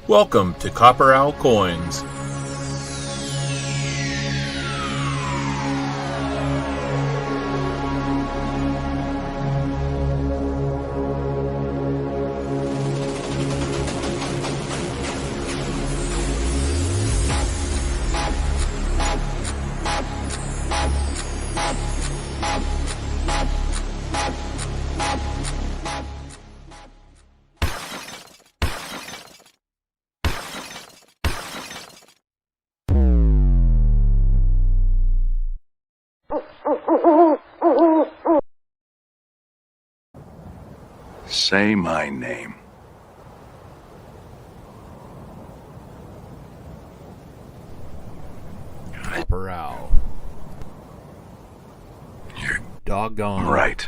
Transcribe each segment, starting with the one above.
Welcome to CopperOwlCoins. Say my name. CopperOwl. You're Doggone right.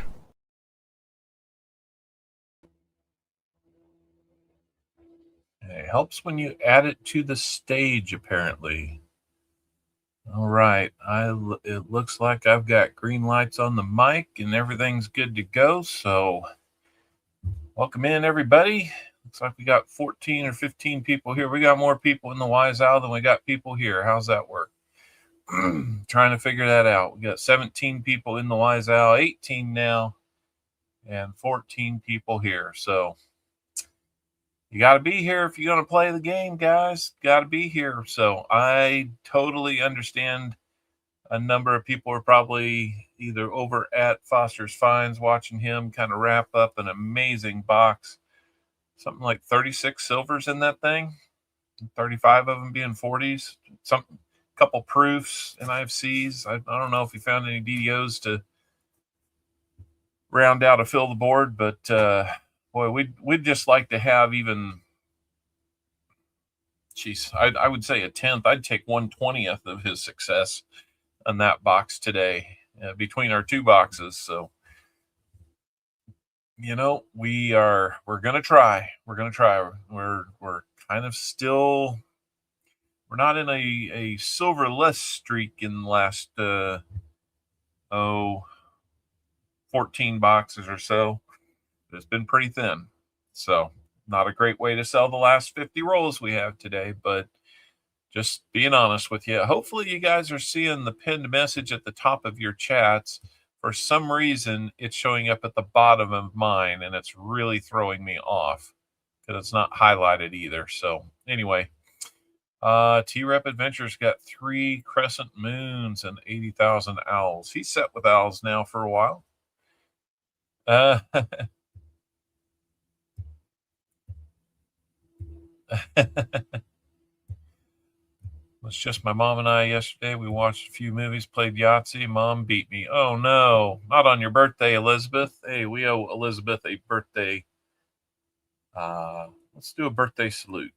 It helps when you add it to the stage, apparently. All right. It looks like I've got green lights on the mic and everything's good to go. So welcome in, everybody. Looks like we got 14 or 15 people here. We got more people in the Wise Owl than we got people here. How's that work? Trying to figure that out. We got 17 people in the Wise Owl, 18 now, and 14 people here. So you got to be here if you're going to play the game, guys. Got to be here. So I totally understand a number of people are probably either over at Foster's Finds watching him kind of wrap up an amazing box. Something like 36 silvers in that thing, 35 of them being 40s. Couple proofs, NIFCs. I don't know if he found any DDOs to round out or fill the board, but boy, we'd just like to have even, I would say a 10th. I'd take 1/20th of his success on that box today between our two boxes. So, you know, we're gonna try. We're gonna try. We're kind of still. We're not in a silverless streak in the last 14 boxes or so. It's been pretty thin. So not a great way to sell the last 50 rolls we have today, but just being honest with you. Hopefully you guys are seeing the pinned message at the top of your chats. For some reason, it's showing up at the bottom of mine, and it's really throwing me off because it's not highlighted either. So anyway, T-Rep Adventures got 3 crescent moons and 80,000 owls. He's set with owls now for a while. It's just my mom and I yesterday. We watched a few movies, played Yahtzee. Mom beat me. Oh, no. Not on your birthday, Elizabeth. Hey, we owe Elizabeth a birthday. Let's do a birthday salute.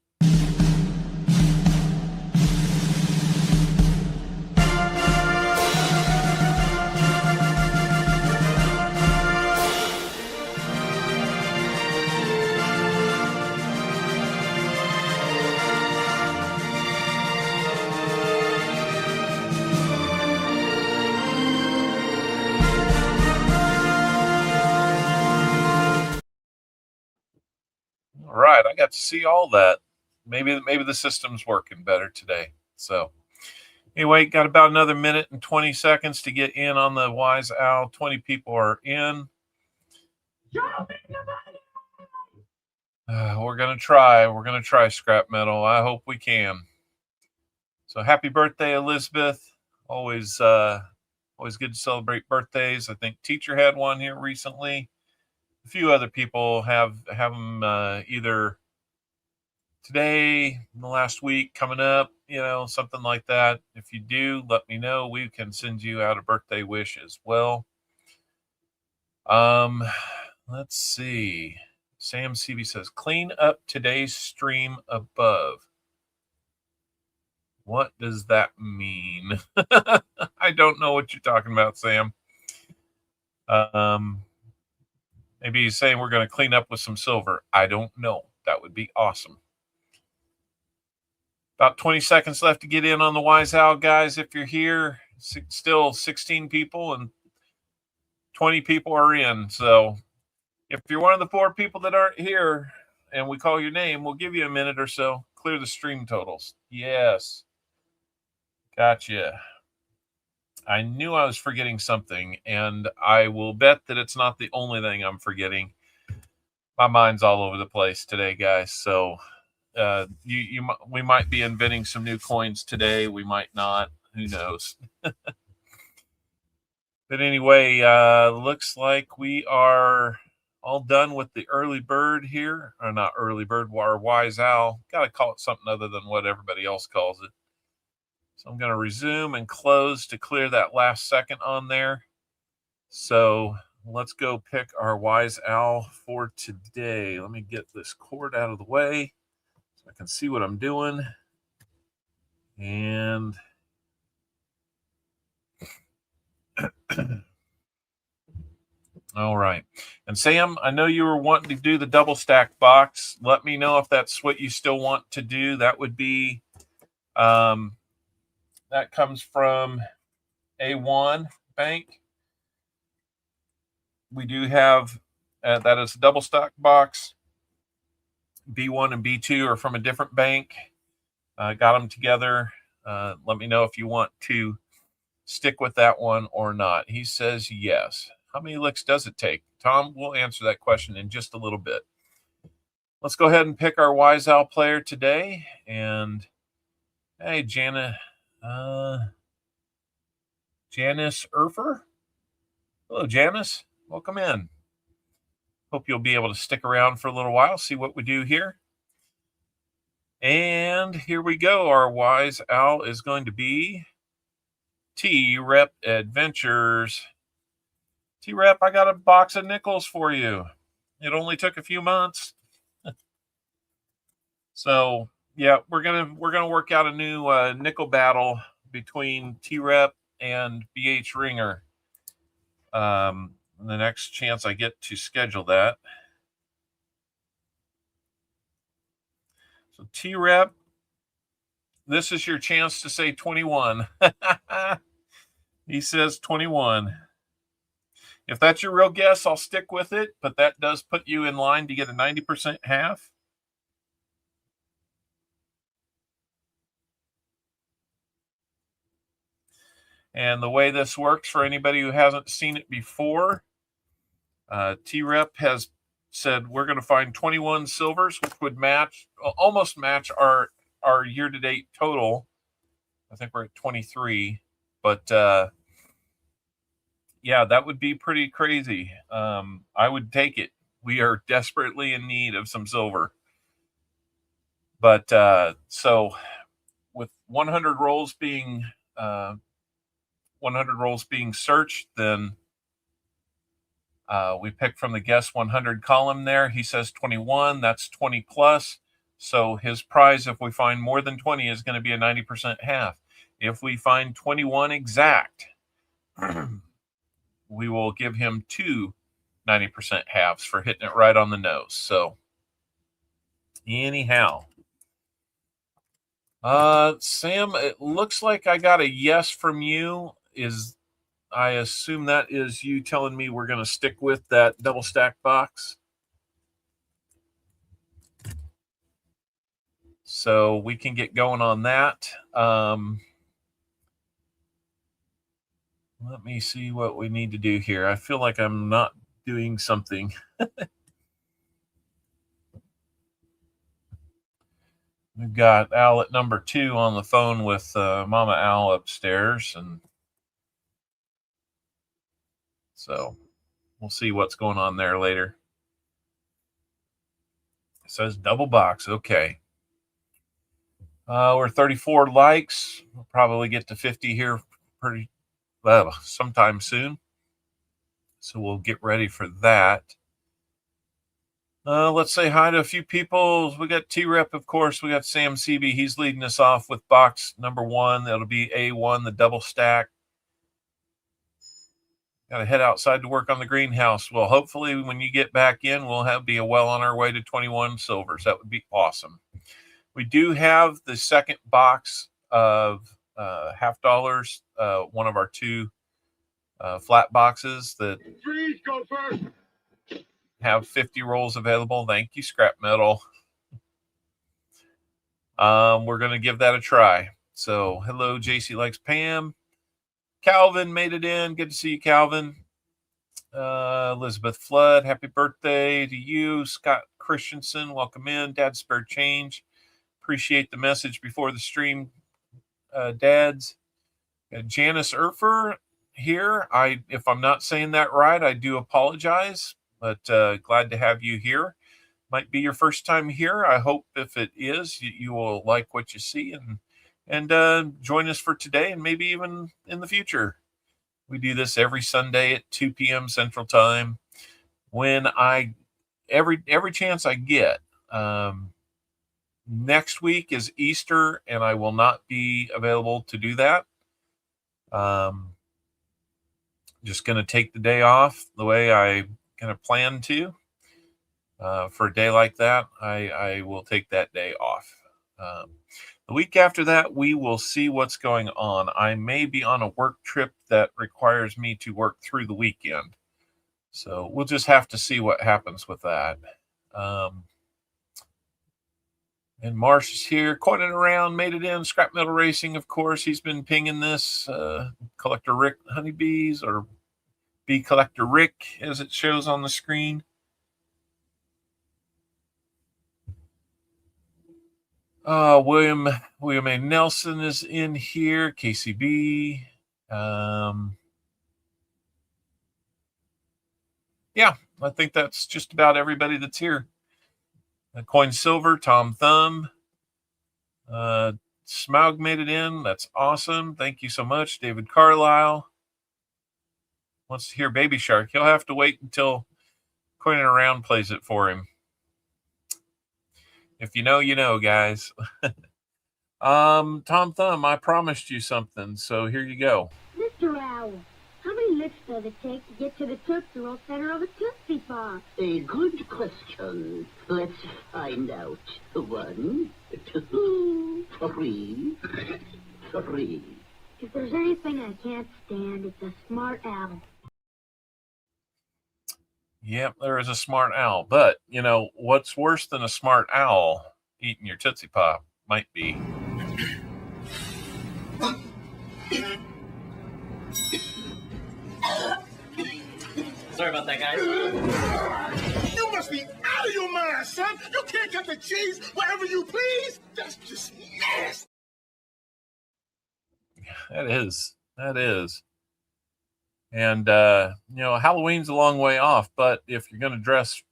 All right, I got to see all that. Maybe the system's working better today. So anyway, got about another minute and 20 seconds to get in on the Wise Owl. 20 people are in. We're gonna try. We're gonna try scrap metal. I hope we can. So happy birthday, Elizabeth. Always good to celebrate birthdays. I think Teacher had one here recently. A few other people have them either today, in the last week, coming up, something like that. If you do, let me know. We can send you out a birthday wish as well. Let's see. Sam CB says, clean up today's stream above. What does that mean? I don't know what you're talking about, Sam. Maybe he's saying we're going to clean up with some silver. I don't know. That would be awesome. About 20 seconds left to get in on the Wise Owl, guys. If you're here, still 16 people and 20 people are in. So if you're one of the 4 people that aren't here and we call your name, we'll give you a minute or so. clear the stream totals. Yes. Gotcha. I knew I was forgetting something, and I will bet that it's not the only thing I'm forgetting. My mind's all over the place today, guys. So we might be inventing some new coins today. We might not. Who knows? But anyway, looks like we are all done with the early bird here. Or not early bird, our wise owl. Got to call it something other than what everybody else calls it. So I'm going to resume and close to clear that last second on there. So let's go pick our wise owl for today. Let me get this cord out of the way so I can see what I'm doing. And all right. And Sam, I know you were wanting to do the double stack box. Let me know if that's what you still want to do. That would be, that comes from A1 Bank. We do have, that is a double stack box. B1 and B2 are from a different bank. Got them together. Let me know if you want to stick with that one or not. He says yes. How many licks does it take? Tom, we'll answer that question in just a little bit. Let's go ahead and pick our Wise Owl player today. And hey, Janice Urfer. Hello, Janice. Welcome in. Hope you'll be able to stick around for a little while, see what we do here. And here we go. Our Wise Owl is going to be T-Rep Adventures. T-Rep, I got a box of nickels for you. It only took a few months. So, yeah, we're gonna work out a new nickel battle between T-Rep and BH Ringer. The next chance I get to schedule that. So T-Rep, this is your chance to say 21. He says 21. If that's your real guess, I'll stick with it, but that does put you in line to get a 90% half. And the way this works for anybody who hasn't seen it before, T-Rep has said we're going to find 21 silvers, which would almost match our year-to-date total. I think we're at 23, but yeah, that would be pretty crazy. I would take it. We are desperately in need of some silver. But so with 100 rolls being searched, then we pick from the guess 100 column there. He says 21. That's 20 plus. So his prize, if we find more than 20, is going to be a 90% half. If we find 21 exact, we will give him 2 90% halves for hitting it right on the nose. So anyhow, Sam, it looks like I got a yes from you. I assume that is you telling me we're going to stick with that double stack box. So we can get going on that. Let me see what we need to do here. I feel like I'm not doing something. We've got Owl at number 2 on the phone with Mama Owl upstairs. And so we'll see what's going on there later. It says double box. Okay. We're 34 likes. We'll probably get to 50 here pretty well sometime soon. So we'll get ready for that. Let's say hi to a few people. We got T-Rep, of course. We got Sam CB. He's leading us off with box number 1. That'll be A1, the double stack. Got to head outside to work on the greenhouse. Well, hopefully when you get back in, we'll be well on our way to 21 silvers. That would be awesome. We do have the second box of $50, one of our 2 flat boxes that have 50 rolls available. Thank you, Scrap Metal. we're going to give that a try. So hello, JC Likes Pam. Calvin made it in. Good to see you, Calvin. Elizabeth Flood, happy birthday to you. Scott Christensen, welcome in. Dad Spare Change. Appreciate the message before the stream, dads. Janice Erfer here. If I'm not saying that right, I do apologize, but glad to have you here. Might be your first time here. I hope if it is, you will like what you see and join us for today and maybe even in the future. We do this every Sunday at 2 p.m. Central Time. When every chance I get. Next week is Easter, and I will not be available to do that. Just going to take the day off the way I kind of plan to. For a day like that, I will take that day off. The week after that, we will see what's going on. I may be on a work trip that requires me to work through the weekend. So we'll just have to see what happens with that. And Marsh is here, coining around, made it in. Scrap Metal Racing, of course. He's been pinging this. Collector Rick Honeybees, or Bee Collector Rick, as it shows on the screen. William A. Nelson is in here. KCB. Yeah, I think that's just about everybody that's here. Coin Silver, Tom Thumb. Smaug made it in. That's awesome. Thank you so much. David Carlisle wants to hear Baby Shark. He'll have to wait until Coining Around plays it for him. If you know, you know, guys. Tom Thumb, I promised you something, so here you go. Mr. Owl, how many licks does it take to get to the Tootsie Roll center of a Tootsie Pop? A good question. Let's find out. 1, 2, 3. If there's anything I can't stand, it's a smart owl. Yep, there is a smart owl. But, you know, what's worse than a smart owl eating your Tootsie Pop might be. Sorry about that, guys. You must be out of your mind, son. You can't cut the cheese wherever you please. That's just nasty. That is. And you know, Halloween's a long way off, but if you're going to dress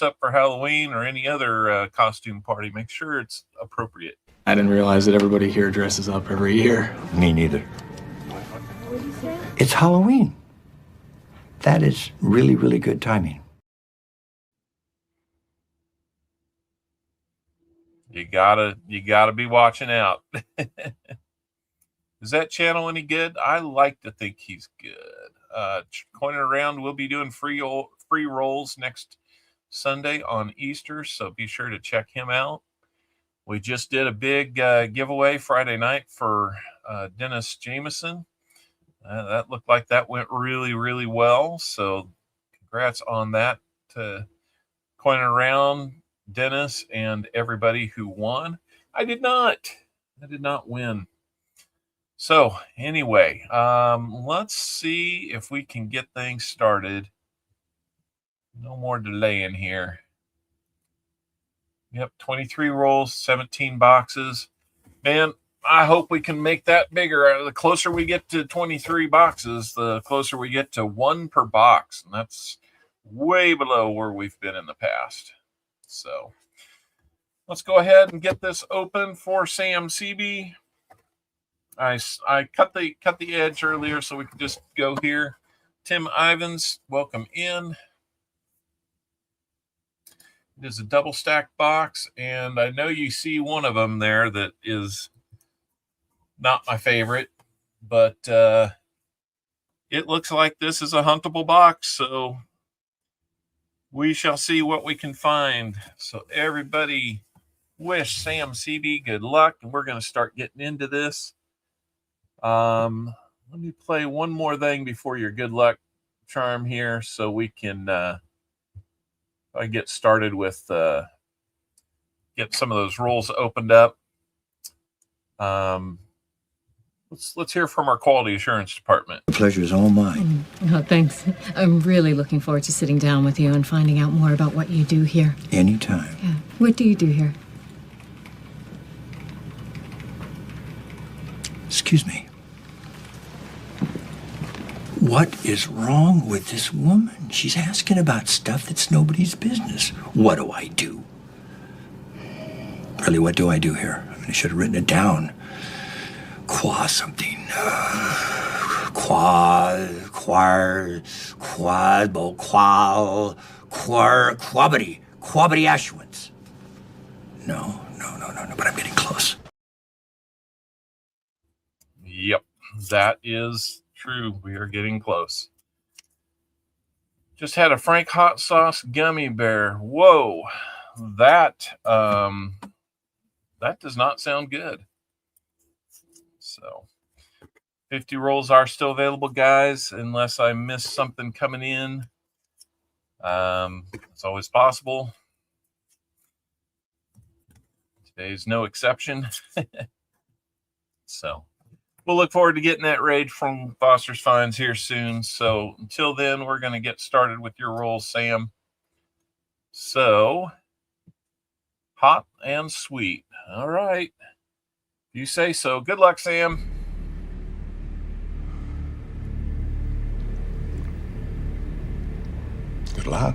up for Halloween or any other costume party, make sure it's appropriate. I didn't realize that everybody here dresses up every year. Me neither. It's Halloween. That is really, really good timing. You gotta be watching out. Is that channel any good? I like to think he's good. Coining Around, we'll be doing free rolls next Sunday on Easter, so be sure to check him out. We just did a big giveaway Friday night for Dennis Jameson. That looked like that went really, really well. So congrats on that to Coining Around, Dennis, and everybody who won. I did not win. So anyway, let's see if we can get things started. No more delaying here. Yep, 23 rolls, 17 boxes. Man, I hope we can make that bigger. The closer we get to 23 boxes, the closer we get to 1 per box. And that's way below where we've been in the past. So let's go ahead and get this open for Sam CB. I cut the edge earlier, so we can just go here. Tim Ivans, welcome in. It is a double stack box, and I know you see one of them there that is not my favorite, but it looks like this is a huntable box, so we shall see what we can find. So everybody wish Sam CB good luck, and we're going to start getting into this. Let me play one more thing before your good luck charm here, so we can I get started with get some of those rolls opened up. Let's hear from our quality assurance department. The pleasure is all mine. Oh, thanks. I'm really looking forward to sitting down with you and finding out more about what you do here. Anytime. Yeah. What do you do here? Excuse me. What is wrong with this woman? She's asking about stuff that's nobody's business. What do I do? Really, what do I do here? I mean, I should have written it down. Qua something. Quabity assuance. No, but I'm getting close. Yep, that is true. We are getting close. Just had a Frank hot sauce gummy bear. Whoa, that does not sound good. So 50 rolls are still available, guys, unless I miss something coming in. It's always possible. Today's no exception. So we'll look forward to getting that raid from Foster's Finds here soon. So until then, we're going to get started with your rolls, Sam. So hot and sweet. All right. You say so. Good luck, Sam. Good luck.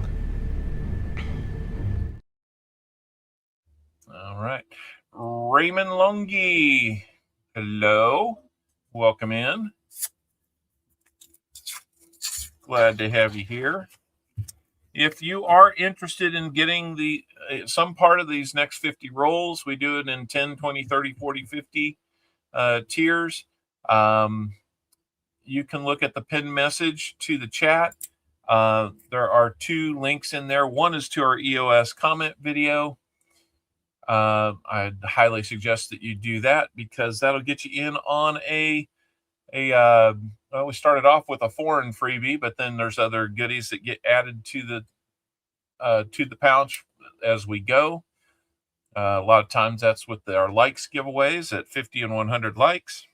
All right. Raymond Longi. Hello. Welcome in. Glad to have you here. If you are interested in getting the some part of these next 50 rolls, we do it in 10, 20, 30, 40, 50 tiers. You can look at the pinned message to the chat. There are 2 links in there. One is to our EOS comment video. I'd highly suggest that you do that because that'll get you in on well, we started off with a foreign freebie, but then there's other goodies that get added to the pouch as we go. A lot of times that's with our likes giveaways at 50 and 100 likes.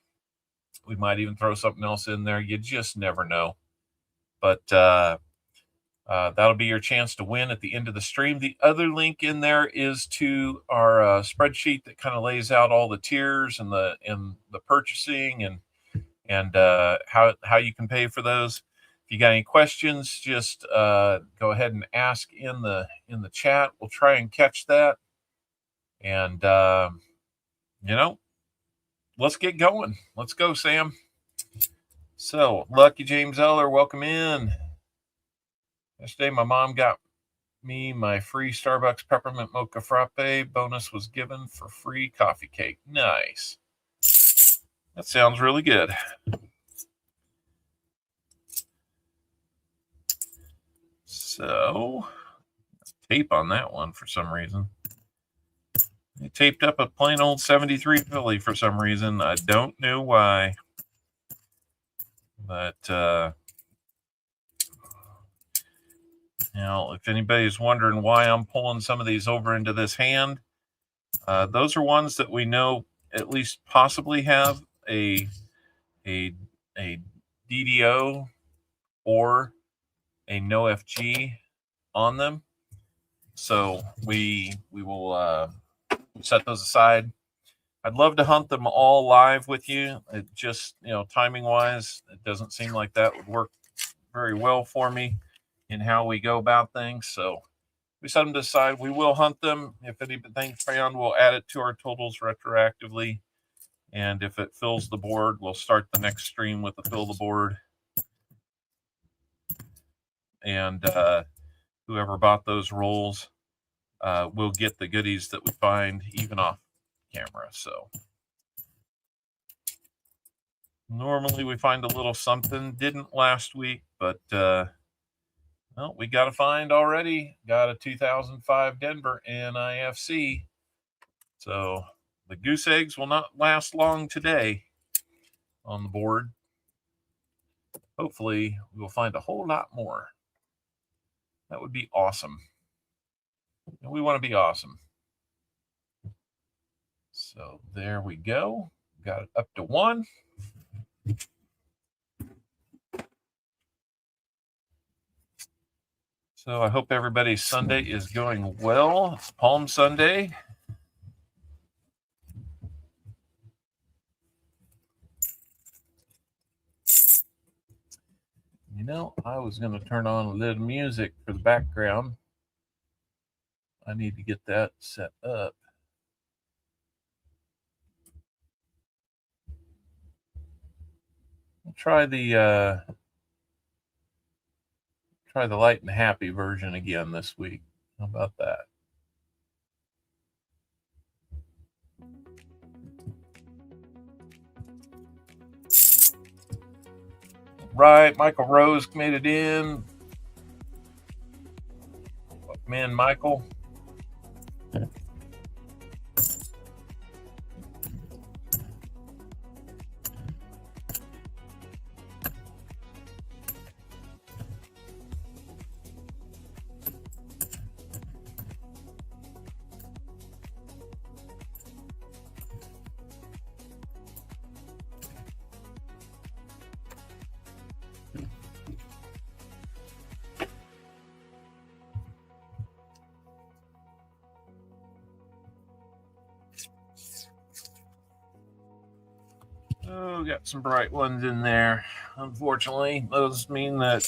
We might even throw something else in there. You just never know. But that'll be your chance to win at the end of the stream. The other link in there is to our spreadsheet that kind of lays out all the tiers and the purchasing and how you can pay for those. If you got any questions, just go ahead and ask in the chat. We'll try and catch that. And let's get going. Let's go, Sam. So, Lucky James Eller, welcome in. Yesterday, my mom got me my free Starbucks peppermint mocha frappe. Bonus was given for free coffee cake. Nice. That sounds really good. So, tape on that one for some reason. They taped up a plain old 73 Philly for some reason. I don't know why. But, if anybody's wondering why I'm pulling some of these over into this hand, those are ones that we know at least possibly have a DDO or a no FG on them. So we will set those aside. I'd love to hunt them all live with you. It just, timing wise, it doesn't seem like that would work very well for me in how we go about things. So we set them aside. We will hunt them. If anything's found, we'll add it to our totals retroactively. And if it fills the board, we'll start the next stream with the fill the board. And whoever bought those rolls will get the goodies that we find even off camera. So normally we find a little something. Didn't last week, but we got a find already. Got a 2005 Denver NIFC. So the goose eggs will not last long today on the board. Hopefully we will find a whole lot more. That would be awesome. We want to be awesome. So there we go. Got it up to 1. So I hope everybody's Sunday is going well. It's Palm Sunday. You know, I was going to turn on a little music for the background. I need to get that set up. I'll try the light and happy version again this week. How about that? Right, Michael Rose made it in. Man, Michael. Oh, got some bright ones in there. Unfortunately, those mean that,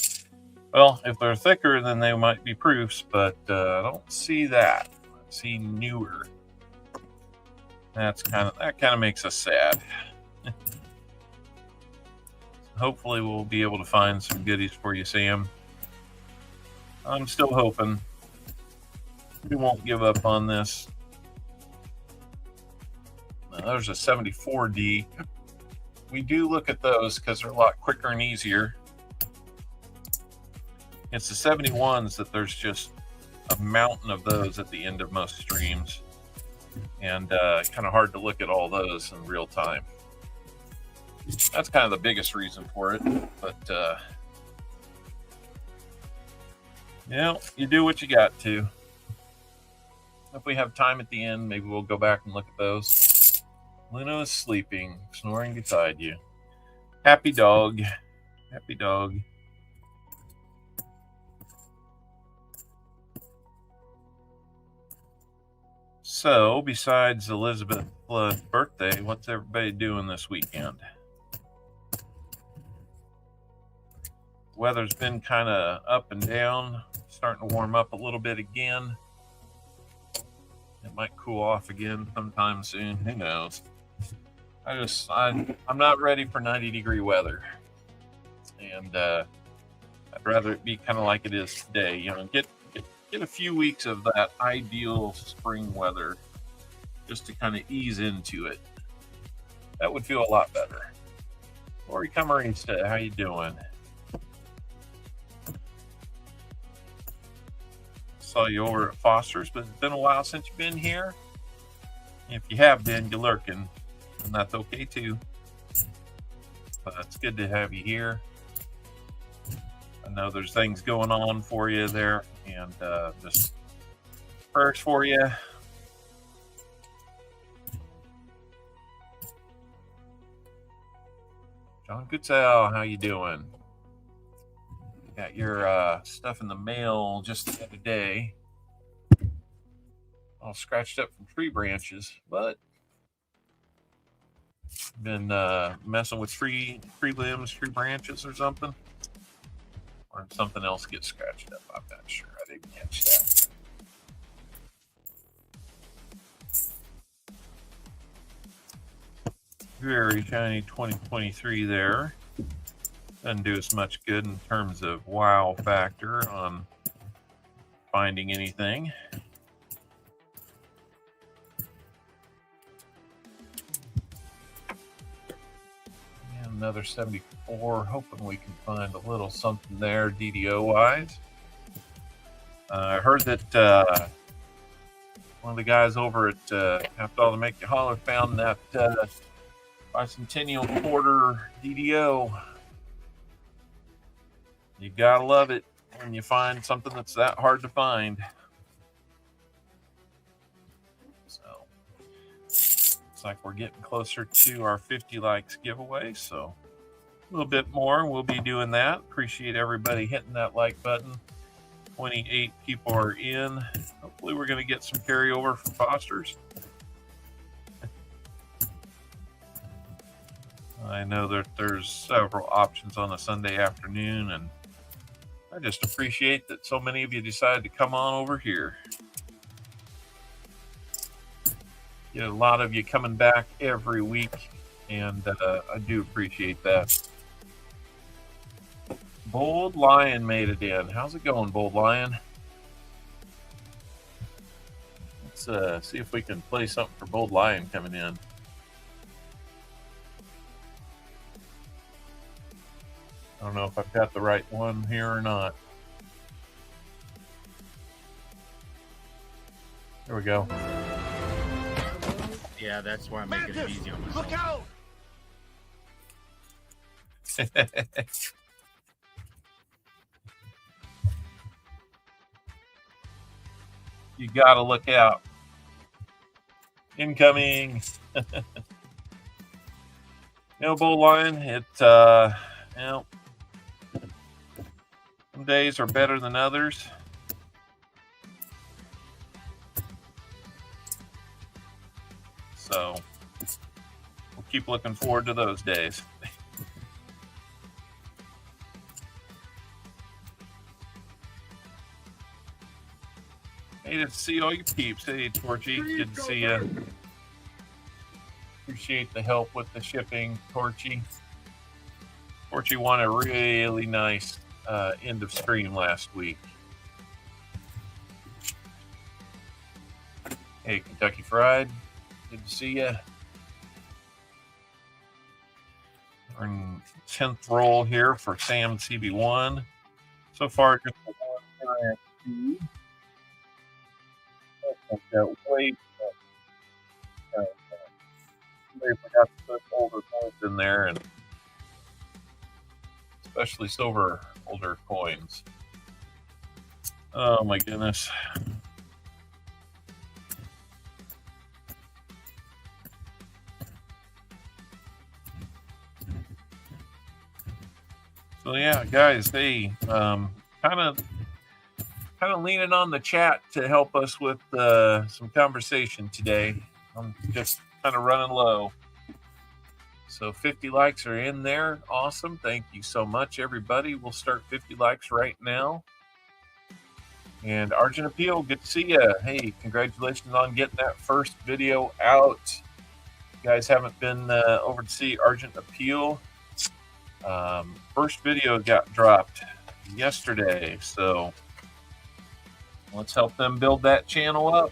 well, if they're thicker, then they might be proofs, but I don't see that. I see newer. That kind of makes us sad. Hopefully, we'll be able to find some goodies for you, Sam. I'm still hoping we won't give up on this. There's a 74D. We do look at those because they're a lot quicker and easier. It's the 71s that there's just a mountain of those at the end of most streams. And kind of hard to look at all those in real time. That's kind of the biggest reason for it. But, you do what you got to. If we have time at the end, maybe we'll go back and look at those. Luna is sleeping, snoring beside you. Happy dog. Happy dog. So, besides Elizabeth Flood's birthday, what's everybody doing this weekend? Weather's been kind of up and down, starting to warm up a little bit again. It might cool off again sometime soon. Who knows? I'm not ready for 90-degree weather, and I'd rather it be kind of like it is today. Get a few weeks of that ideal spring weather, just to kind of ease into it. That would feel a lot better. Lori Camarista, how you doing? Saw you over at Foster's, but it's been a while since you've been here. If you have been, you're lurking, and that's okay too. But it's good to have you here. I know there's things going on for you there, and just prayers for you. John Goodsell, how you doing? Got your stuff in the mail just the other day. All scratched up from tree branches, but been messing with tree limbs, tree branches or something. Or something else gets scratched up. I'm not sure. I didn't catch that. Very shiny 2023 there. Doesn't do us much good in terms of wow factor on finding anything. And another 74. Hoping we can find a little something there DDO wise. I heard that one of the guys over at Half Dollar Make You Holler found that bicentennial quarter DDO. You gotta love it when you find something that's that hard to find. So Looks like we're getting closer to our 50 likes giveaway, so a little bit more. We'll be doing that. Appreciate everybody hitting that like button. 28 people are in. Hopefully we're going to get some carryover from Foster's. I know that there's several options on a Sunday afternoon, and I just appreciate that so many of you decided to come on over here. Get a lot of you coming back every week, and I do appreciate that. Bold Lion made it in. How's it going, Bold Lion? Let's see if we can play something for Bold Lion coming in. I don't know if I've got the right one here or not. There we go. Yeah, that's why I'm making it easy on myself. Look out! You gotta look out. Incoming. Bold Lion, some days are better than others. So we'll keep looking forward to those days. Hey, to see all you peeps. Hey, Torchy, good to see you. Appreciate the help with the shipping, Torchy. Torchy won a really nice end of stream last week. Hey, Kentucky Fried, good to see you. We're in 10th roll here for Sam CB1. So far, just the one NIFT. That weight. They forgot to put older coins in there, and especially silver older coins. Oh my goodness. So yeah, guys, they kind of leaning on the chat to help us with some conversation today. I'm just kind of running low. So 50 likes are in there. Awesome. Thank you so much, everybody. We'll start 50 likes right now. And Argent Appeal, good to see you. Hey, congratulations on getting that first video out. If you guys haven't been over to see Argent Appeal, first video got dropped yesterday. So let's help them build that channel up.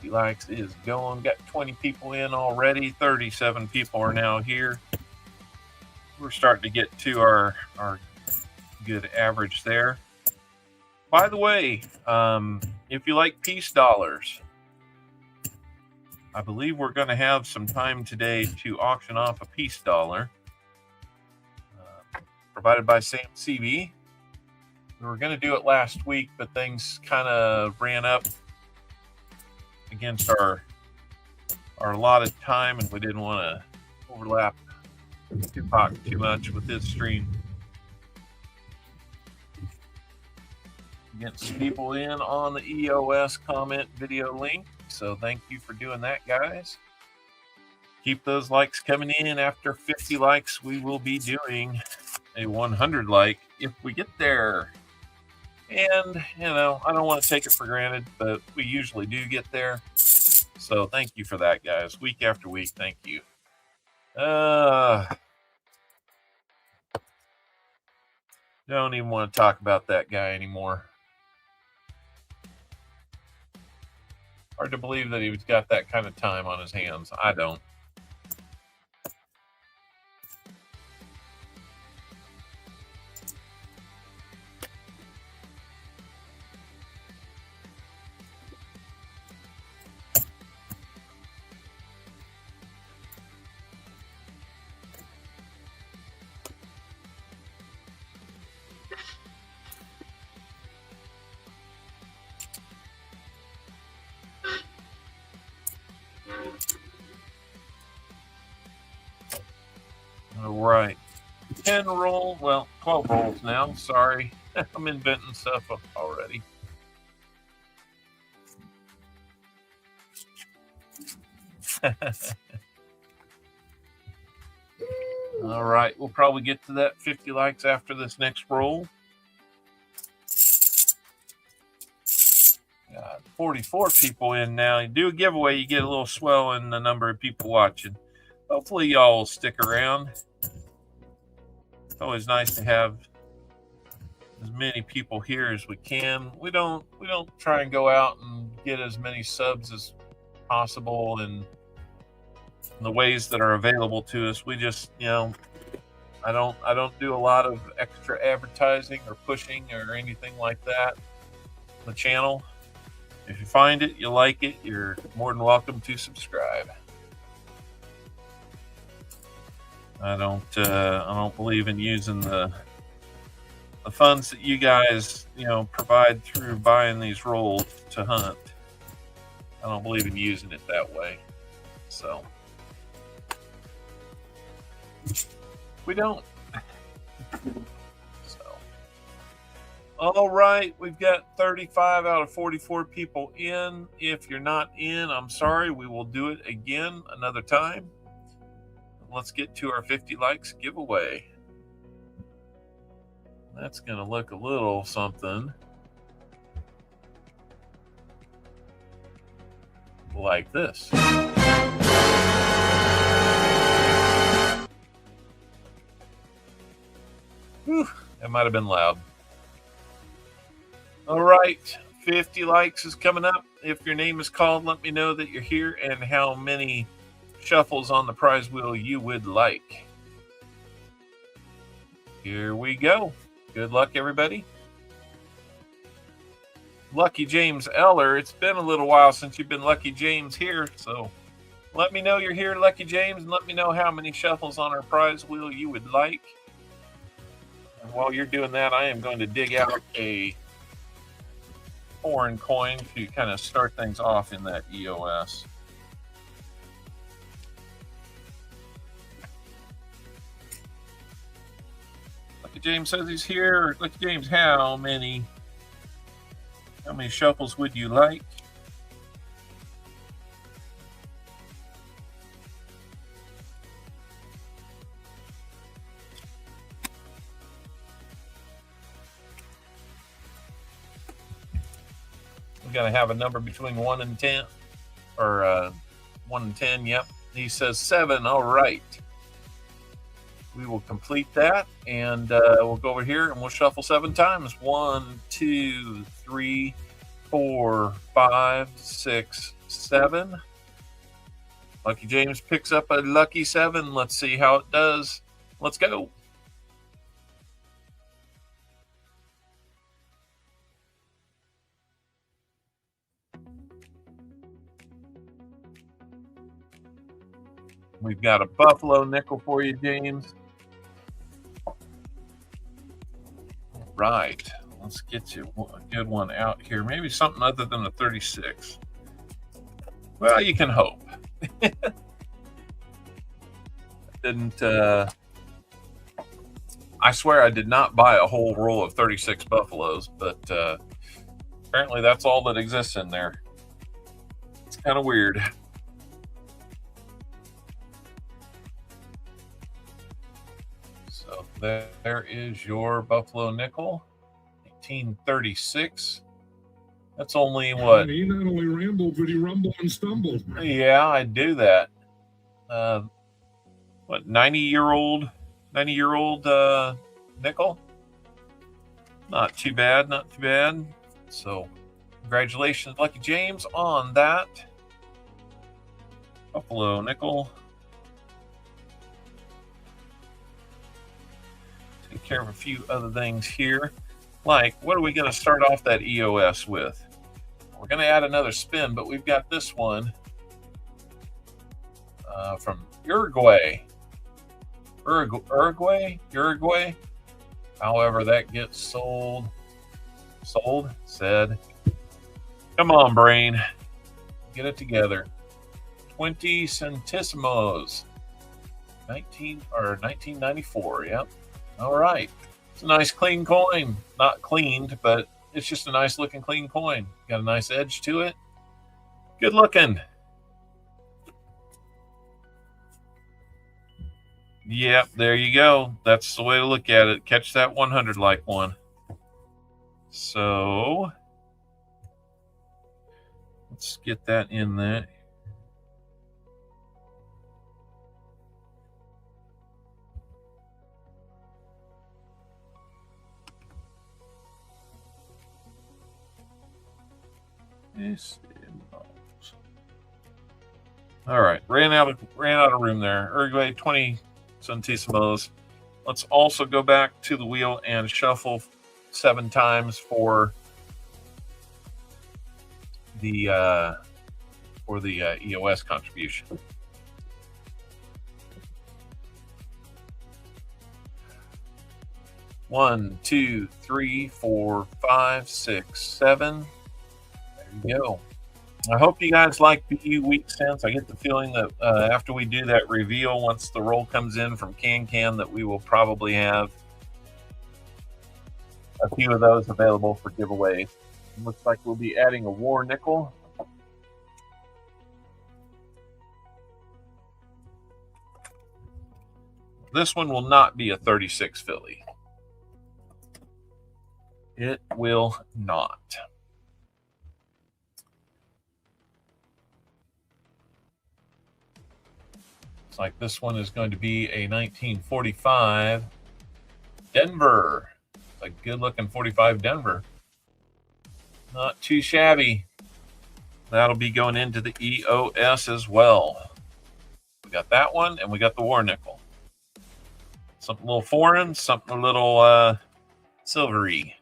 Likes is going. Got 20 people in already. 37 people are now here. We're starting to get to our good average there. By the way, if you like peace dollars, I believe we're going to have some time today to auction off a peace dollar provided by Sam CB. We were going to do it last week, but things kind of ran up against our allotted time, and we didn't want to overlap Tupac too much with his stream. Get some people in on the EOS comment video link, so thank you for doing that, guys. Keep those likes coming in. After 50 likes, we will be doing a 100 like if we get there. And, I don't want to take it for granted, but we usually do get there. So thank you for that, guys. Week after week, thank you. Don't even want to talk about that guy anymore. Hard to believe that he's got that kind of time on his hands. I don't. 10 roll, well, 12 rolls now. Sorry. I'm inventing stuff already. All right, we'll probably get to that 50 likes after this next roll. Got 44 people in now. You do a giveaway, you get a little swell in the number of people watching. Hopefully y'all will stick around. It's always nice to have as many people here as we can. We don't try and go out and get as many subs as possible in the ways that are available to us. We just, I don't do a lot of extra advertising or pushing or anything like that on the channel. If you find it, you like it, you're more than welcome to subscribe. I don't believe in using the funds that you guys, provide through buying these rolls to hunt. I don't believe in using it that way. So we don't. So, all right, we've got 35 out of 44 people in. If you're not in, I'm sorry. We will do it again another time. Let's get to our 50 likes giveaway. That's going to look a little something like this. Whew, that might have been loud. All right, 50 likes is coming up. If your name is called, let me know that you're here and how many shuffles on the prize wheel you would like. Here we go. Good luck, everybody. Lucky James Eller. It's been a little while since you've been Lucky James here, so let me know you're here, Lucky James, and let me know how many shuffles on our prize wheel you would like. And while you're doing that, I am going to dig out a foreign coin to kind of start things off in that EOS. Lucky James says he's here. Lucky James, how many shuffles would you like? We got to have a number between 1 and 10, or 1 and 10. Yep. He says 7. All right. We will complete that, and we'll go over here and we'll shuffle 7 times. 1, 2, 3, 4, 5, 6, 7. Lucky James picks up a lucky 7. Let's see how it does. Let's go. We've got a buffalo nickel for you, James. Right, let's get you a good one out here. Maybe something other than a 36. Well, you can hope. I swear I did not buy a whole roll of 36 buffaloes, but apparently that's all that exists in there. It's kind of weird. So there is your buffalo nickel, 1836. That's only what? He not only rambled, but he rumbled and stumbled. Yeah, I do that. What, 90-year-old nickel? Not too bad, not too bad. So, congratulations, Lucky James, on that. Buffalo nickel. Take care of a few other things here. Like, what are we going to start off that EOS with? We're going to add another spin, but we've got this one from Uruguay. Uruguay. However, that gets sold. Said. Come on, brain. Get it together. 20 centésimos. 1994. Yep. All right. It's a nice clean coin. Not cleaned, but it's just a nice looking clean coin. Got a nice edge to it. Good looking. Yep, there you go. That's the way to look at it. Catch that 100 like one. So let's get that in there. All right, ran out of room there. Uruguay 20 centésimos. Let's also go back to the wheel and shuffle 7 times for the EOS contribution. One, 2, 3, 4, 5, 6, 7. There you go. I hope you guys like BU week sense. I get the feeling that after we do that reveal, once the roll comes in from Can, that we will probably have a few of those available for giveaways. Looks like we'll be adding a war nickel. This one will not be a 36 Philly. It will not. Looks like this one is going to be a 1945 Denver. A good looking 45 Denver. Not too shabby. That'll be going into the EOS as well. We got that one, and we got the war nickel. Something a little foreign, something a little silvery.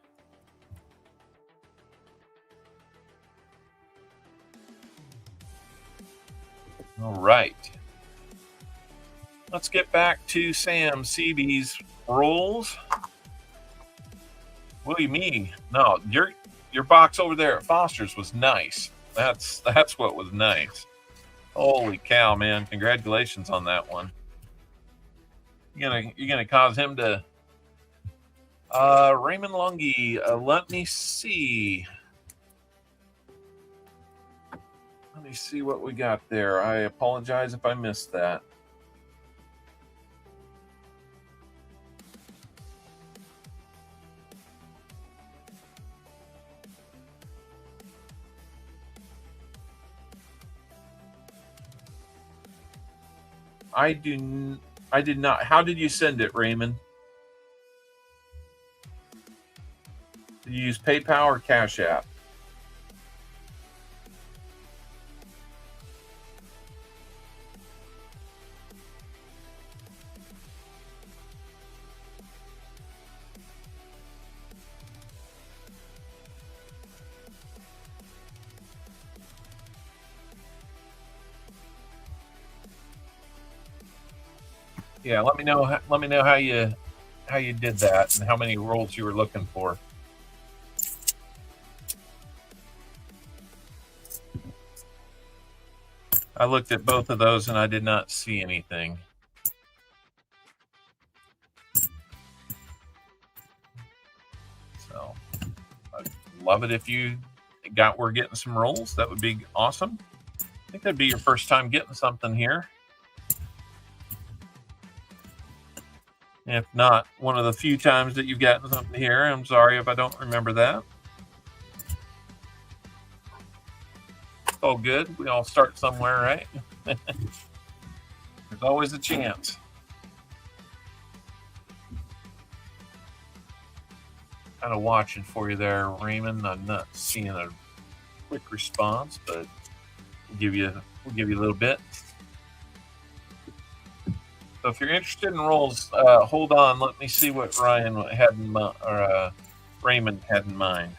All right. Let's get back to Sam CB's rolls. Willie me. No, your box over there at Foster's was nice. That's what was nice. Holy cow, man. Congratulations on that one. You're gonna cause him to Raymond Lungi, let me see. Let me see what we got there. I apologize if I missed that. I did not. How did you send it, Raymond? Did you use PayPal or Cash App? Yeah, let me know how you did that and how many rolls you were looking for. I looked at both of those and I did not see anything. So I'd love it if you were getting some rolls. That would be awesome. I think that'd be your first time getting something here. If not, one of the few times that you've gotten something here. I'm sorry if I don't remember that. Oh, good. We all start somewhere, right? There's always a chance. Kind of watching for you there, Raymond. I'm not seeing a quick response, but we'll give you a little bit. So if you're interested in rolls, hold on. Let me see what Ryan had in mind, or Raymond had in mind.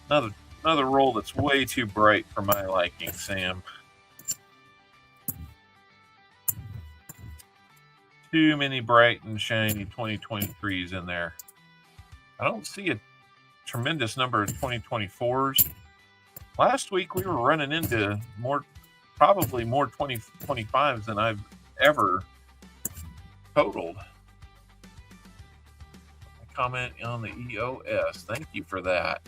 Another roll that's way too bright for my liking, Sam. Too many bright and shiny 2023s in there. I don't see a tremendous number of 2024s. Last week we were running into probably more 2025s than I've ever totaled. comment on the EOS. Thank you for that.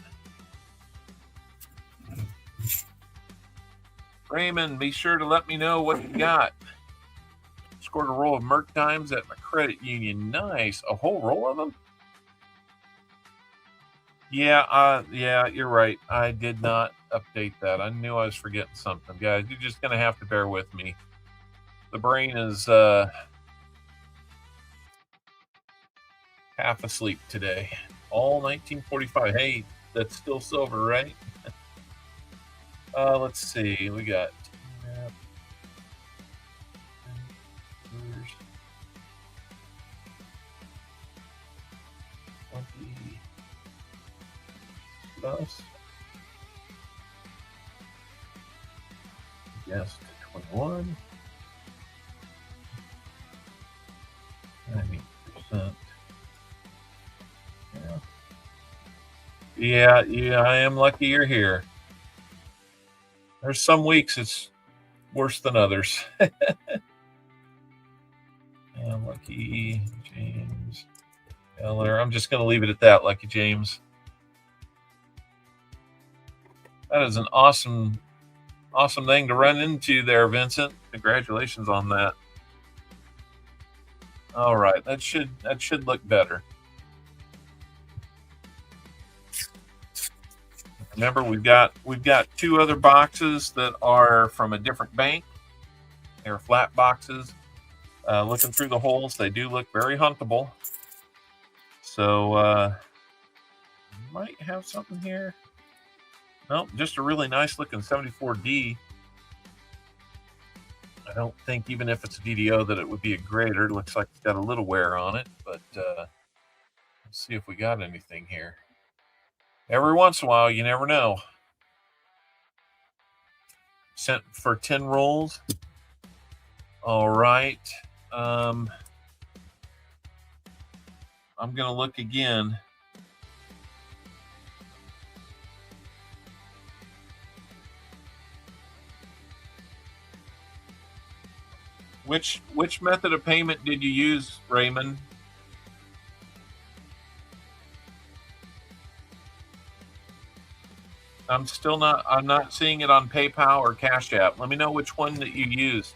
Raymond, be sure to let me know what you got. Scored a roll of Merc Times at my credit union. Nice. A whole roll of them? Yeah, you're right. I did not update that. I knew I was forgetting something. Guys, you're just going to have to bear with me. The brain is half asleep today. All 1945. Hey, that's still silver, right? Let's see. We got 20 plus. Yes, 21. 90%. Yeah, I am lucky you're here. There's some weeks it's worse than others. Lucky James Eller. I'm just going to leave it at that, Lucky James. That is an awesome thing to run into there, Vincent. Congratulations on that. All right, that should look better. Remember, we've got 2 other boxes that are from a different bank. They're flat boxes. Looking through the holes, they do look very huntable. So might have something here. Nope, just a really nice looking 74D. I don't think even if it's a DDO that it would be a grader. It looks like it's got a little wear on it, but let's see if we got anything here. Every once in a while, you never know. Sent for 10 rolls. All right. I'm going to look again. Which method of payment did you use, Raymond? I'm not seeing it on PayPal or Cash App. Let me know which one that you used.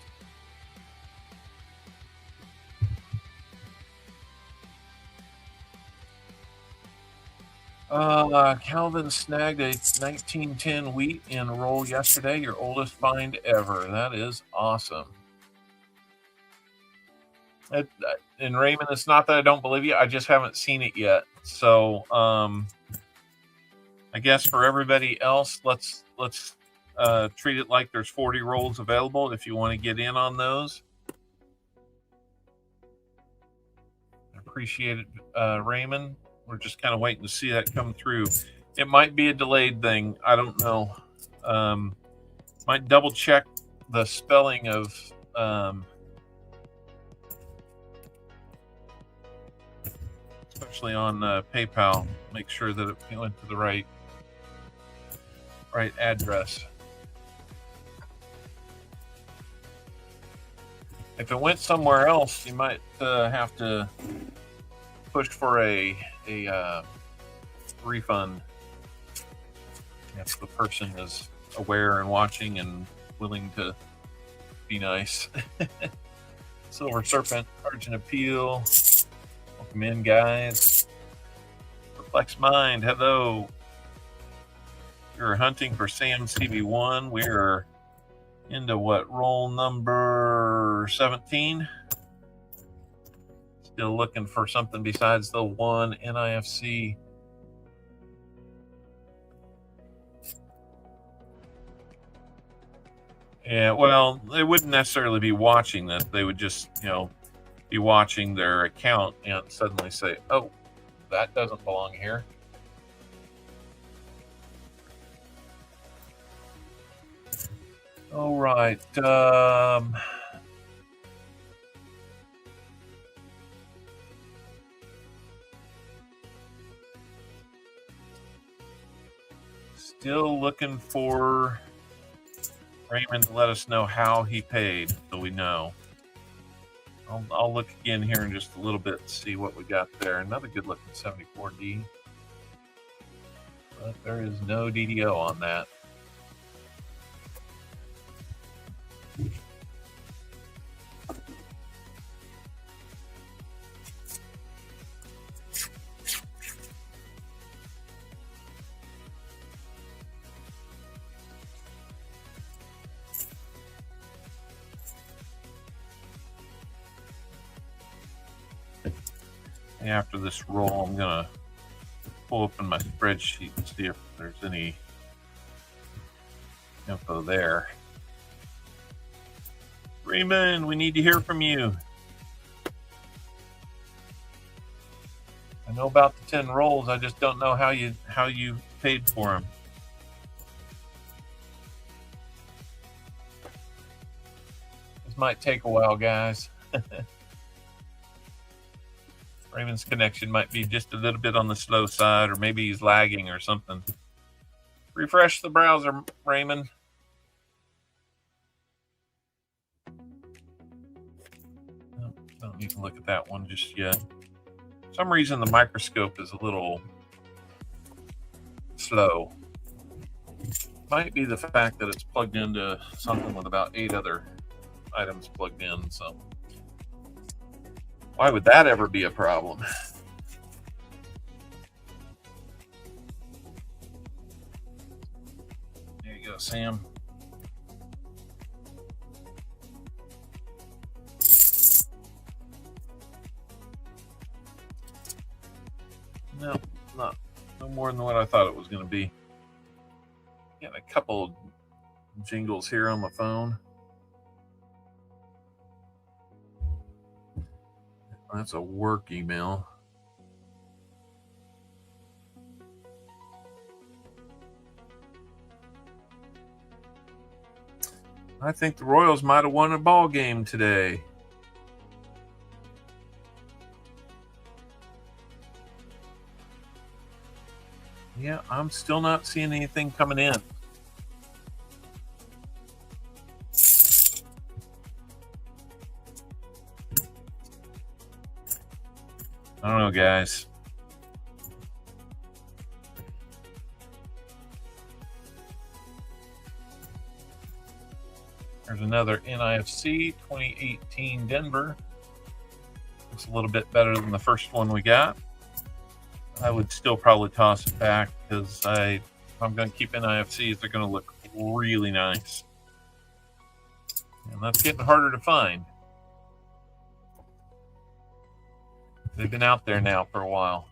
Calvin snagged a 1910 wheat in a roll yesterday. Your oldest find ever. That is awesome. And Raymond, it's not that I don't believe you. I just haven't seen it yet. So I guess for everybody else, let's treat it like there's 40 rolls available if you want to get in on those. I appreciate it, Raymond. We're just kind of waiting to see that come through. It might be a delayed thing. I don't know. Might double check the spelling of especially on PayPal. Make sure that it went to the right address. If it went somewhere else, you might have to push for a refund if the person is aware and watching and willing to be nice. Silver Serpent, Argent Appeal. Welcome in, guys. Perplex Mind, hello. We're hunting for Sam CB1. We're into what, roll number 17? Still looking for something besides the one NIFC. Yeah, well, they wouldn't necessarily be watching that. They would just, be watching their account and suddenly say, oh, that doesn't belong here. All right. Still looking for Raymond to let us know how he paid, so we know. I'll look again here in just a little bit to see what we got there. Another good looking 74D. But there is no DDO on that. After this roll, I'm gonna pull open my spreadsheet and see if there's any info there. Raymond, we need to hear from you. I know about the 10 rolls. I just don't know how you paid for them. This might take a while, guys. Raymond's connection might be just a little bit on the slow side, or maybe he's lagging or something. Refresh the browser, Raymond. No, don't need to look at that one just yet. For some reason, the microscope is a little slow. Might be the fact that it's plugged into something with about 8 other items plugged in, so. Why would that ever be a problem? There you go, Sam. No, no more than what I thought it was going to be. Got a couple jingles here on my phone. That's a work email. I think the Royals might have won a ball game today. Yeah, I'm still not seeing anything coming in. I don't know, guys. There's another NIFC 2018 Denver. Looks a little bit better than the first one we got. I would still probably toss it back because if I'm going to keep NIFCs, they're going to look really nice. And that's getting harder to find. They've been out there now for a while.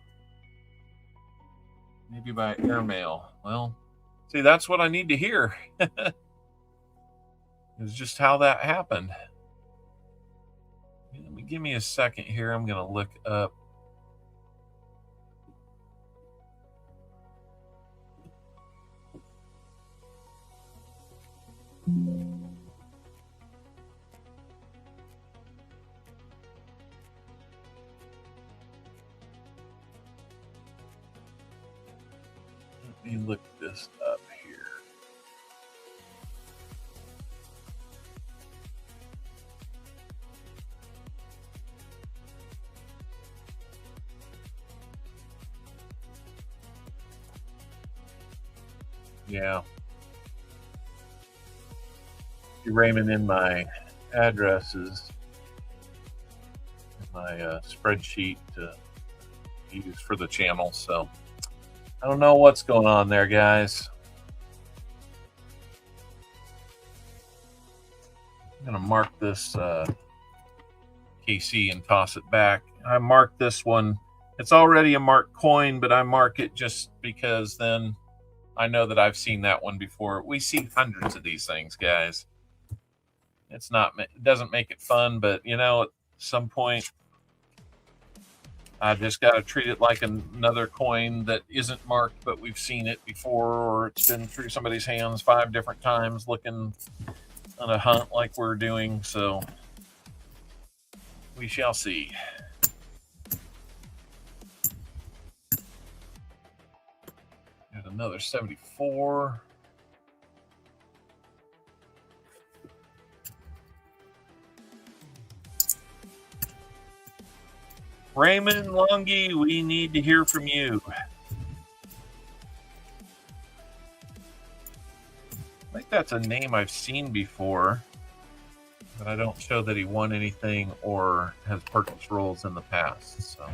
Maybe by airmail. Well, see, that's what I need to hear. It's just how that happened. Give me a second here. I'm going to look up. Let me look this up here. Yeah. Raymond, in my addresses, my spreadsheet to use for the channel, so I don't know what's going on there, guys. I'm going to mark this KC and toss it back. I marked this one. It's already a marked coin, but I mark it just because then I know that I've seen that one before. We see hundreds of these things, guys. It doesn't make it fun, but you know, at some point, I just got to treat it like another coin that isn't marked, but we've seen it before, or it's been through somebody's hands 5 different times looking on a hunt like we're doing. So we shall see. There's another 74. Raymond Longy, we need to hear from you. I think that's a name I've seen before, but I don't show that he won anything or has purchased rolls in the past. So,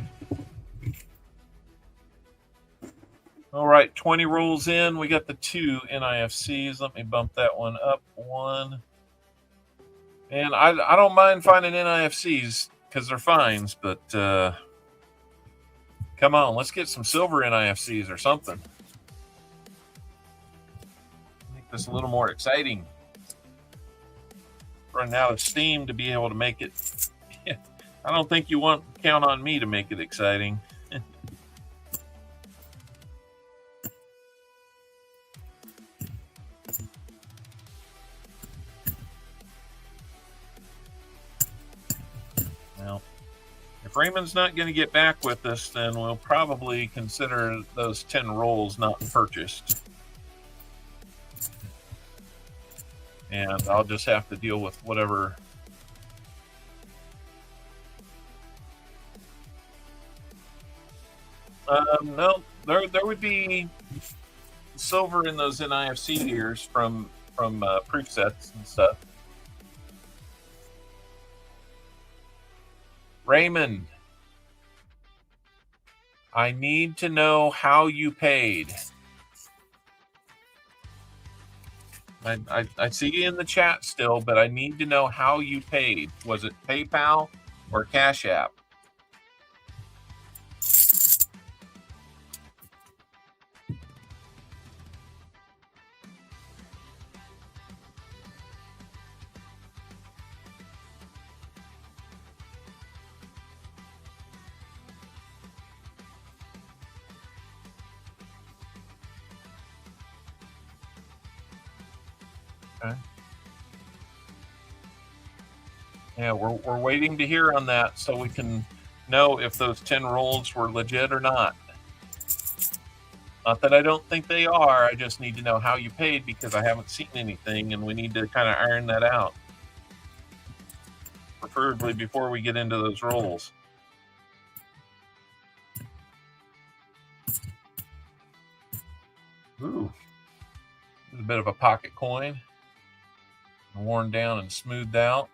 all right, 20 rolls in. We got the 2 NIFCs. Let me bump that one up 1. And I don't mind finding NIFCs because they're fines, but come on, let's get some silver NIFCs or something. Make this a little more exciting. Running out of steam to be able to make it. I don't think you want to count on me to make it exciting. Well, if Raymond's not going to get back with us, then we'll probably consider those 10 rolls not purchased. And I'll just have to deal with whatever. No, there would be silver in those NIFC gears from proof sets and stuff. Raymond, I need to know how you paid. I see you in the chat still, but I need to know how you paid. Was it PayPal or Cash App? Okay. Yeah, we're waiting to hear on that so we can know if those 10 rolls were legit or not. Not that I don't think they are. I just need to know how you paid because I haven't seen anything, and we need to kind of iron that out. Preferably before we get into those rolls. Ooh, there's a bit of a pocket coin. Worn down and smoothed out.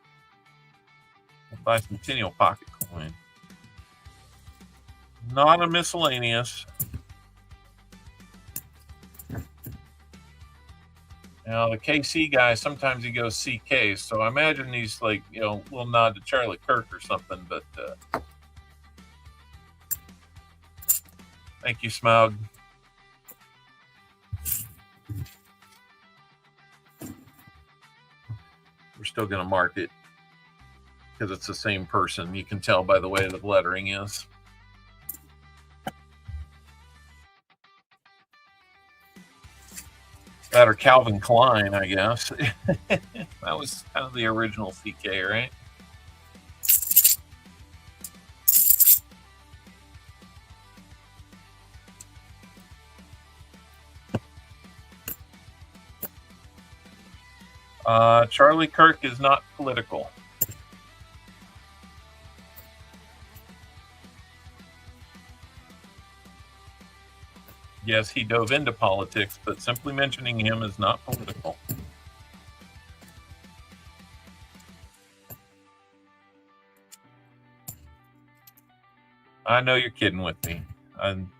We'll buy some Centennial pocket coin. Not a miscellaneous. Now the KC guy, sometimes he goes CK, so I imagine he's like, you know, a little nod to Charlie Kirk or something, but thank you, Smaug. We're still going to mark it because it's the same person. You can tell by the way the lettering is. That or Calvin Klein, I guess. That was kind of the original CK, right? Charlie Kirk is not political. Yes, he dove into politics, but simply mentioning him is not political. I know you're kidding with me. I'm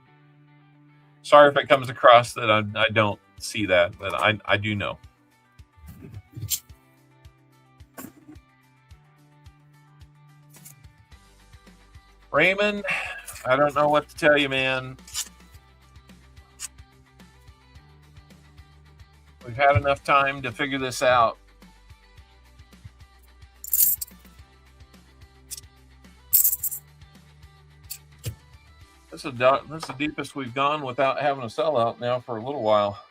sorry if it comes across that I don't see that, but I do know. Raymond, I don't know what to tell you, man. We've had enough time to figure this out. This is the deepest we've gone without having a sellout now for a little while.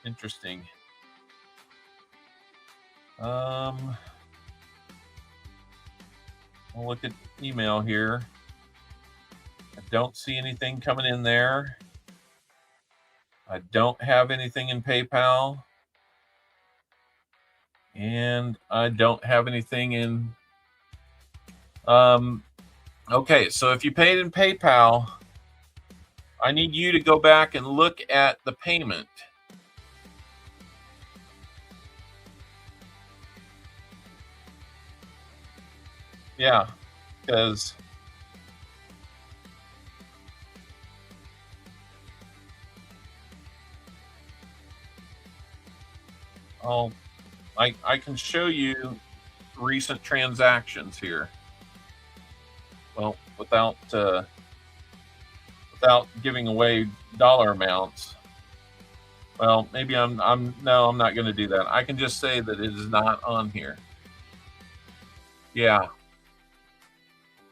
Interesting. We'll look at email here. I don't see anything coming in there. I don't have anything in PayPal. And I don't have anything in Okay, so if you paid in PayPal, I need you to go back and look at the payment. Yeah, because I can show you recent transactions here. Well, without giving away dollar amounts. Well, maybe I'm not going to do that. I can just say that it is not on here. Yeah.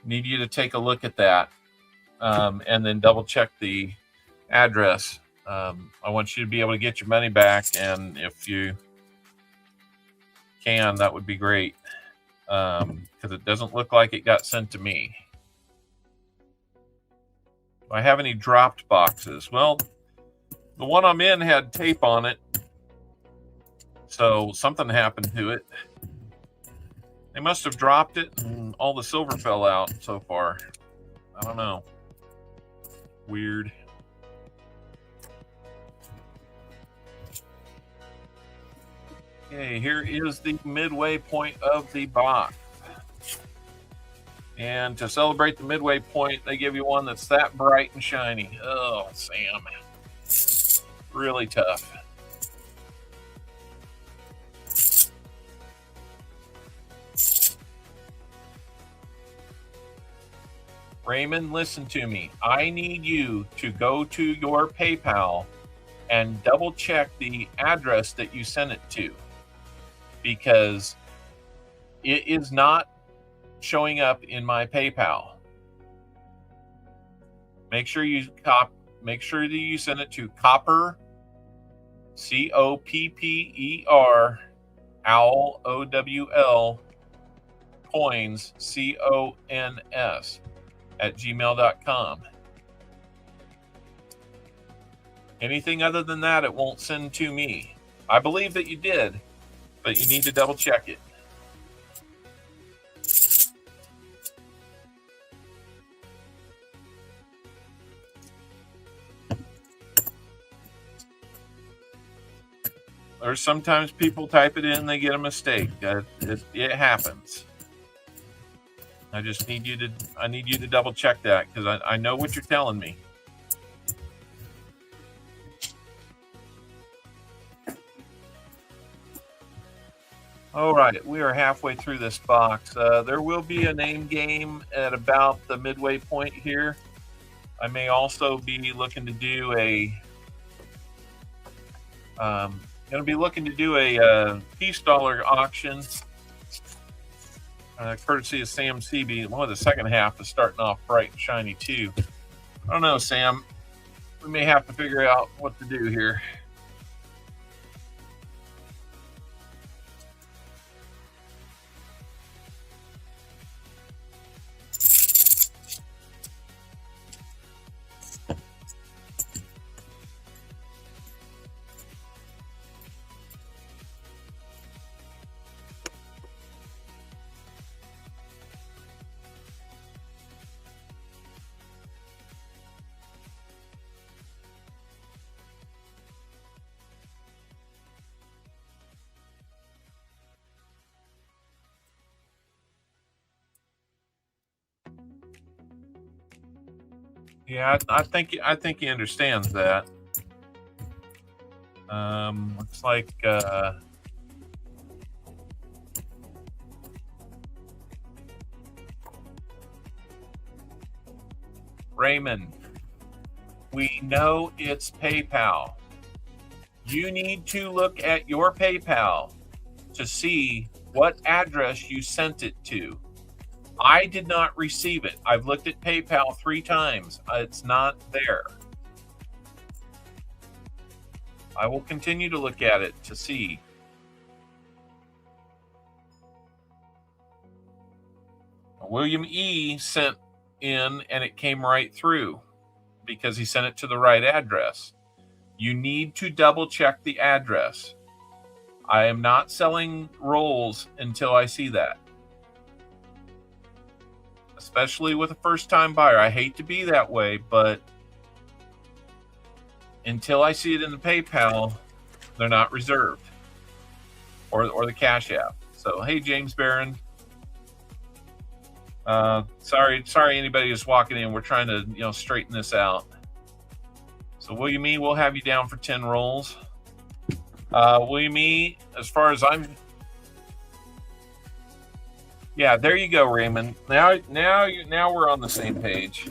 Need you to take a look at that, and then double check the address. I want you to be able to get your money back, and if you can, that would be great, because it doesn't look like it got sent to me. Do I have any dropped boxes? Well, the one I'm in had tape on it, so something happened to it. They must have dropped it and all the silver fell out so far. I don't know. Weird. Okay, here is the midway point of the box. And to celebrate the midway point, they give you one that's that bright and shiny. Oh, Sam. Really tough. Raymond, listen to me. I need you to go to your PayPal and double check the address that you sent it to, because it is not showing up in my PayPal. Make sure you that you send it to Copper, COPPER, Owl, OWL, Coins, CONS, at gmail.com. Anything other than that, it won't send to me. I believe that you did, but you need to double check it. Or sometimes people type it in, they get a mistake. It happens. I need you to double check that, because I know what you're telling me. All right, we are halfway through this box. There will be a name game at about the midway point here. I may also be looking to do a peace dollar auction, courtesy of Sam CB. Well, the second half is starting off bright and shiny too. I don't know, Sam. We may have to figure out what to do here. Yeah, I think he understands that. Looks like Raymond, we know it's PayPal. You need to look at your PayPal to see what address you sent it to. I did not receive it. I've looked at PayPal 3 times. It's not there. I will continue to look at it to see. William E. sent in, and it came right through because he sent it to the right address. You need to double check the address. I am not selling rolls until I see that. especially with a first-time buyer. I hate to be that way, but until I see it in the PayPal, they're not reserved, or the Cash App. So, hey, James Barron. Sorry, anybody who's walking in. We're trying to, straighten this out. So, William E., we'll have you down for 10 rolls. William E., as far as I'm... Yeah, there you go, Raymond. Now we're on the same page.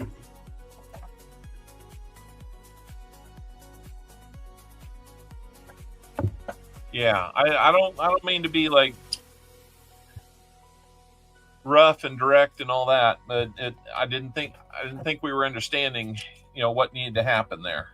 Yeah, I don't mean to be like rough and direct and all that, but I didn't think we were understanding, what needed to happen there.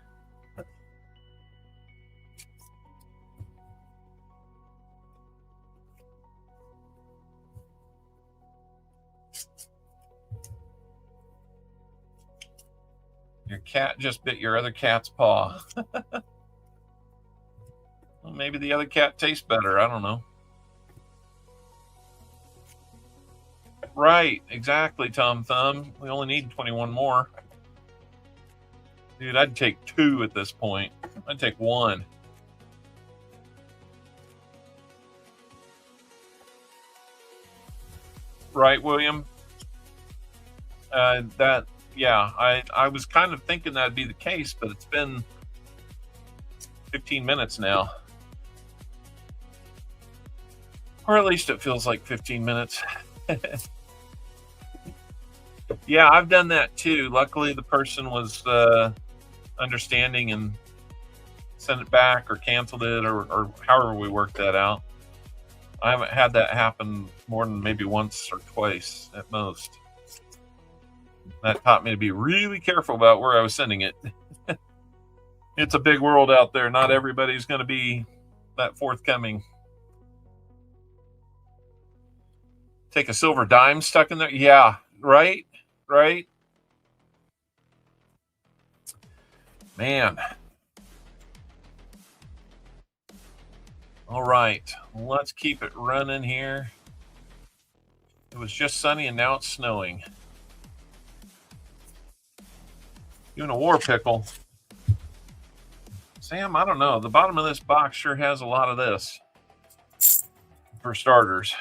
Your cat just bit your other cat's paw. Well, maybe the other cat tastes better. I don't know. Right, exactly, Tom Thumb. We only need 21 more. Dude, I'd take 2 at this point. I'd take 1. Right, William? Yeah, I was kind of thinking that'd be the case, but it's been 15 minutes now. Or at least it feels like 15 minutes. Yeah, I've done that too. Luckily, the person was understanding and sent it back or canceled it or however we worked that out. I haven't had that happen more than maybe once or twice at most. That taught me to be really careful about where I was sending it. It's a big world out there. Not everybody's going to be that forthcoming. Take a silver dime stuck in there? Yeah, right? Man. All right, let's keep it running here. It was just sunny and now it's snowing. You in a war pickle. Sam, I don't know. The bottom of this box sure has a lot of this. For starters.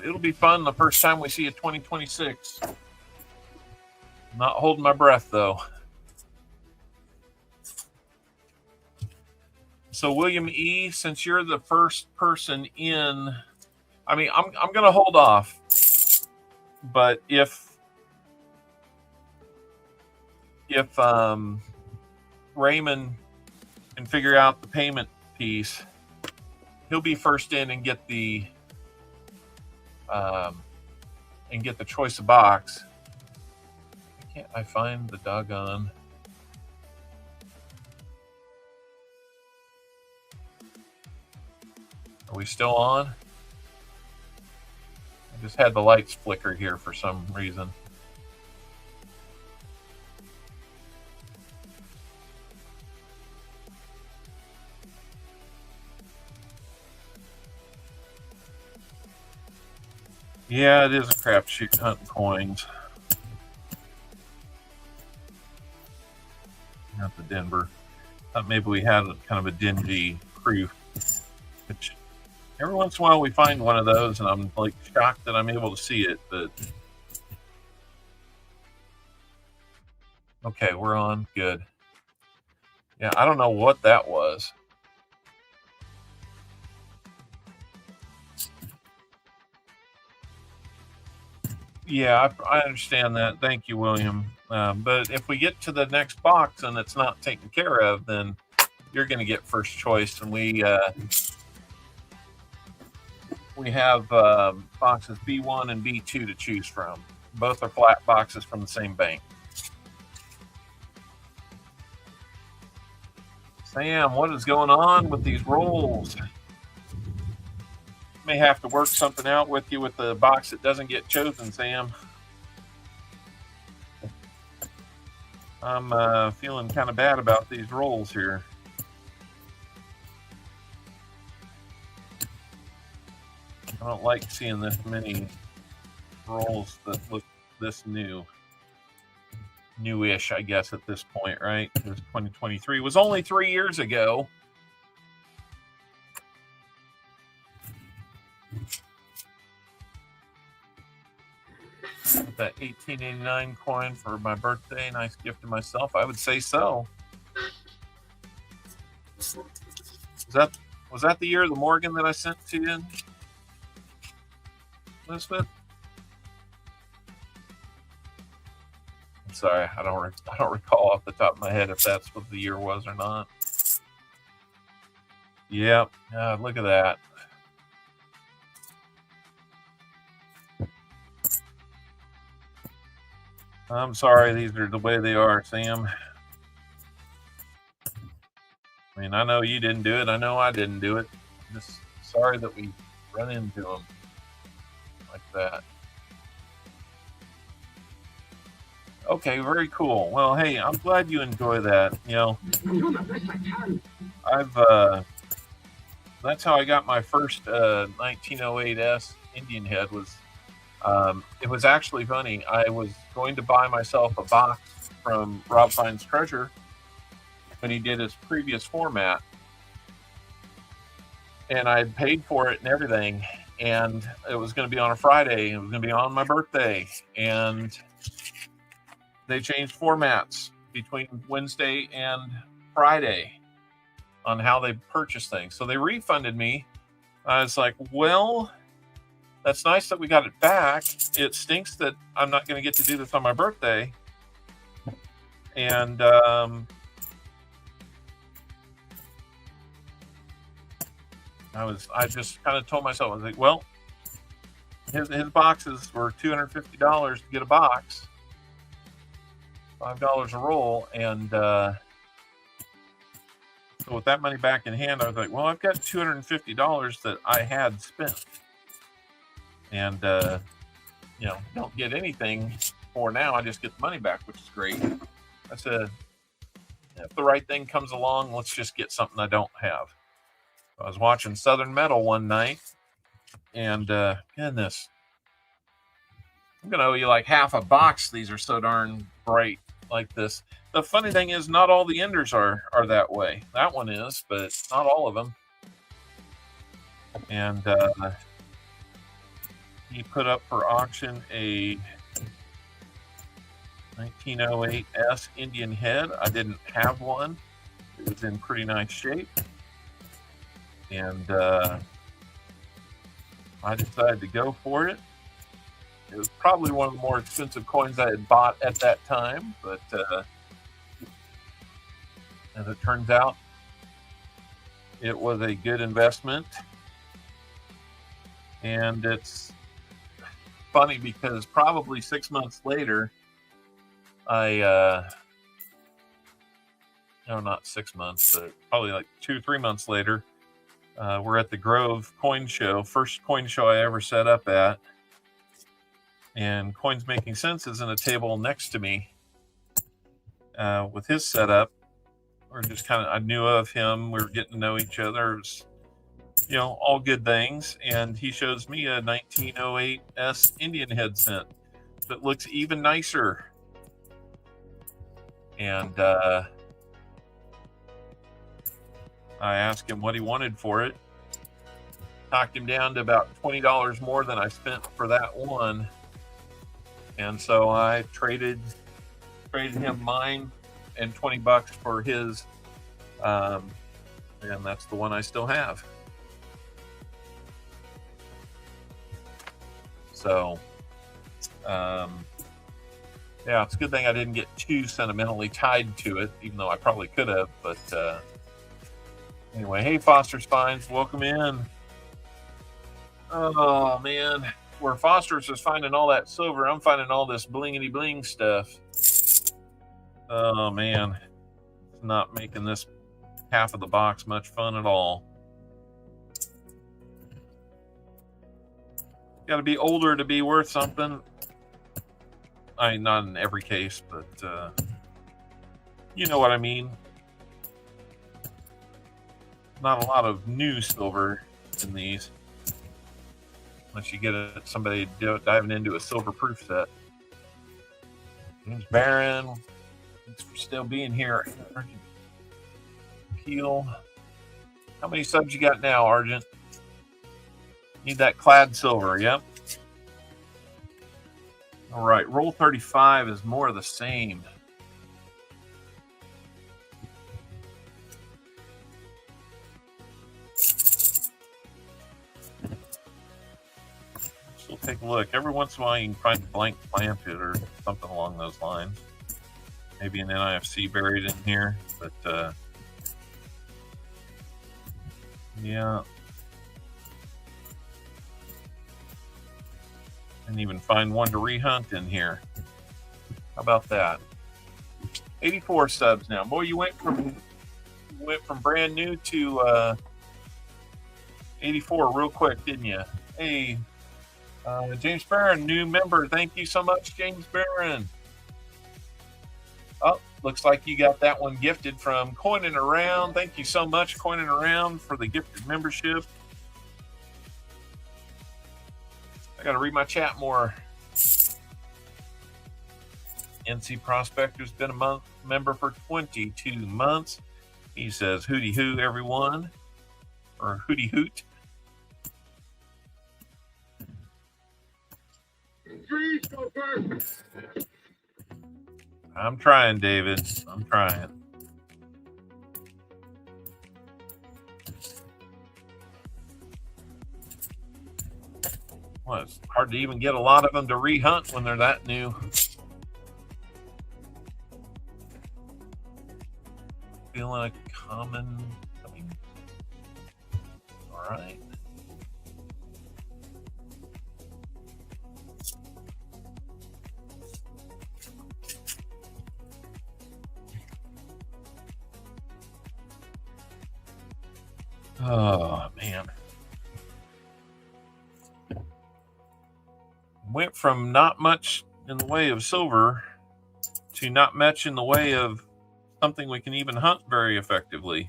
It'll be fun the first time we see a 2026. Not holding my breath though. So William E., since you're the first person in, I mean, I'm going to hold off. But if Raymond can figure out the payment piece, he'll be first in and get the choice of box. Why can't I find the doggone? Are we still on? I just had the lights flicker here for some reason. Yeah, it is a crapshoot hunting coins. Not the Denver. Thought maybe we had kind of a dingy crew. Which every once in a while we find one of those, and I'm like shocked that I'm able to see it. But okay, we're on. Good. Yeah, I don't know what that was. Yeah, I understand that. Thank you, William. But if we get to the next box and it's not taken care of, then you're going to get first choice. And we have boxes B1 and B2 to choose from. Both are flat boxes from the same bank. Sam, what is going on with these rolls? May have to work something out with you with the box that doesn't get chosen, Sam. I'm feeling kind of bad about these rolls here. I don't like seeing this many rolls that look this newish, I guess, at this point, right? Because 2023 was only 3 years ago. That 1889 coin for my birthday, nice gift to myself. I would say so. Was that the year of the Morgan that I sent to you, Elizabeth? I'm sorry, I don't recall off the top of my head if that's what the year was or not. Yep, look at that. I'm sorry, these are the way they are, Sam. I mean, I know you didn't do it. I know I didn't do it. Just sorry that we run into them like that. Okay, very cool. Well, hey, I'm glad you enjoy that. You know, that's how I got my first 1908S Indian head. It was actually funny. I was going to buy myself a box from Rob Fine's Treasure when he did his previous format, and I had paid for it and everything, and it was going to be on a Friday. It was going to be on my birthday, and they changed formats between Wednesday and Friday on how they purchase things. So they refunded me. I was like, well, that's nice that we got it back. It stinks that I'm not going to get to do this on my birthday. And I just kind of told myself, I was like, well, his boxes were $250 to get a box, $5 a roll, and so with that money back in hand, I was like, well, I've got $250 that I had spent. And, don't get anything for now. I just get the money back, which is great. I said, if the right thing comes along, let's just get something I don't have. I was watching Southern Metal one night, and goodness, I'm going to owe you like half a box. These are so darn bright like this. The funny thing is, not all the enders are that way. That one is, but not all of them. And he put up for auction a 1908S Indian head. I didn't have one. It was in pretty nice shape. And I decided to go for it. It was probably one of the more expensive coins I had bought at that time, but as it turns out, it was a good investment. And it's funny because probably 6 months later, not 6 months, but probably like 2-3 months later, we're at the Grove coin show, first coin show I ever set up at. And Coins Making Sense is in a table next to me with his setup. We're just I knew of him. We were getting to know each other. It was, all good things. And he shows me a 1908S Indian head cent that looks even nicer. And I asked him what he wanted for it. Knocked him down to about $20 more than I spent for that one. And so I traded him mine and $20 for his, and that's the one I still have. So, it's a good thing I didn't get too sentimentally tied to it, even though I probably could have. But anyway, hey, Foster Spines, welcome in. Oh, man. Where Foster's is finding all that silver, I'm finding all this blingity bling stuff. Oh, man. It's not making this half of the box much fun at all. Got to be older to be worth something. I mean, not in every case, but you know what I mean. Not a lot of new silver in these, unless you get somebody diving into a silver proof set. James Barron, thanks for still being here. Argent Peel. How many subs you got now, Argent? Need that clad silver, yep. All right, roll 35 is more of the same. So we'll take a look. Every once in a while you can find a blank planted or something along those lines. Maybe an NIFC buried in here, but yeah. And even find one to rehunt in here. How about that? 84 subs now. Boy, you went from brand new to 84 real quick, didn't you? Hey, James Barron, new member. Thank you so much, James Barron. Oh, looks like you got that one gifted from Coining Around. Thank you so much, Coining Around, for the gifted membership. I got to read my chat more. NC Prospector's been a member for 22 months. He says, hooty hoo, everyone. Or hooty hoot. Freeze, go first. I'm trying, David. I'm trying. Well, it's hard to even get a lot of them to rehunt when they're that new. Feeling a common coming. All right. Oh, man. Went from not much in the way of silver to not much in the way of something we can even hunt very effectively.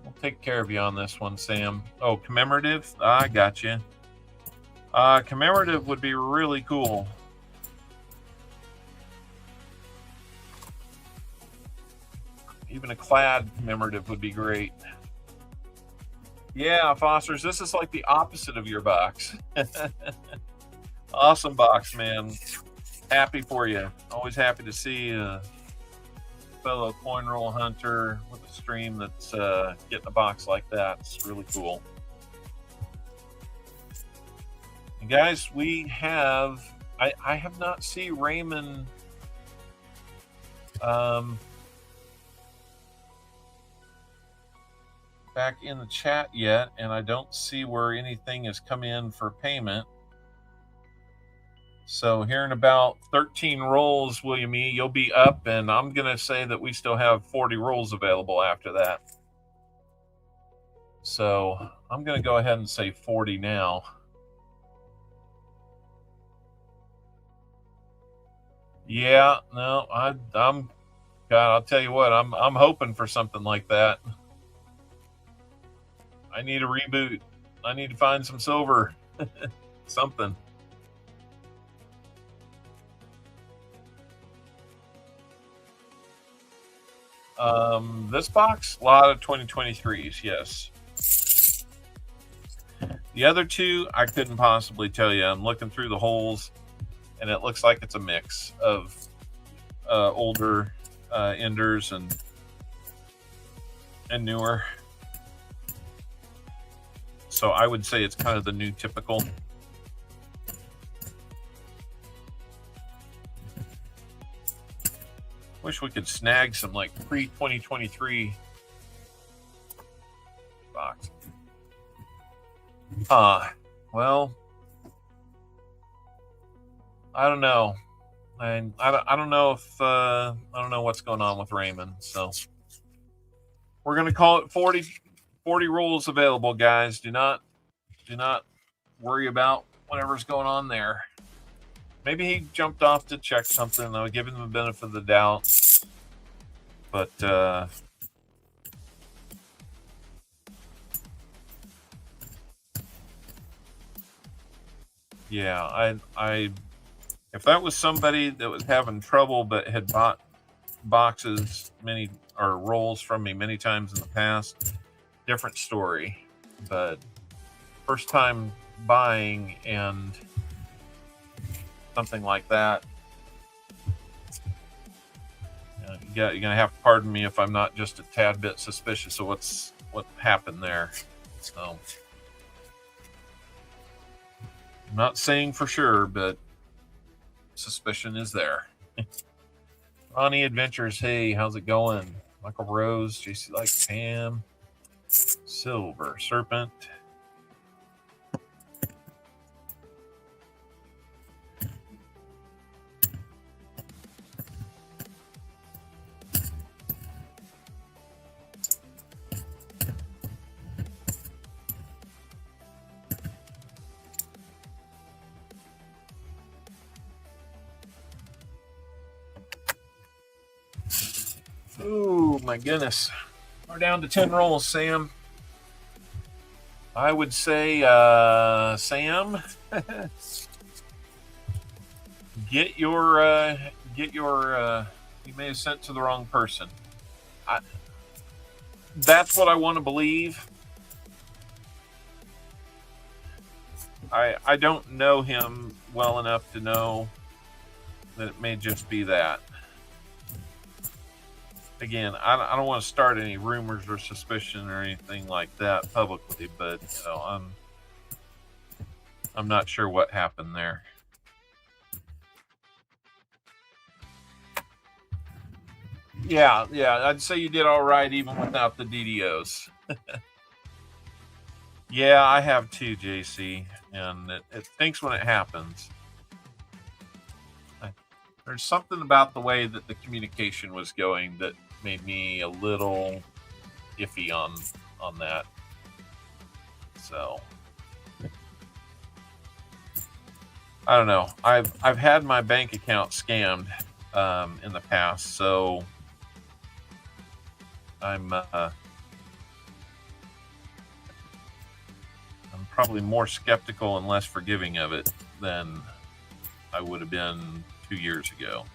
We'll take care of you on this one, Sam. Oh, commemorative? I got you. Commemorative would be really cool. Even a clad commemorative would be great. Yeah, Fosters, this is like the opposite of your box. Awesome box, man. Happy for you. Always happy to see a fellow coin roll hunter with a stream that's getting a box like that. It's really cool. And guys, we have... I have not seen Raymond... back in the chat yet, and I don't see where anything has come in for payment. So here in about 13 rolls, William E., you'll be up, and I'm going to say that we still have 40 rolls available after that. So I'm going to go ahead and say 40 now. Yeah, no, I'm God, I'll tell you what, I'm hoping for something like that. I need a reboot. I need to find some silver. Something. This box, a lot of 2023s, yes. The other two, I couldn't possibly tell you. I'm looking through the holes, and it looks like it's a mix of older enders and newer. So I would say it's kind of the new typical. Wish we could snag some like pre-2023 box. Well, I don't know. And I don't know if I don't know what's going on with Raymond. So we're going to call it 40 rules available, guys. Do not worry about whatever's going on there. Maybe he jumped off to check something. I would give him the benefit of the doubt. But yeah, I if that was somebody that was having trouble but had bought boxes or rolls from me many times in the past, different story. But first time buying and something like that, you're gonna have to pardon me if I'm not just a tad bit suspicious of what happened there. So I'm not saying for sure, but suspicion is there. Ronnie Adventures, hey, how's it going? Michael Rose, JC Like Pam, Silver Serpent. Oh my goodness. We're down to 10 rolls, Sam. I would say, Sam, get your, you may have sent to the wrong person. That's what I want to believe. I don't know him well enough to know that it may just be that. Again, I don't want to start any rumors or suspicion or anything like that publicly, but I'm not sure what happened there. Yeah, I'd say you did all right even without the DDOs. Yeah, I have too, JC, and it stinks when it happens. There's something about the way that the communication was going that made me a little iffy on that. So I don't know. I've had my bank account scammed in the past, so I'm probably more skeptical and less forgiving of it than I would have been 2 years ago.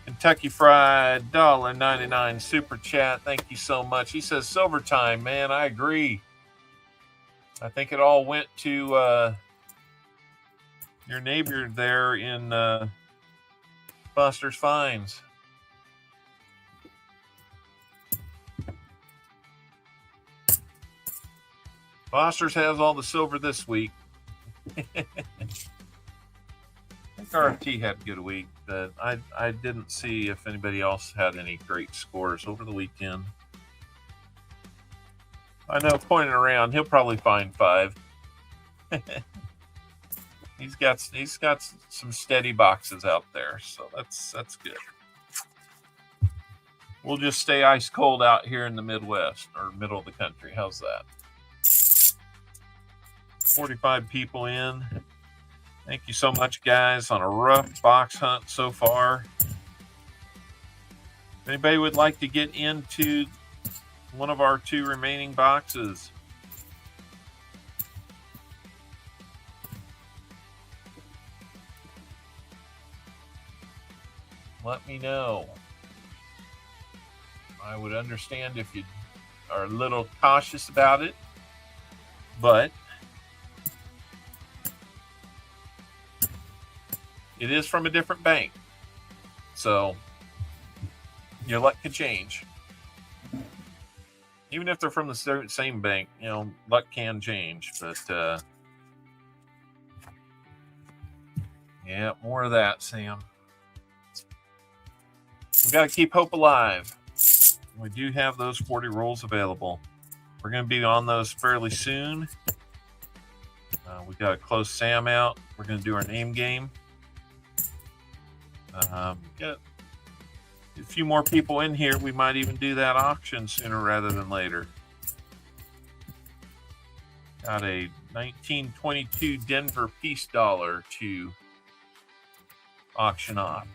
Kentucky Fried $1.99 super chat. Thank you so much. He says silver time, man. I agree. I think it all went to your neighbor there in Foster's Finds. Foster's has all the silver this week. I think RFT had a good week, but I didn't see if anybody else had any great scores over the weekend. I know, pointing around, he'll probably find 5. He's got some steady boxes out there, so that's good. We'll just stay ice cold out here in the Midwest or middle of the country. How's that? 45 people in. Thank you so much, guys, on a rough box hunt so far. If anybody would like to get into one of our 2 remaining boxes, let me know. I would understand if you are a little cautious about it, but it is from a different bank, so your luck could change. Even if they're from the same bank, luck can change. But yeah, more of that, Sam. We got to keep hope alive. We do have those 40 rolls available. We're going to be on those fairly soon. We got to close Sam out. We're going to do our name game. Get a few more people in here. We might even do that auction sooner rather than later. Got a 1922 Denver Peace Dollar to auction off.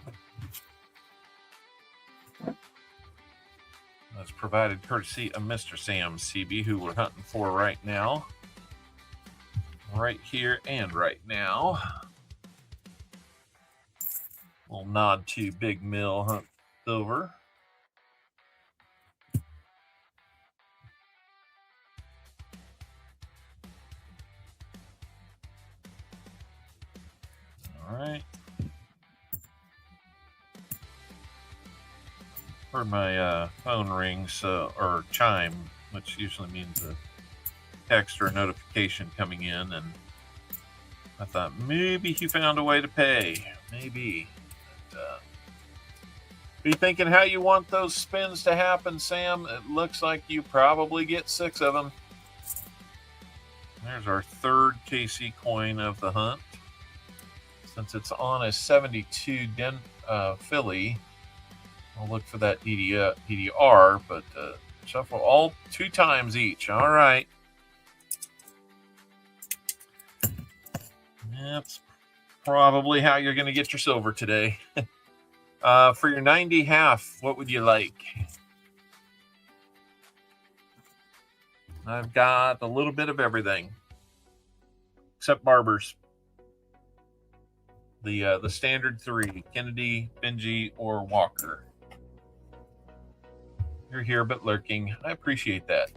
That's provided courtesy of Mr. Sam CB, who we're hunting for right now. Right here and right now. Little nod to Big Mill Hunt Silver. All right. Heard my phone ring, or chime, which usually means a text or a notification coming in, and I thought maybe he found a way to pay. Maybe. But, be thinking how you want those spins to happen, Sam. It looks like you probably get 6 of them. There's our third KC coin of the hunt. Since it's on a 72 Philly, I'll look for that DDR, but shuffle all 2 times each. All right. That's probably how you're going to get your silver today. For your 90 half, what would you like? I've got a little bit of everything, except barbers. The standard 3, Kennedy, Benji, or Walker. You're here but lurking. I appreciate that.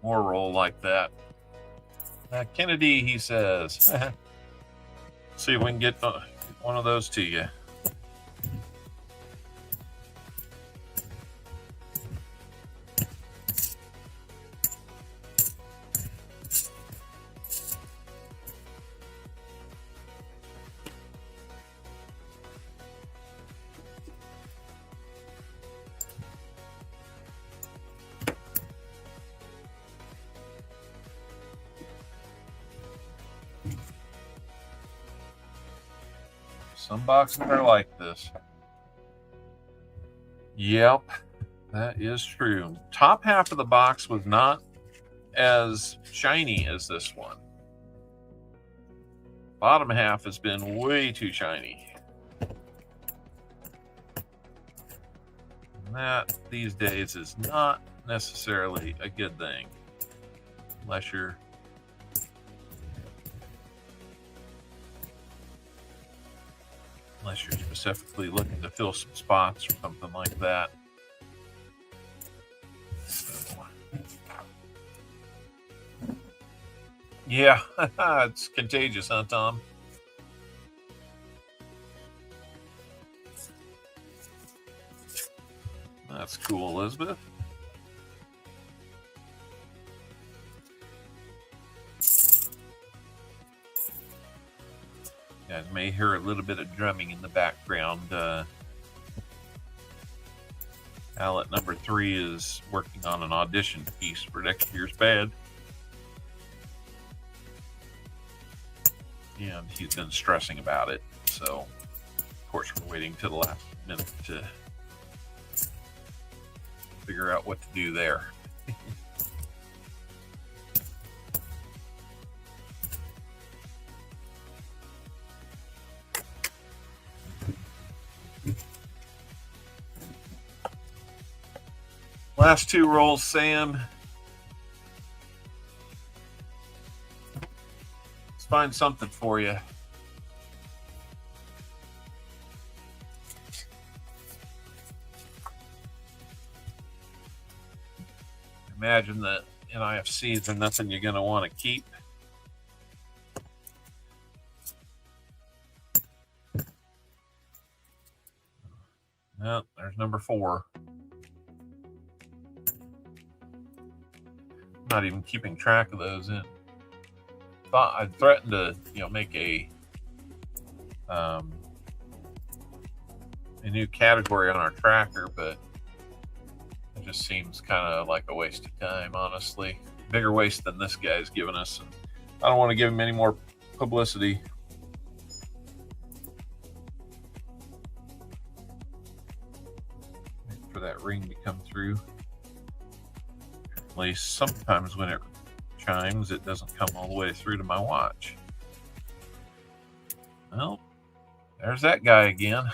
More roll like that. Kennedy, he says. See if we can get one of those to you. Some boxes are like this. Yep, that is true. Top half of the box was not as shiny as this one. Bottom half has been way too shiny. And that, these days, is not necessarily a good thing. Unless you're specifically looking to fill some spots or something like that. So, yeah, it's contagious, huh, Tom? That's cool, Elizabeth. You guys may hear a little bit of drumming in the background. Ballot number 3 is working on an audition piece for next year's band. And he's been stressing about it. So, of course, we're waiting to the last minute to figure out what to do there. Last 2 rolls, Sam. Let's find something for you. Imagine that NIFCs are nothing you're going to want to keep. Well, there's number 4. Not even keeping track of those in. Thought I'd threatened to, make a new category on our tracker, but I just seems kind of like a waste of time, honestly. Bigger waste than this guy's given us. And I don't want to give him any more publicity. Wait for that ring to come through. At least sometimes when it chimes, it doesn't come all the way through to my watch. Well, there's that guy again.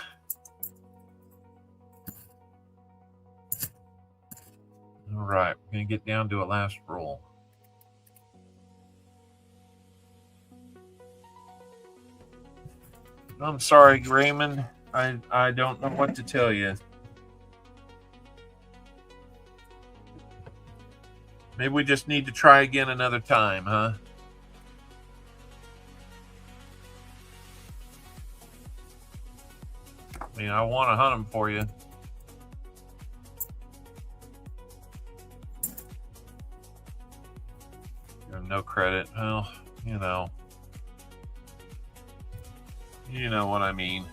All right, we're going to get down to a last roll. I'm sorry, Raymond. I don't know what to tell you. Maybe we just need to try again another time, huh? I mean, I want to hunt them for you. No credit. Well, you know what I mean.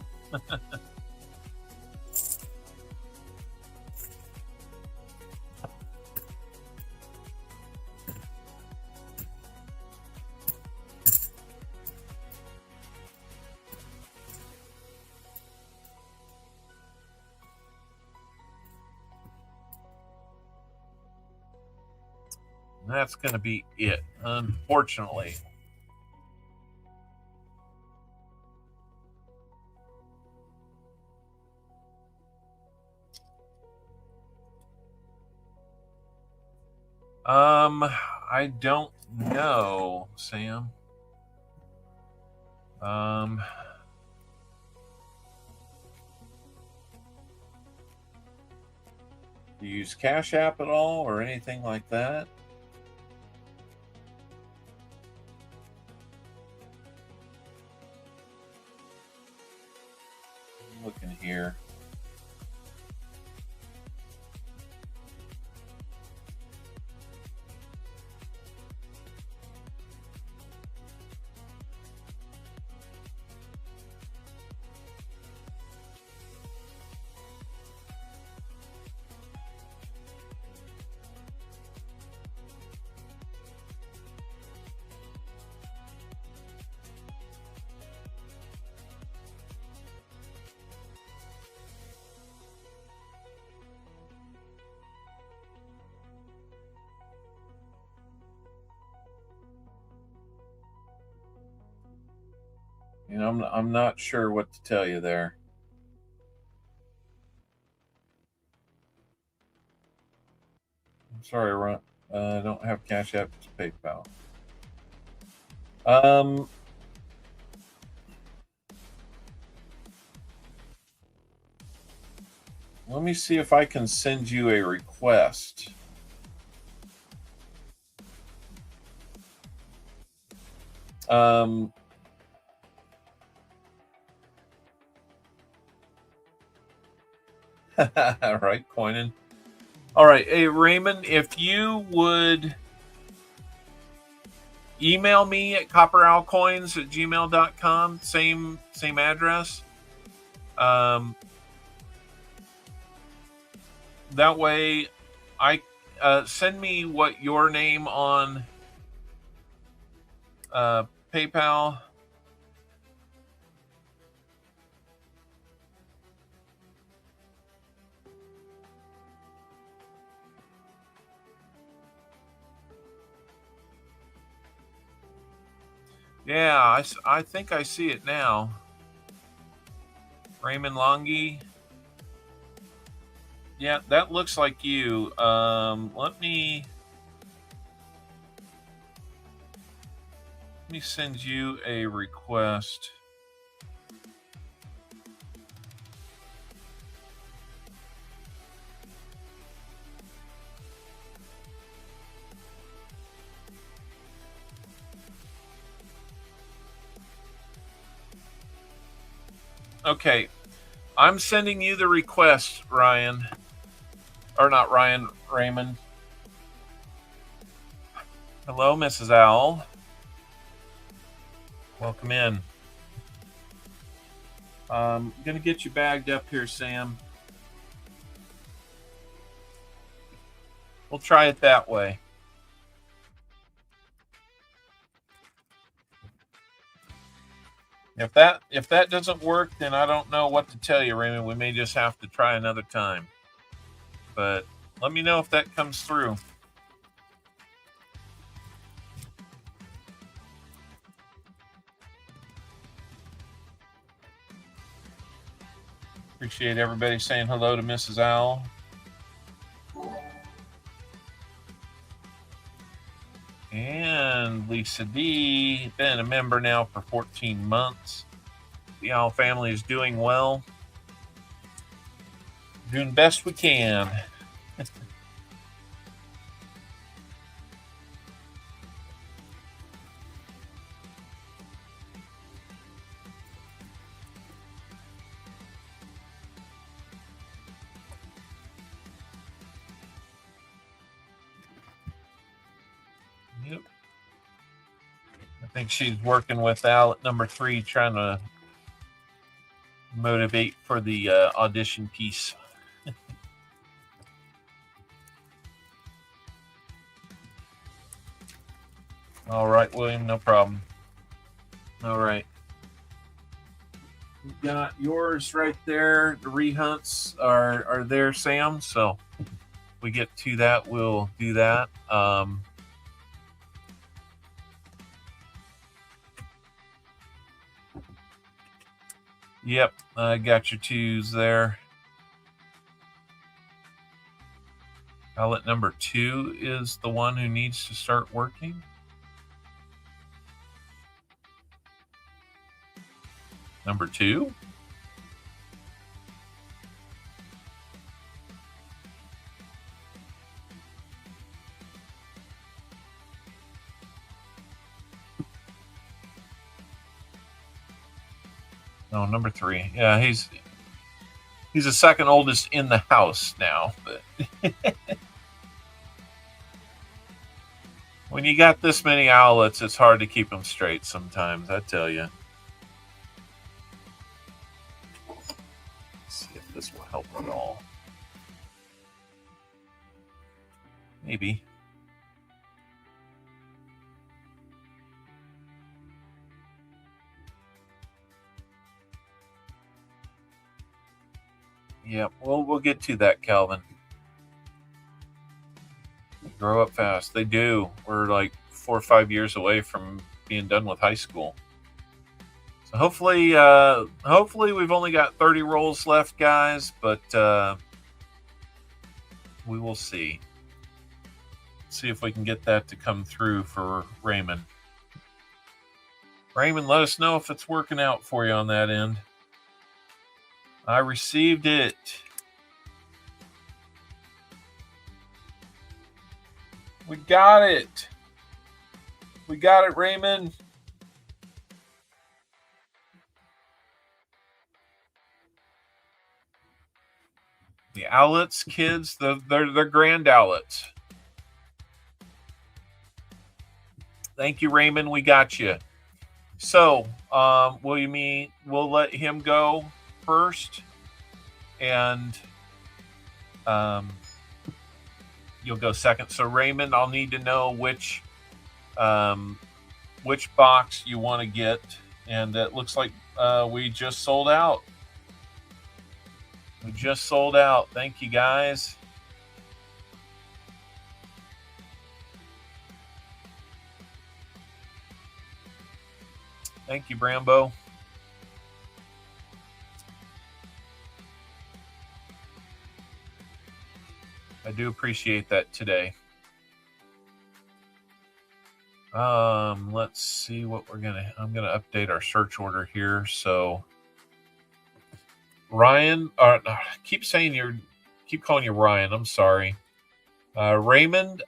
That's going to be it, unfortunately. I don't know, Sam. Do you use Cash App at all or anything like that? I'm looking here. You know, I'm not sure what to tell you there. I'm sorry, Ron. I don't have Cash App, it's PayPal. Let me see if I can send you a request. Right, Coining. All right, hey Raymond, if you would email me at CopperOwlCoins@gmail.com, same address. That way, I send me what your name on PayPal. Yeah, I think I see it now. Raymond Longy. Yeah, that looks like you. Let me send you a request. Okay, I'm sending you the request, Ryan. Or not Ryan, Raymond. Hello, Mrs. Owl. Welcome in. I'm going to get you bagged up here, Sam. We'll try it that way. If that doesn't work, then I don't know what to tell you, Raymond. We may just have to try another time. But let me know if that comes through. Appreciate everybody saying hello to Mrs. Owl. And Lisa D, been a member now for 14 months. The Owl family is doing well. Doing best we can. Yep. I think she's working with Al at number 3, trying to motivate for the audition piece. All right, William, no problem. All right. You got yours right there. The rehunts are there, Sam. So if we get to that, we'll do that. Yep, I got your 2s there. Outlet number 2 is the one who needs to start working. Number 2? No, number 3. Yeah, he's the second oldest in the house now. But when you got this many owlets, it's hard to keep them straight sometimes, I tell you. Let's see if this will help at all. Maybe. Yeah, we'll get to that, Calvin. They grow up fast. They do. We're like 4 or 5 years away from being done with high school. So hopefully we've only got 30 rolls left, guys, but we will see. See if we can get that to come through for Raymond. Raymond, let us know if it's working out for you on that end. I received it. We got it. We got it, Raymond. The owlets, kids, they're grand owlets. Thank you, Raymond. We got you. So, we'll let him go first, and you'll go second. So Raymond, I'll need to know which box you want to get, and it looks like we just sold out. We just sold out. Thank you, guys. Thank you, Brambo. I do appreciate that today. Let's see what I'm gonna update our search order here. So Ryan, keep calling you Ryan. I'm sorry. Raymond,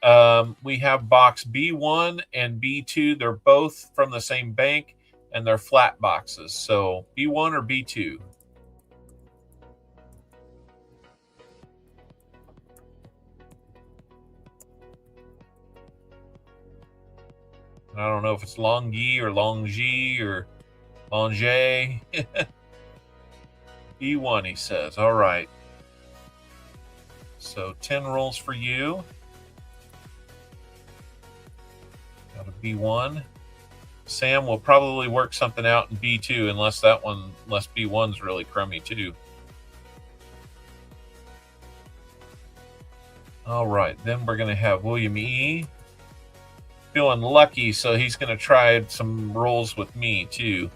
we have box B1 and B2. They're both from the same bank, and they're flat boxes. So B1 or B2? I don't know if it's Longy or Longy or Longe. B1, he says. All right. So 10 rolls for you. out of B1. Sam will probably work something out in B2 unless B1's really crummy too. All right, then we're going to have William E. Feeling lucky, so he's going to try some rolls with me too.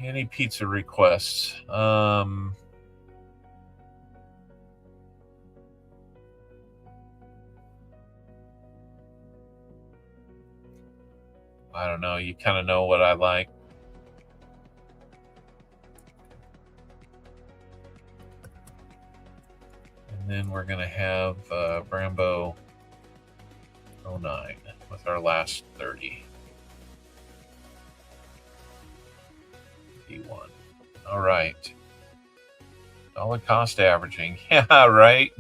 Any pizza requests? I don't know. You kind of know what I like. And then we're going to have Brambo 09 with our last 30. B1. All right. Dollar cost averaging. Yeah, right.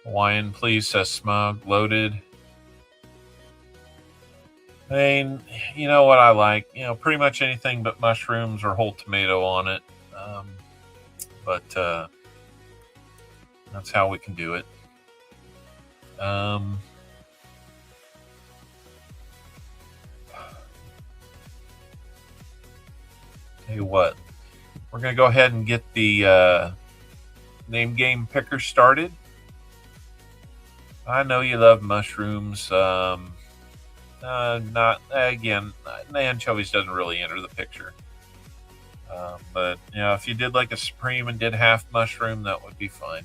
Hawaiian, please, says Smug. Loaded. I mean, you know what I like? You know, pretty much anything but mushrooms or whole tomato on it. But that's how we can do it. Tell you what, we're going to go ahead and get the name game picker started. I know you love mushrooms. Not again. The anchovies doesn't really enter the picture. But you know, if you did like a supreme and did half mushroom, that would be fine.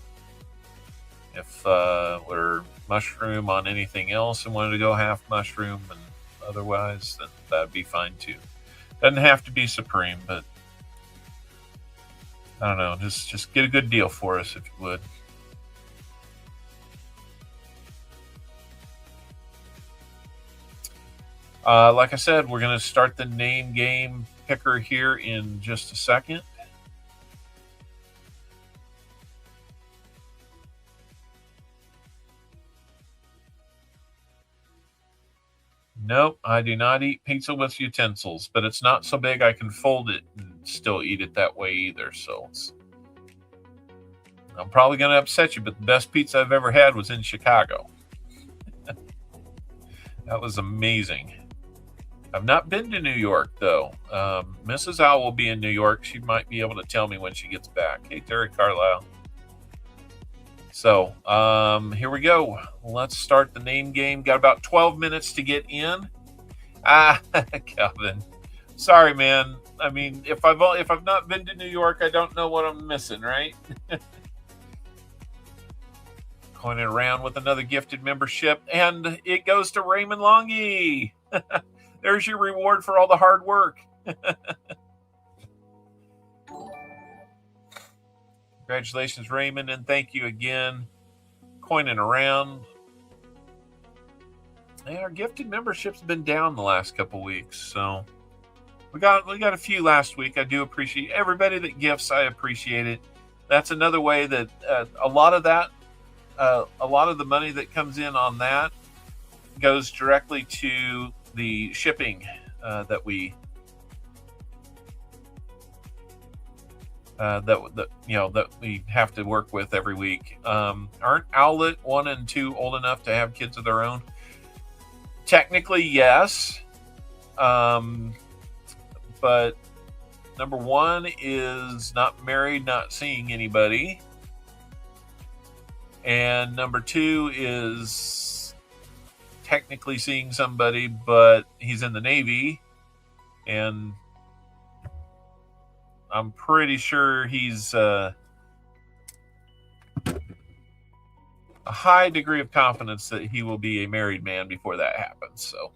If we're mushroom on anything else and wanted to go half mushroom and otherwise, then that'd be fine too. Doesn't have to be supreme, but I don't know. Just get a good deal for us if you would. Like I said, we're going to start the name game picker here in just a second. Nope, I do not eat pizza with utensils, but it's not so big I can fold it and still eat it that way either. So I'm probably going to upset you, but the best pizza I've ever had was in Chicago. That was amazing. I've not been to New York, though. Mrs. Owl will be in New York. She might be able to tell me when she gets back. Hey, Terry Carlisle. So, here we go. Let's start the name game. Got about 12 minutes to get in. Calvin. Sorry, man. I mean, if I've not been to New York, I don't know what I'm missing, right? Going around with another gifted membership, and it goes to Raymond Longy. There's your reward for all the hard work. Congratulations, Raymond, and thank you again. Coining around. And our gifted membership's been down the last couple weeks, so we got a few last week. I do appreciate everybody that gifts. I appreciate it. That's another way that a lot of the money that comes in on that goes directly to the shipping that we have to work with every week. Aren't Owlet 1 and 2 old enough to have kids of their own? Technically, yes. But number 1 is not married, not seeing anybody. And number 2 is technically seeing somebody, but he's in the Navy. And I'm pretty sure he's a high degree of confidence that he will be a married man before that happens. So,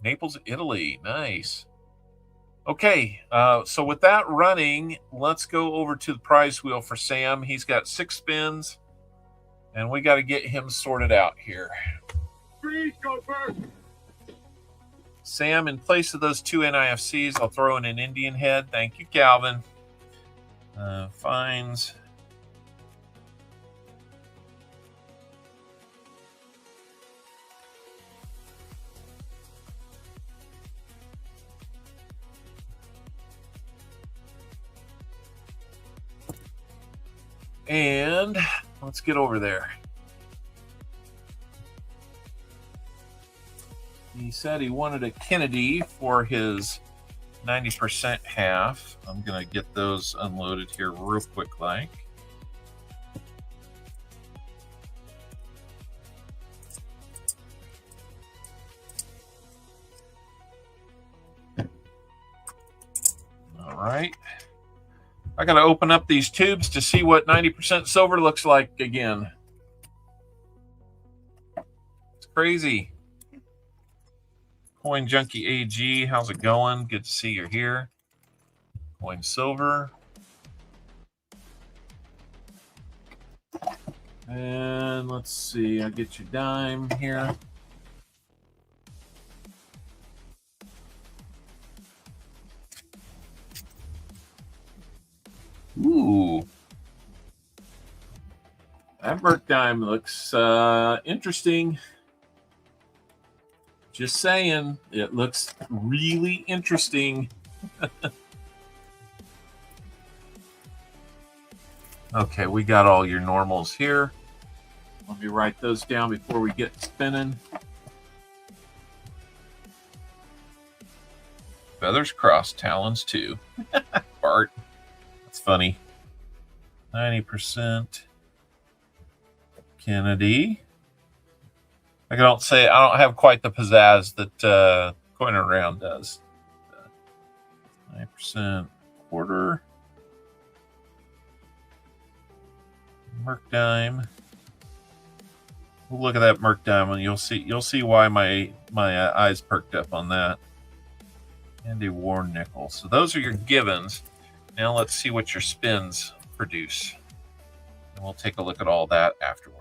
Naples, Italy. Nice. Okay, so with that running, let's go over to the prize wheel for Sam. He's got 6 spins, and we got to get him sorted out here. Freeze, go first. Sam, in place of those 2 NIFCs, I'll throw in an Indian head. Thank you, Calvin. Fines. And let's get over there. He said he wanted a Kennedy for his 90% half. I'm going to get those unloaded here real quick like. All right. I got to open up these tubes to see what 90% silver looks like again. It's crazy. Coin Junkie AG, how's it going? Good to see you're here. Coin silver. And let's see, I'll get your dime here. Ooh. That Merc dime looks interesting. Just saying, it looks really interesting. Okay, we got all your normals here. Let me write those down before we get spinning. Feathers crossed, talons too. Bart. That's funny. 90% Kennedy. I don't have quite the pizzazz that Coin Around does. 9% quarter. Merc dime. Look at that Merc dime, and you'll see why my eyes perked up on that. And a war nickel. So those are your givens. Now let's see what your spins produce. And we'll take a look at all that afterward.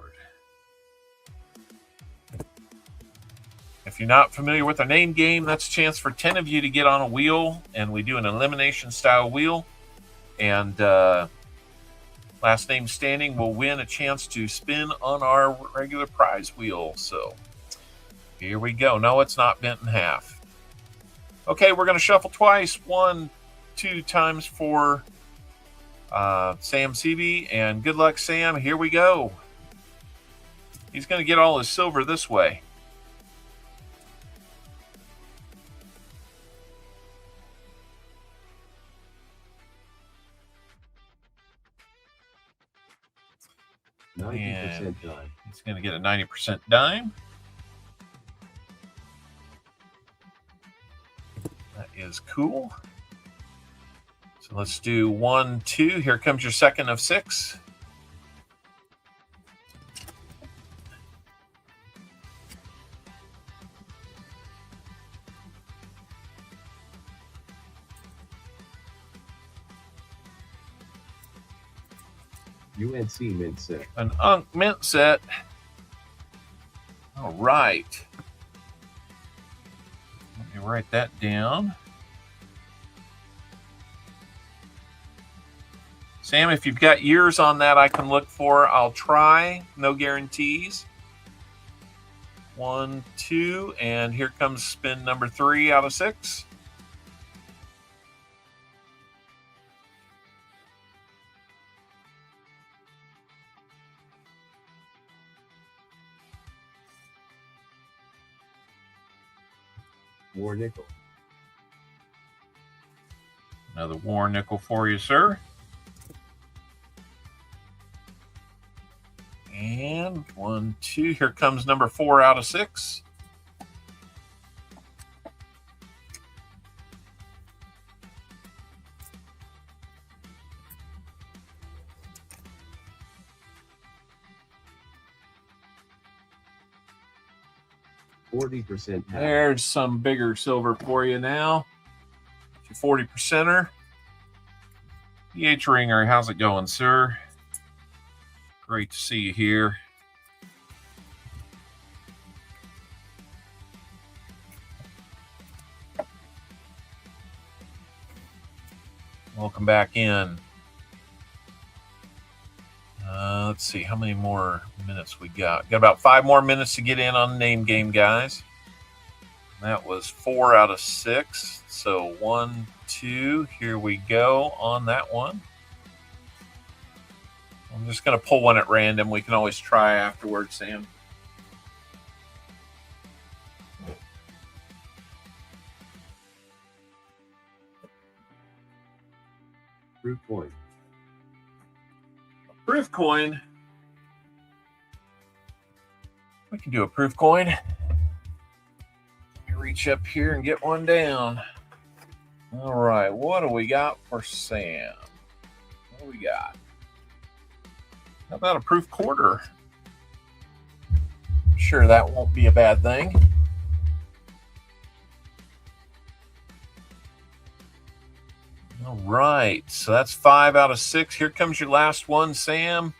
If you're not familiar with our name game, that's a chance for 10 of you to get on a wheel, and we do an elimination style wheel. And last name standing will win a chance to spin on our regular prize wheel. So here we go. No, it's not bent in half. Okay, we're going to shuffle twice. 1, 2 times for Sam CB, and good luck, Sam. Here we go. He's going to get all his silver this way. And he's going to get a 90% dime. That is cool. So let's do 1, 2. Here comes your second of 6. UNC mint set. An UNC mint set. All right. Let me write that down. Sam, if you've got years on that I can look for, I'll try. No guarantees. 1, 2, and here comes spin number 3 out of 6. War nickel. Another war nickel for you, sir. And 1, 2. Here comes number 4 out of 6. %. There's some bigger silver for you now. Your 40%er. EH Ringer, how's it going, sir? Great to see you here. Welcome back in. Let's see how many more minutes we got. Got about 5 more minutes to get in on the name game, guys. That was 4 out of 6. So 1, 2. Here we go on that one. I'm just going to pull one at random. We can always try afterwards, Sam. Proof coin. Proof coin. We can do a proof coin. Let me reach up here and get one down. All right, what do we got for Sam? What do we got? How about a proof quarter? I'm sure that won't be a bad thing. All right, so that's 5 out of 6. Here comes your last one, Sam.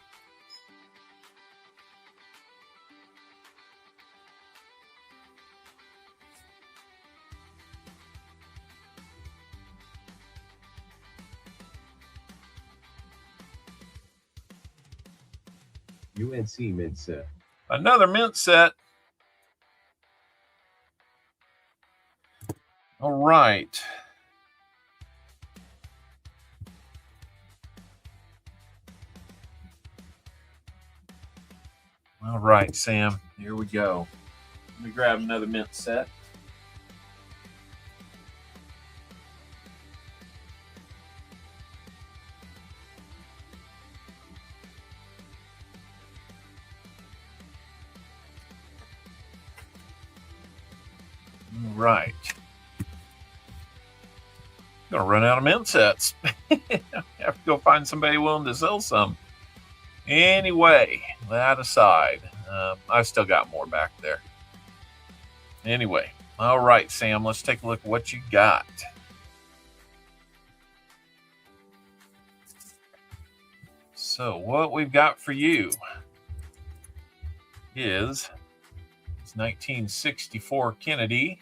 UNC mint set. Another mint set. All right. All right, Sam. Here we go. Let me grab another mint set. All right. Gonna run out of mint sets. Have to go find somebody willing to sell some. Anyway, that aside, I've still got more back there. Anyway, all right, Sam, let's take a look at what you got. So what we've got for you is 1964 Kennedy.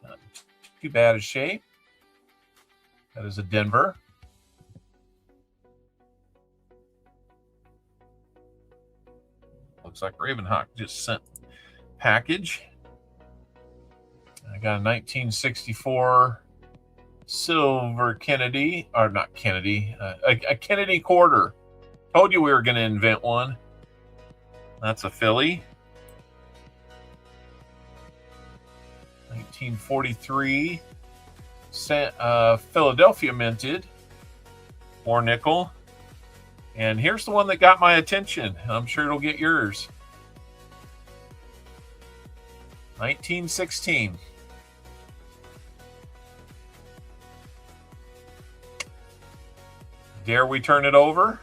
Not too bad a shape. That is a Denver. Looks like Ravenhawk just sent package. I got a 1964 silver Kennedy, or not Kennedy, a Kennedy quarter. Told you we were going to invent one. That's a Philly. 1943 Philadelphia minted. More nickel. And here's the one that got my attention. I'm sure it'll get yours. 1916. Dare we turn it over?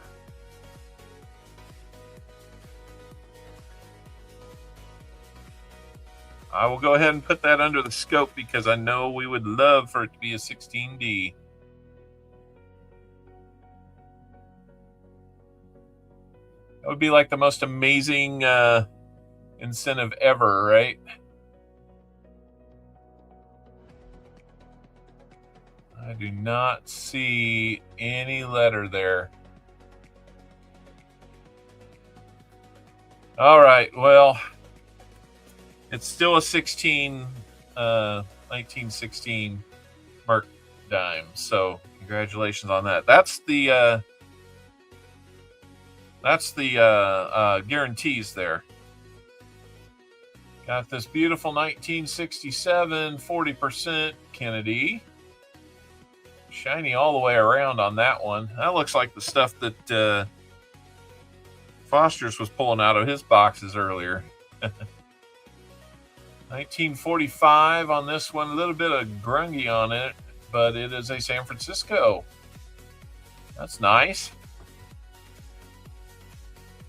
I will go ahead and put that under the scope because I know we would love for it to be a 16D. That would be like the most amazing incentive ever, right? I do not see any letter there. All right, well, it's still a 1916 Merc dime, so congratulations on that. That's the guarantees there. Got this beautiful 1967 40% Kennedy. Shiny all the way around on that one. That looks like the stuff that Foster's was pulling out of his boxes earlier. 1945 on this one. A little bit of grungy on it, but it is a San Francisco. That's nice.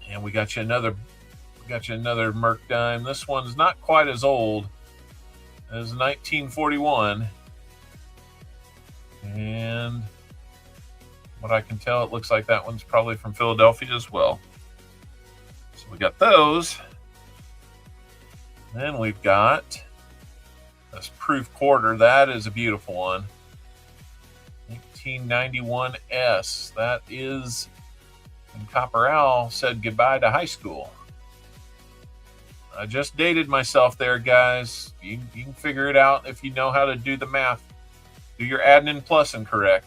And we got you another Merc dime. This one's not quite as old as 1941. And what I can tell, it looks like that one's probably from Philadelphia as well. So we got those. Then we've got this proof quarter. That is a beautiful one. 1991S. That is when Copper Owl said goodbye to high school. I just dated myself there, guys. You can figure it out if you know how to do the math. Do your adding and plussing correct.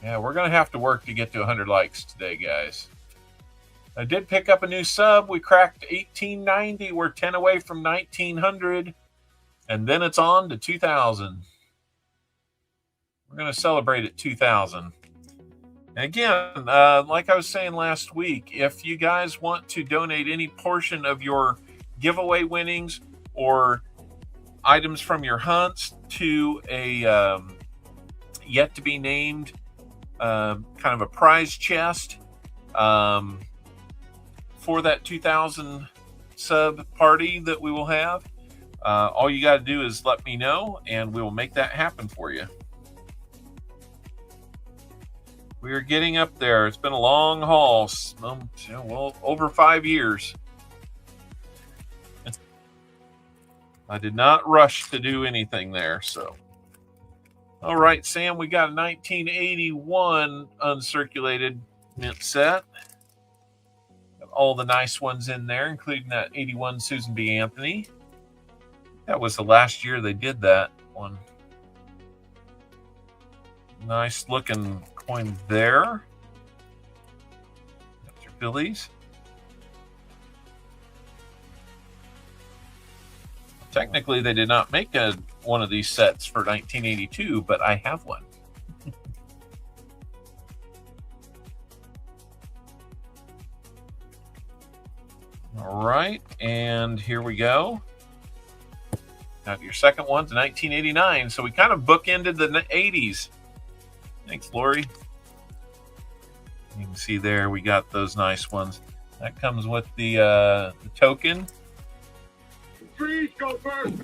Yeah, we're going to have to work to get to 100 likes today, guys. I did pick up a new sub. We cracked 1890. We're 10 away from 1900. And then it's on to 2000. We're going to celebrate at 2000. And again, like I was saying last week, if you guys want to donate any portion of your giveaway winnings or items from your hunts to a yet to be named kind of a prize chest for that 2000 sub party that we will have, all you got to do is let me know and we will make that happen for you. We are getting up there. It's been a long haul. Well, over 5 years. I did not rush to do anything there, so. All right, Sam, we got a 1981 uncirculated mint set. Got all the nice ones in there, including that 81 Susan B. Anthony. That was the last year they did that one. Nice looking coin there. That's your Phillies. Technically, they did not make one of these sets for 1982, but I have one. All right, and here we go. Got your second one to 1989. So we kind of bookended the 80s. Thanks, Lori. You can see there we got those nice ones. That comes with the token. Freeze, go first.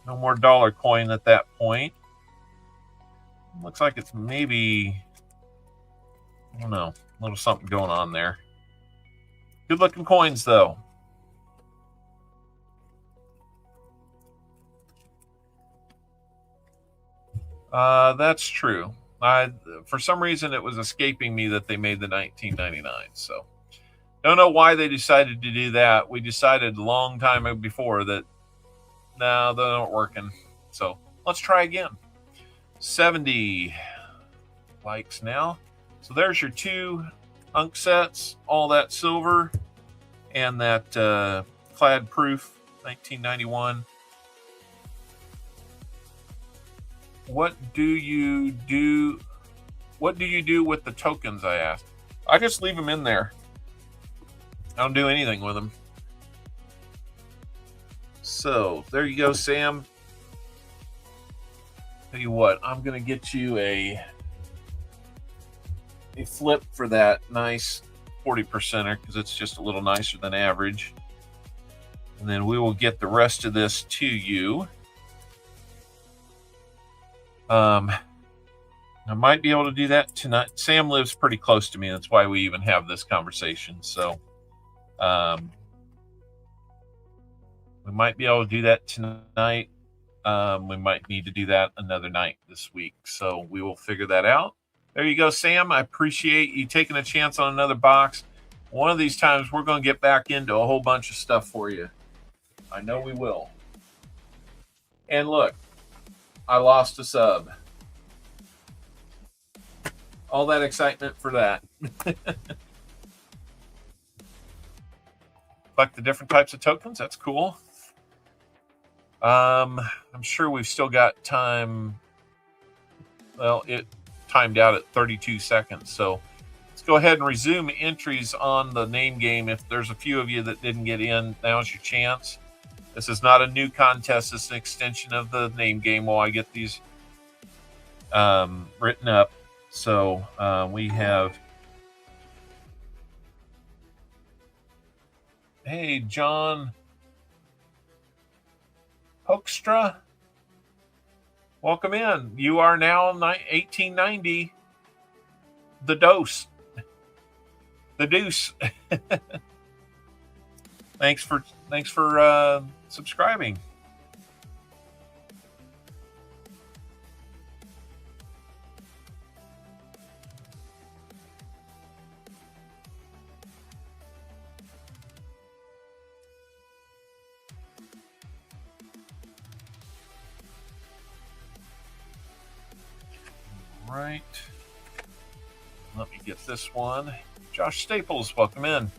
No more dollar coin at that point. Looks like it's maybe, I don't know, a little something going on there. Good looking coins though. That's true. For some reason it was escaping me that they made the 1999. So don't know why they decided to do that. We decided a long time before that, no, they aren't working. So let's try again. 70 likes now. So there's your two unk sets, all that silver, and that clad proof 1991. What do you do? What do you do with the tokens? I asked. I just leave them in there. I don't do anything with them. So there you go, Sam. Tell you what, I'm gonna get you a flip for that nice 40%er because it's just a little nicer than average. And then we will get the rest of this to you. I might be able to do that tonight. Sam lives pretty close to me. That's why we even have this conversation. So we might be able to do that tonight. We might need to do that another night this week. So we will figure that out. There you go, Sam. I appreciate you taking a chance on another box. One of these times we're going to get back into a whole bunch of stuff for you. I know we will. And look, I lost a sub. All that excitement for that. Like the different types of tokens. That's cool. I'm sure we've still got time. Well, it timed out at 32 seconds. So let's go ahead and resume entries on the name game. If there's a few of you that didn't get in, now's your chance. This is not a new contest. It's an extension of the name game while I get these written up. So we have, hey, John Hoekstra. Welcome in. You are now 1890. The dose. The deuce. Thanks for subscribing. right. Let me get this one. Josh Staples, welcome in.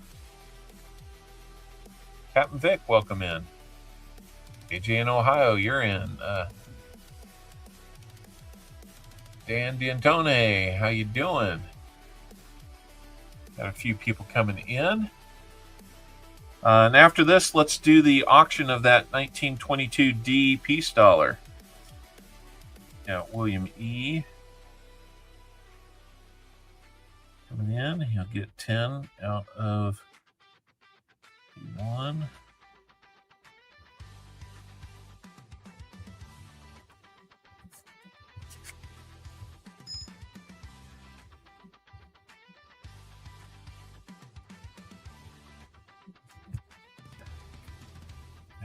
Captain Vic, welcome in. AJ in Ohio, you're in. Dan D'Antone, how you doing? Got a few people coming in. And after this, let's do the auction of that 1922D peace dollar. Now, William E. coming in. He'll get 10 out of P1.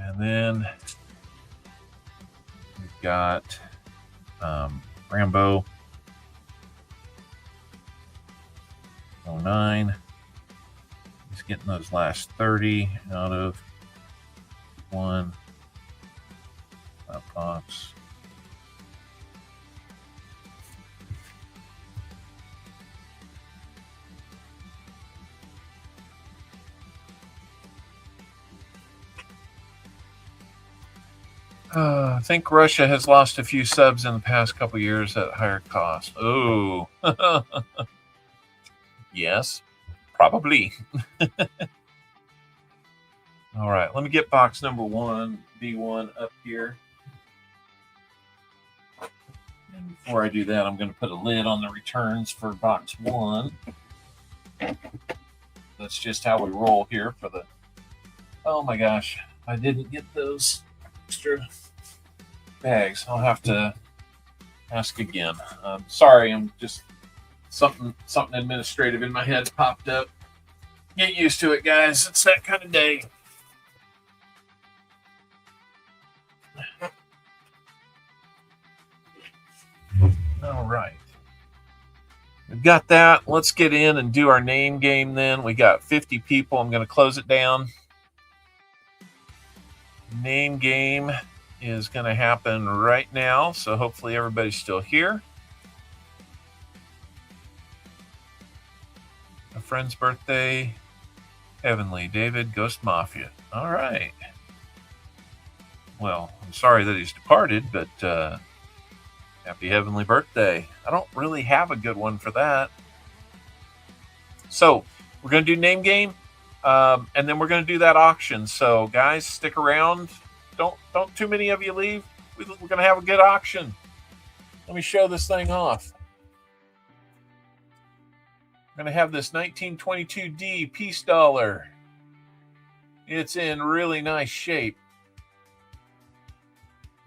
And then we've got Rambo 09. He's getting those last 30 out of one. Box. I think Russia has lost a few subs in the past couple years at higher cost. Oh, yes, probably. All right, let me get box number 1, B1 up here. And before I do that, I'm going to put a lid on the returns for box 1. That's just how we roll here for the... Oh my gosh, I didn't get those extra bags. I'll have to ask again. Sorry, I'm just something administrative in my head popped up. Get used to it, guys. It's that kind of day. All right. We've got that. Let's get in and do our name game then. We got 50 people. I'm going to close it down. Name game is going to happen right now, so hopefully everybody's still here. A friend's birthday, Heavenly, David, Ghost Mafia. All right. Well, I'm sorry that he's departed, but happy Heavenly birthday. I don't really have a good one for that. So we're going to do name game. And then we're going to do that auction. So, guys, stick around. Don't too many of you leave. We're going to have a good auction. Let me show this thing off. I'm going to have this 1922D peace dollar. It's in really nice shape.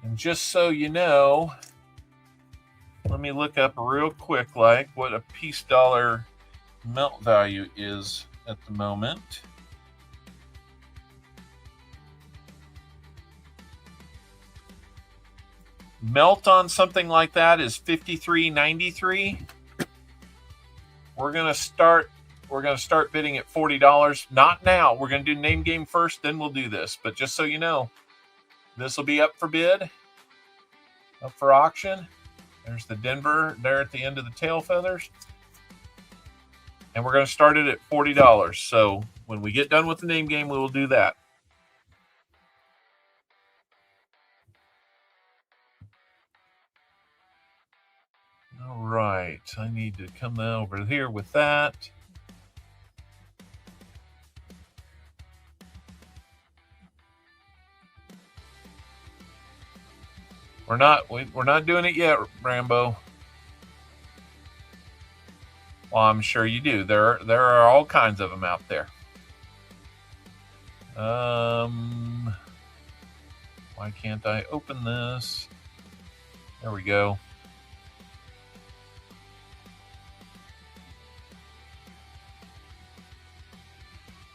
And just so you know, let me look up real quick what a peace dollar melt value is at the moment. Melt on something like that is $53.93. We're gonna start bidding at $40. Not now. We're gonna do name game first, then we'll do this. But just so you know, this will be up for bid, up for auction. There's the Denver there at the end of the tail feathers. And we're going to start it at $40. So when we get done with the name game, we will do that. All right. I need to come over here with that. We're not doing it yet, Rambo. Well, I'm sure you do. There are all kinds of them out there. Why can't I open this? There we go.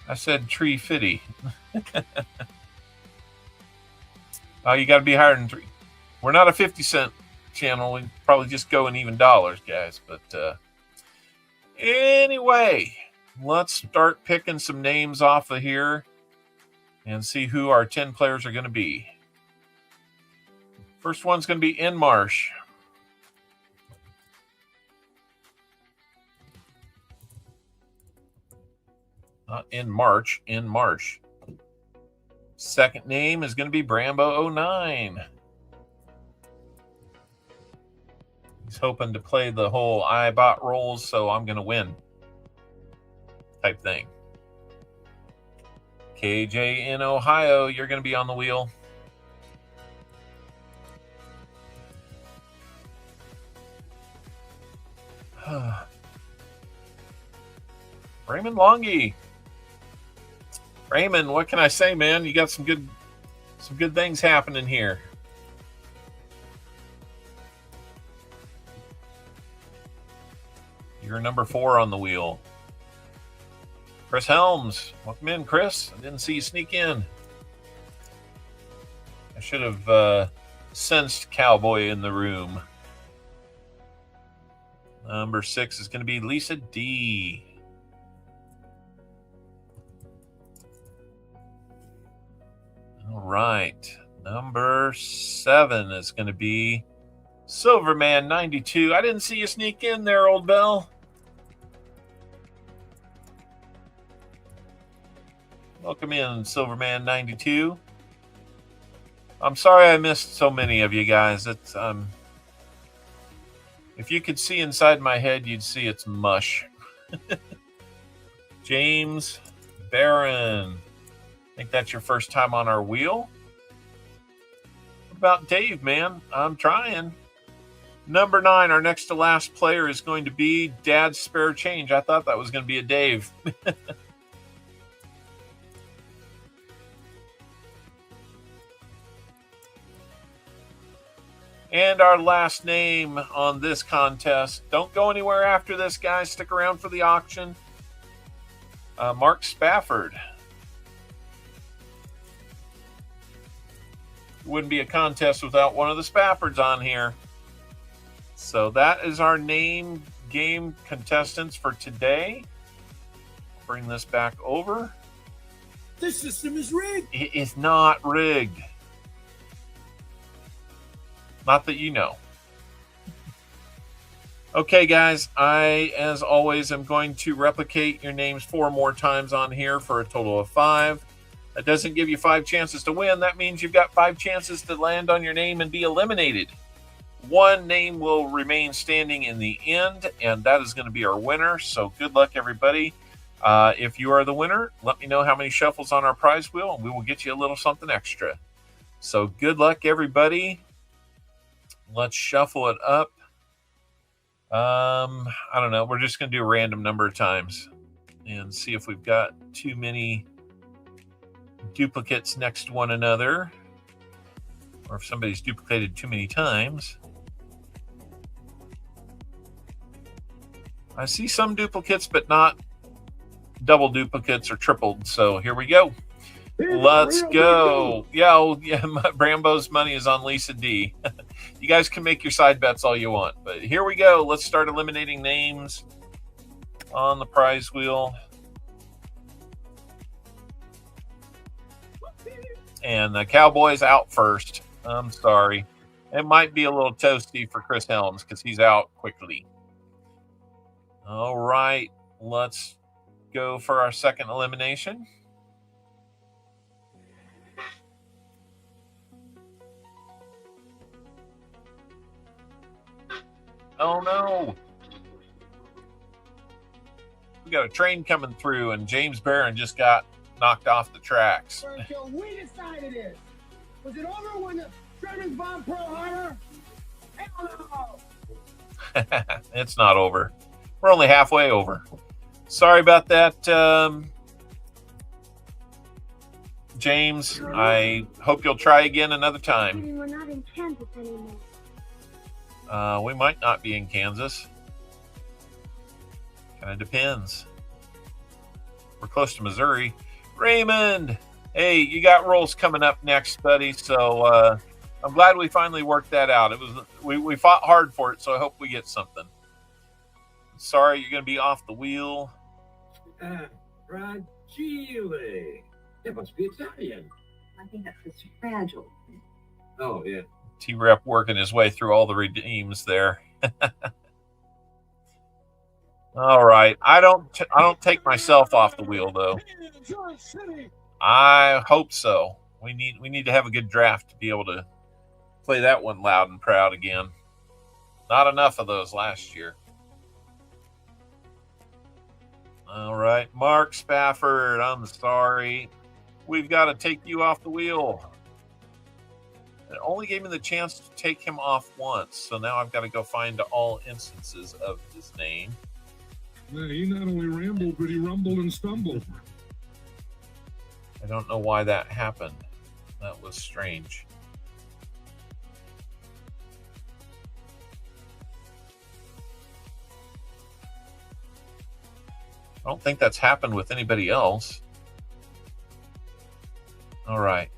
I said tree fitty. Oh, you got to be higher than 3. We're not a 50-cent channel. We probably just go in even dollars, guys. But anyway, let's start picking some names off of here and see who our 10 players are going to be. First one's going to be Inmarsh. In March. In March. Second name is going to be Brambo09. He's hoping to play the whole I bought rolls, so I'm going to win type thing. KJ in Ohio, you're going to be on the wheel. Raymond Longy. Raymond, what can I say, man? You got some good things happening here. You're number 4 on the wheel. Chris Helms, welcome in, Chris. I didn't see you sneak in. I should have sensed Cowboy in the room. Number 6 is going to be Lisa D. All right. Number 7 is going to be Silverman 92. I didn't see you sneak in there, old Bell. Welcome in, Silverman 92. I'm sorry I missed so many of you guys. It's if you could see inside my head, you'd see it's mush. James Barron. I think that's your first time on our wheel. What about Dave, man? I'm trying. Number 9, our next to last player is going to be Dad's Spare Change. I thought that was going to be a Dave. And our last name on this contest. Don't go anywhere after this, guys. Stick around for the auction. Mark Spafford. Wouldn't be a contest without one of the Spaffords on here. So that is our name game contestants for today. Bring this back over. This system is rigged. It is not rigged. Not that you know. Okay, guys, I, as always, am going to replicate your names 4 more times on here for a total of 5. That doesn't give you 5 chances to win. That means you've got 5 chances to land on your name and be eliminated. 1 name will remain standing in the end, and that is going to be our winner. So good luck, everybody. If you are the winner, let me know how many shuffles on our prize wheel, and we will get you a little something extra. So good luck, everybody. Let's shuffle it up. I don't know. We're just going to do a random number of times and see if we've got too many duplicates next to one another, or if somebody's duplicated too many times. I see some duplicates, but not double duplicates or tripled. So here we go. Let's go. Yeah, Brambo's money is on Lisa D. You guys can make your side bets all you want, but here we go. Let's start eliminating names on the prize wheel. And the Cowboy's out first. I'm sorry. It might be a little toasty for Chris Helms because he's out quickly. All right. Let's go for our second elimination. Oh, no. We got a train coming through, and James Barron just got knocked off the tracks. Until we decided it. Was it over when the Germans bombed Pearl Harbor? Hell no! It's not over. We're only halfway over. Sorry about that, James. I hope you'll try again another time. We're not in Kansas anymore. We might not be in Kansas. Kind of depends. We're close to Missouri. Raymond, hey, you got rolls coming up next, buddy. So I'm glad we finally worked that out. It was we fought hard for it, so I hope we get something. Sorry, you're going to be off the wheel. Fragile. It must be Italian. I think that's just fragile. Oh, yeah. T-Rep working his way through all the redeems there. All right. I don't take myself off the wheel though. I hope so. We need to have a good draft to be able to play that one loud and proud again. Not enough of those last year. All right, Mark Spafford, I'm sorry. We've got to take you off the wheel. It only gave me the chance to take him off once, so now I've got to go find all instances of his name. Yeah, he not only rambled, but he rumbled and stumbled. I don't know why that happened. That was strange. I don't think that's happened with anybody else. All right.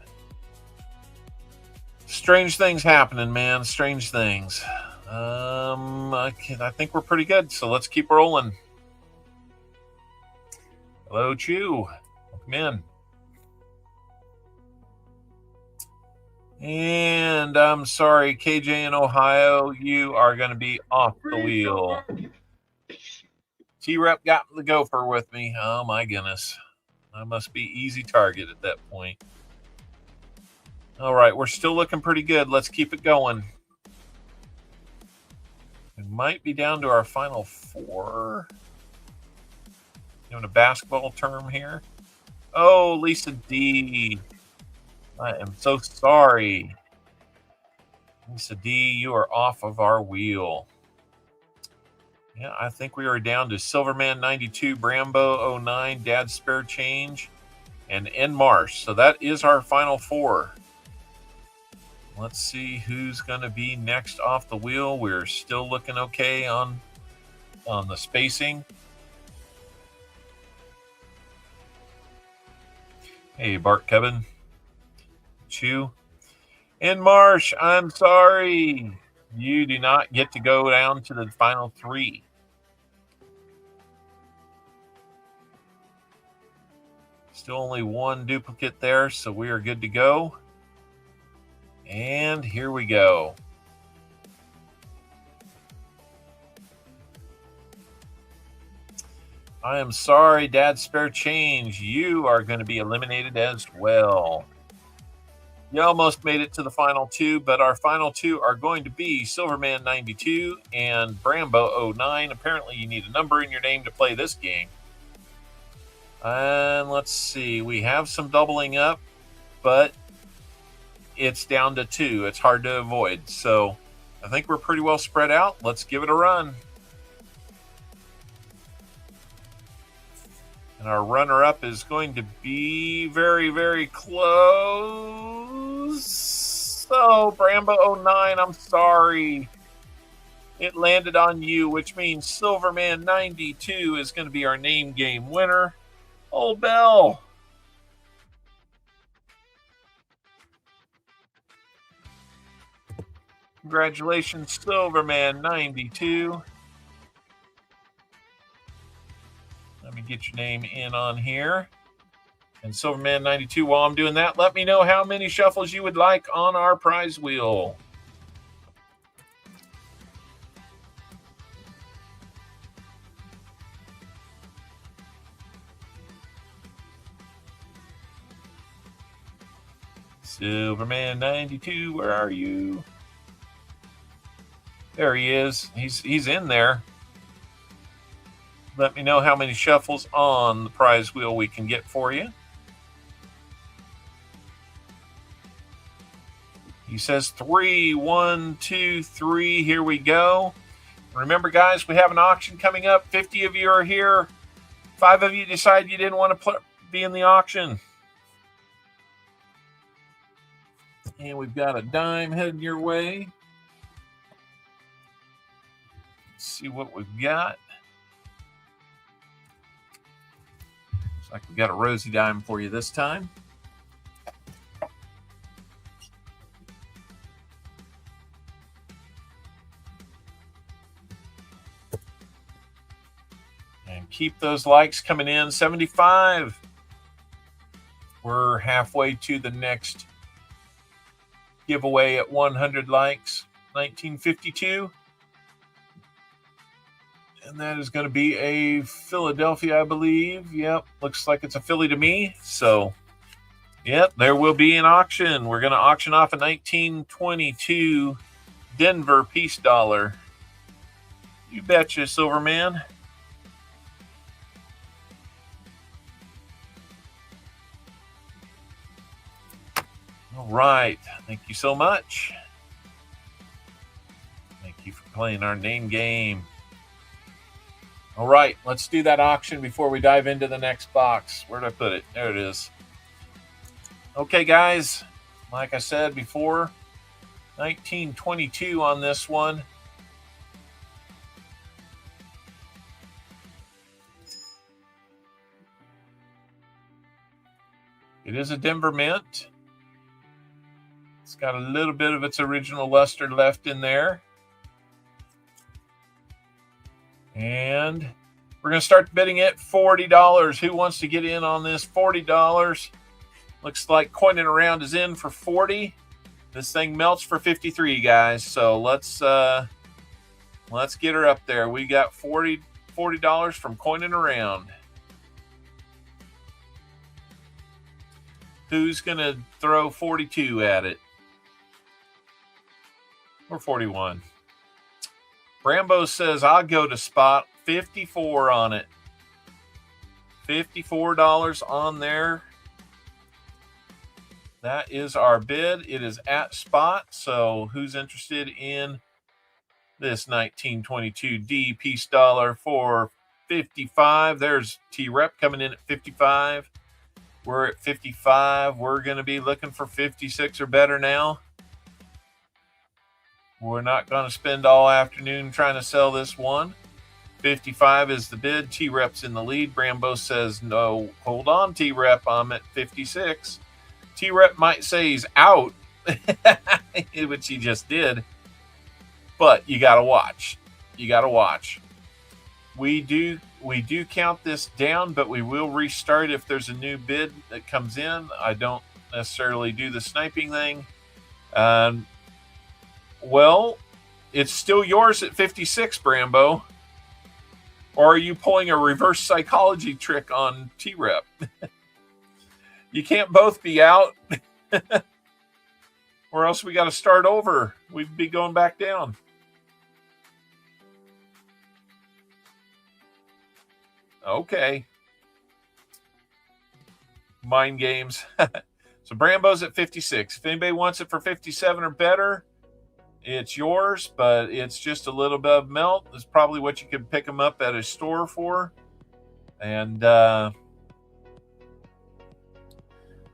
Strange things happening, man. Strange things. I think we're pretty good, so let's keep rolling. Hello, Chew. Welcome in. And I'm sorry, KJ in Ohio, you are going to be off the wheel. T-Rep got the gopher with me. Oh, my goodness. I must be easy target at that point. All right, we're still looking pretty good. Let's keep it going. We might be down to our final four. Doing a basketball term here. Oh, Lisa D. I am so sorry. Lisa D, you are off of our wheel. Yeah, I think we are down to Silverman 92, Brambo 09, Dad's Spare Change, and N Marsh. So that is our final four. Let's see who's going to be next off the wheel. We're still looking okay on the spacing. Hey, Bart Kevin. Chew. And Marsh, I'm sorry. You do not get to go down to the final three. Still only one duplicate there, so we are good to go. And here we go. I am sorry, Dad's Spare Change. You are going to be eliminated as well. You almost made it to the final two, but our final two are going to be Silverman 92 and Brambo 09. Apparently, you need a number in your name to play this game. And let's see. We have some doubling up, but it's down to two. It's hard to avoid. So I think we're pretty well spread out. Let's give it a run. And our runner-up is going to be very, very close. So, Brambo 09, I'm sorry. It landed on you, which means Silverman 92 is going to be our name game winner. Old Bell. Congratulations, Silverman 92. Let me get your name in on here. And Silverman 92, while I'm doing that, let me know how many shuffles you would like on our prize wheel. Silverman 92, where are you? There he is. He's in there. Let me know how many shuffles on the prize wheel we can get for you. He says 3. 1, 2, 3. Here we go. Remember, guys, we have an auction coming up. 50 of you are here. 5 of you decided you didn't want to be in the auction. And we've got a dime heading your way. Let's see what we've got. Looks like we got a rosy dime for you this time. And keep those likes coming in. 75. We're halfway to the next giveaway at 100 likes. 1952. And that is going to be a Philadelphia, I believe. Yep, looks like it's a Philly to me. So, yep, there will be an auction. We're going to auction off a 1922 Denver peace dollar. You betcha, Silverman. All right. Thank you so much. Thank you for playing our name game. All right, let's do that auction before we dive into the next box. Where did I put it? There it is. Okay, guys, like I said before, 1922 on this one. It is a Denver Mint. It's got a little bit of its original luster left in there. And we're going to start bidding at $40. Who wants to get in on this? $40. Looks like Coining Around is in for $40. This thing melts for $53, guys. So let's get her up there. We got $40 from Coining Around. Who's going to throw 42 at it? Or 41? Brambo says, I'll go to spot 54 on it. $54 on there. That is our bid. It is at spot. So who's interested in this 1922D peace dollar for 55? There's T-Rep coming in at 55. We're at 55. We're going to be looking for 56 or better now. We're not going to spend all afternoon trying to sell this one. 55 is the bid. T-Rep's in the lead. Brambo says, no, hold on, T-Rep. I'm at 56. T-Rep might say he's out, which he just did. But you got to watch. You got to watch. We do count this down, but we will restart if there's a new bid that comes in. I don't necessarily do the sniping thing. Well, it's still yours at 56, Brambo. Or are you pulling a reverse psychology trick on T-Rep? You can't both be out. Or else we got to start over. We'd be going back down. Okay. Mind games. So Brambo's at 56. If anybody wants it for 57 or better, it's yours, but it's just a little bit of melt. It's probably what you could pick them up at a store for. And let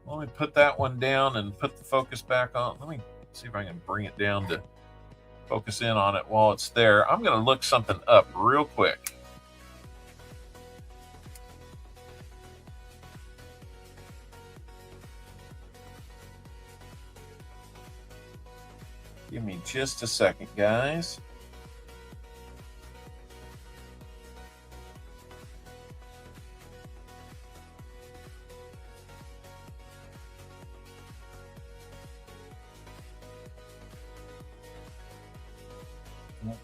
me put that one down and put the focus back on. Let me see if I can bring it down to focus in on it while it's there. I'm going to look something up real quick. Give me just a second, guys.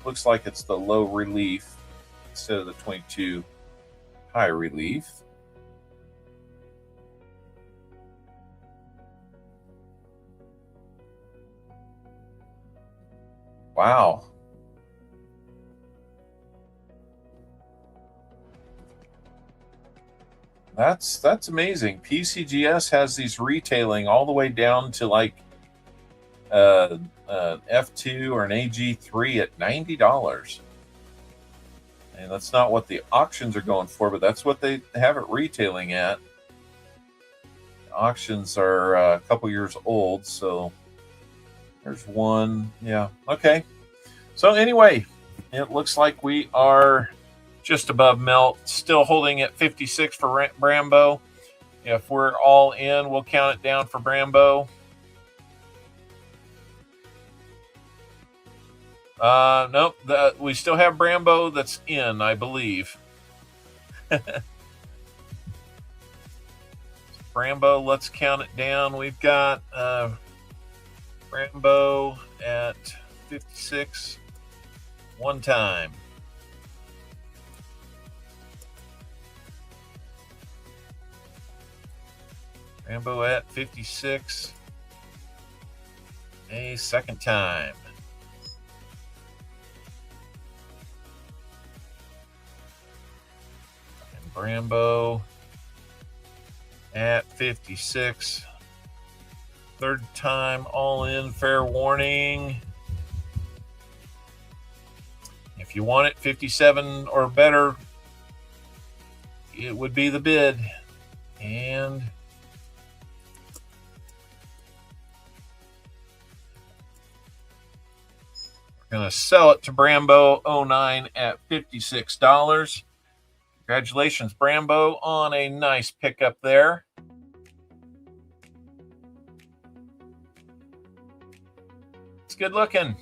Looks like it's the low relief instead of the 22 high relief. Wow. That's amazing. PCGS has these retailing all the way down to like F2 or an AG3 at $90. And that's not what the auctions are going for, but that's what they have it retailing at. The auctions are a couple years old, so there's one. Yeah. Okay. So anyway, it looks like we are just above melt, still holding at 56 for Brambo. If we're all in, we'll count it down for Brambo. Nope. We still have Brambo that's in, I believe. Brambo, let's count it down. We've got Brambo at 56 one time. Rambo at 56. A second time. And Brambo at 56. Third time, all in, fair warning. If you want it 57 or better, it would be the bid. And we're going to sell it to Brambo 09 at $56. Congratulations, Brambo, on a nice pickup there. It's good looking.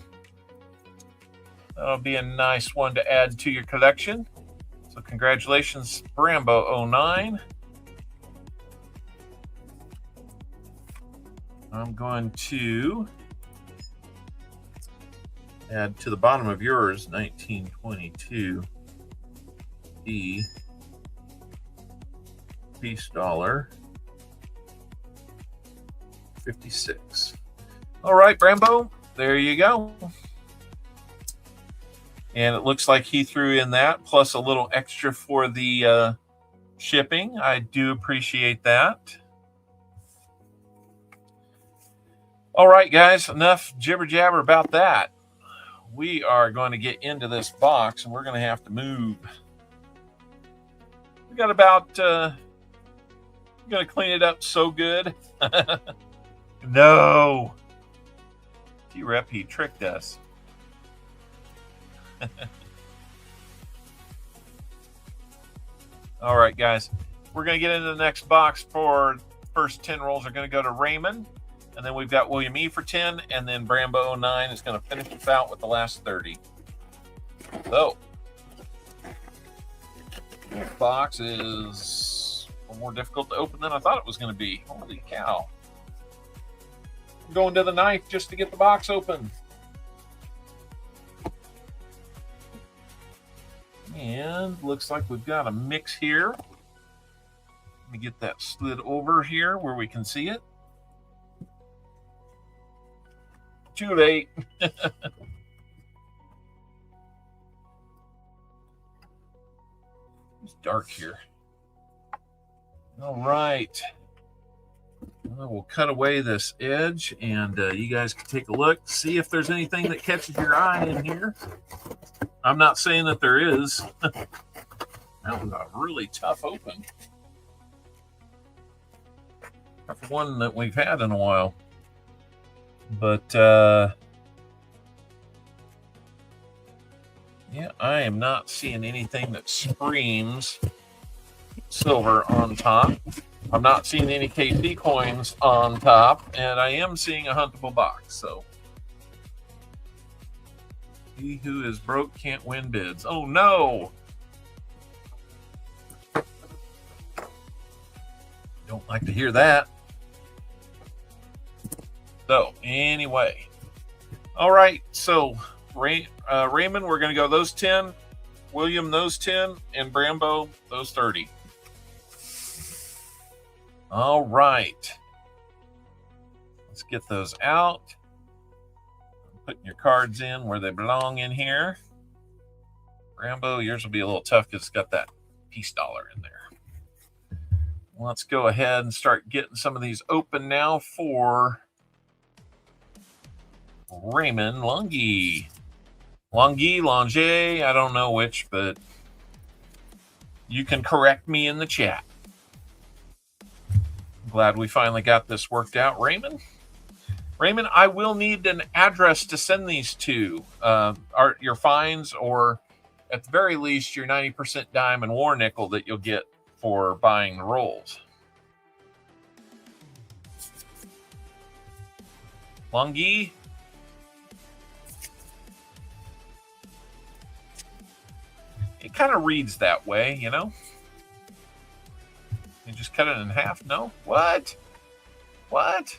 That'll be a nice one to add to your collection. So congratulations, Brambo 09. I'm going to add to the bottom of yours 1922 D piece dollar 56. All right, Brambo, there you go. And it looks like he threw in that plus a little extra for the shipping. I do appreciate that. All right, guys, enough jibber jabber about that. We are going to get into this box, and we're going to have to move. We got about, we're going to clean it up so good. No. T-Rep, he tricked us. All right, guys, we're going to get into the next box. For first 10 rolls are going to go to Raymond, and then we've got William E for 10, and then Brambo 09 is going to finish us out with the last 30. So this box is more difficult to open than I thought it was going to be. Holy cow. I'm going to the knife just to get the box open. And looks like we've got a mix here. Let me get that slid over here where we can see it. Too late. It's dark here. All right. Well, we'll cut away this edge, and you guys can take a look, see if there's anything that catches your eye in here. I'm not saying that there is. That was a really tough open. Tough one that we've had in a while. But, yeah, I am not seeing anything that screams silver on top. I'm not seeing any KC coins on top, and I am seeing a huntable box, so. He who is broke can't win bids. Oh, no! Don't like to hear that. So, anyway. All right, so Raymond, we're going to go those 10, William, those 10, and Brambo, those 30. All right. Let's get those out. Putting your cards in where they belong in here. Rambo, yours will be a little tough because it's got that piece dollar in there. Let's go ahead and start getting some of these open now for Raymond Lungi. Longy, I don't know which, but you can correct me in the chat. I'm glad we finally got this worked out, Raymond. Raymond, I will need an address to send these to. Your fines, or at the very least, your 90% dime and war nickel that you'll get for buying the rolls. Longy. It kind of reads that way, you know? You just cut it in half? No? What? What?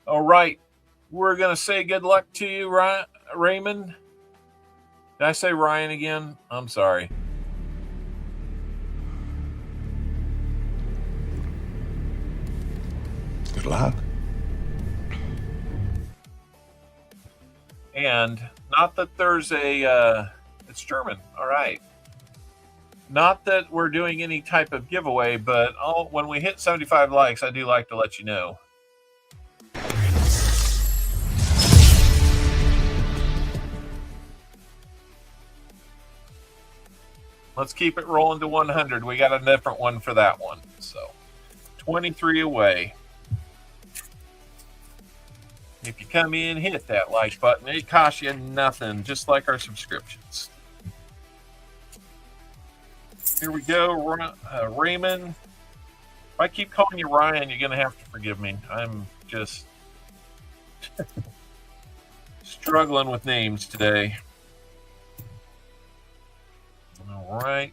All right, we're going to say good luck to you, Raymond. Did I say Ryan again? I'm sorry. Good luck. And not that there's a, it's German. All right. Not that we're doing any type of giveaway, but when we hit 75 likes, I do like to let you know. Let's keep it rolling to 100. We got a different one for that one. So 23 away. If you come in, hit that like button. It costs you nothing, just like our subscriptions. Here we go, Raymond. If I keep calling you Ryan, you're going to have to forgive me. I'm just struggling with names today. All right.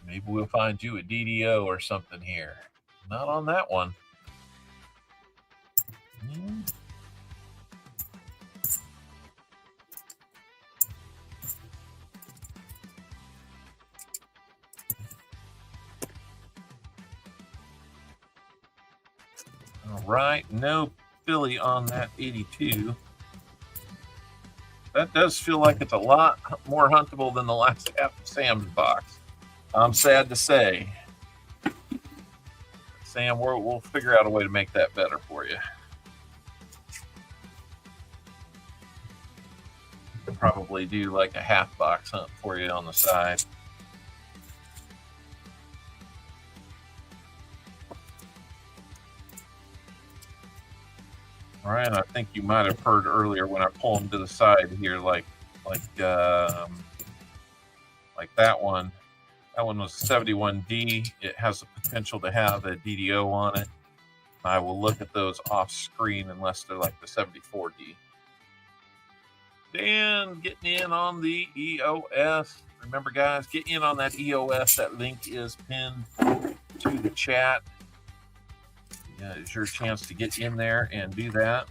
Maybe we'll find you a DDO or something here. Not on that one. All right, no Philly on that 82. That does feel like it's a lot more huntable than the last half of Sam's box. I'm sad to say. Sam, we'll figure out a way to make that better for you. We'll probably do like a half box hunt for you on the side. Ryan, I think you might have heard earlier when I pull them to the side here, like that one. That one was 71D. It has the potential to have a DDO on it. I will look at those off screen unless they're like the 74D. Dan, getting in on the EOS. Remember, guys, get in on that EOS. That link is pinned to the chat. Yeah, it's your chance to get in there and do that.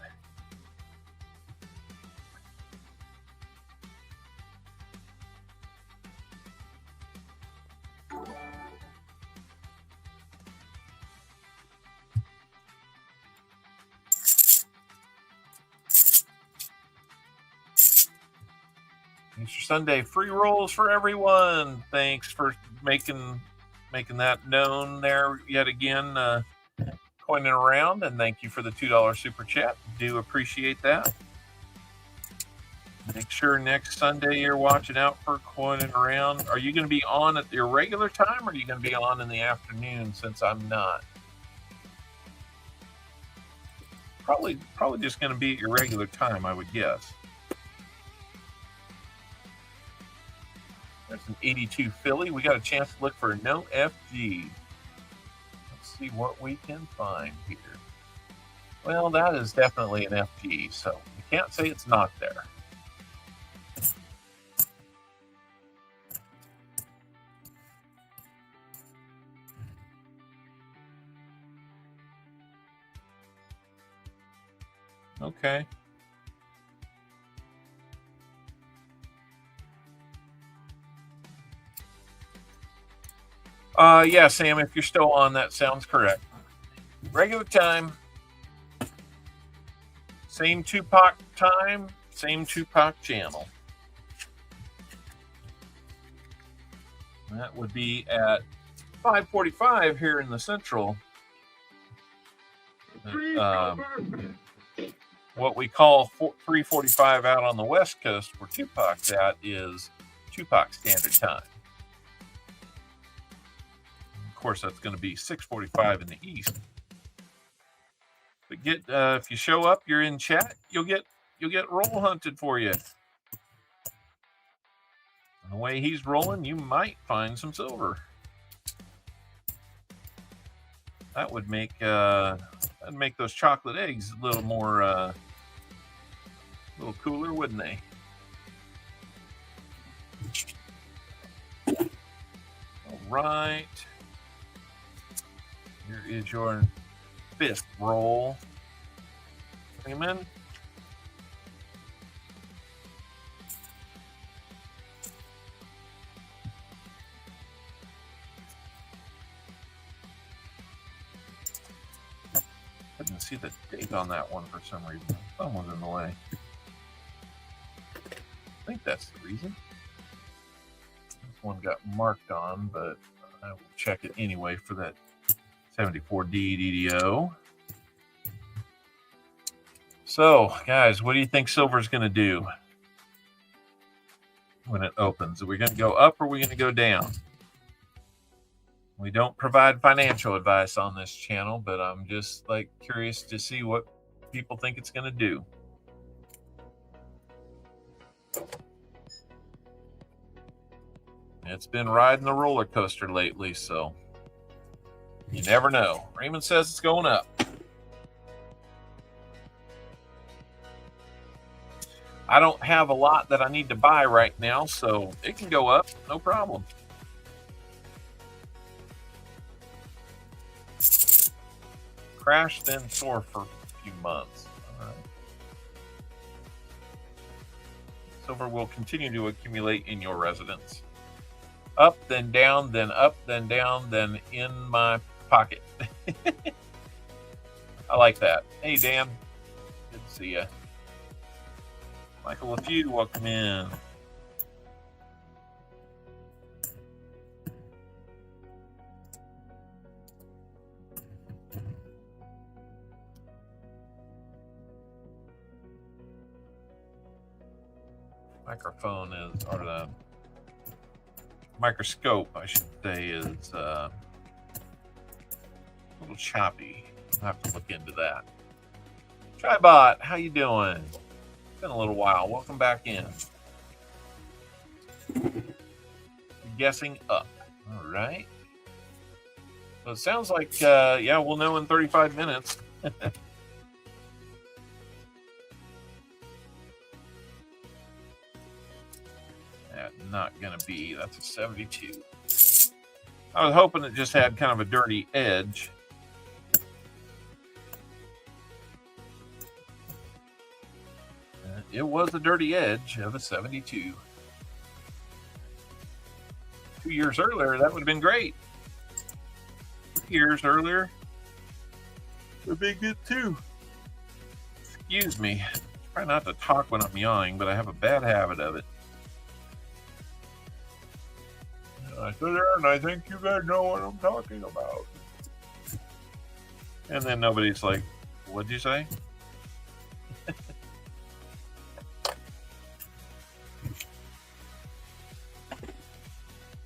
Easter Sunday free rolls for everyone. Thanks for making that known there yet again. Coining around, and thank you for the $2 super chat. Do appreciate that. Make sure next Sunday you're watching out for coining around. Are you going to be on at your regular time, or are you going to be on in the afternoon? Since I'm not, probably just going to be at your regular time, I would guess. There's an 82 Philly. We got a chance to look for no FG. See what we can find here. Well, that is definitely an FG, so you can't say it's not there. Okay. Yeah, Sam, if you're still on, that sounds correct. Regular time. Same Tupac time, same Tupac channel. That would be at 5:45 here in the Central. What we call 3:45 out on the West Coast, where Tupac's at, is Tupac Standard Time. Of course, that's going to be 6:45 in the East. But if you show up, you're in chat, you'll get roll hunted for you. And the way he's rolling, you might find some silver. That would make those chocolate eggs a little more a little cooler, wouldn't they? All right. Here is your 5th roll. Amen. even see the date on that one for some reason. Thumb was in the way. I think that's the reason. This one got marked on, but I will check it anyway for that 74D DDO. So, guys, what do you think silver's going to do when it opens? Are we going to go up or are we going to go down? We don't provide financial advice on this channel, but I'm just curious to see what people think it's going to do. It's been riding the roller coaster lately, so you never know. Raymond says it's going up. I don't have a lot that I need to buy right now, so it can go up, no problem. Crash, then soar for a few months. All right. Silver will continue to accumulate in your residence. Up, then down, then up, then down, then in my pocket. I like that. Hey, Dan. Good to see you. Michael, a few, welcome in. Microphone is, or the microscope, I should say, is a little choppy. I'll have to look into that. Tribot, how you doing? It's been a little while. Welcome back in. Guessing up. All right. So it sounds like, yeah, we'll know in 35 minutes. Not gonna be. That's a 72. I was hoping it just had kind of a dirty edge. It was a dirty edge of a 72. 2 years earlier, that would have been great. 2 years earlier would be good too. Excuse me. Try not to talk when I'm yawning, but I have a bad habit of it. I sit there and I think you guys know what I'm talking about. And then nobody's like, what'd you say?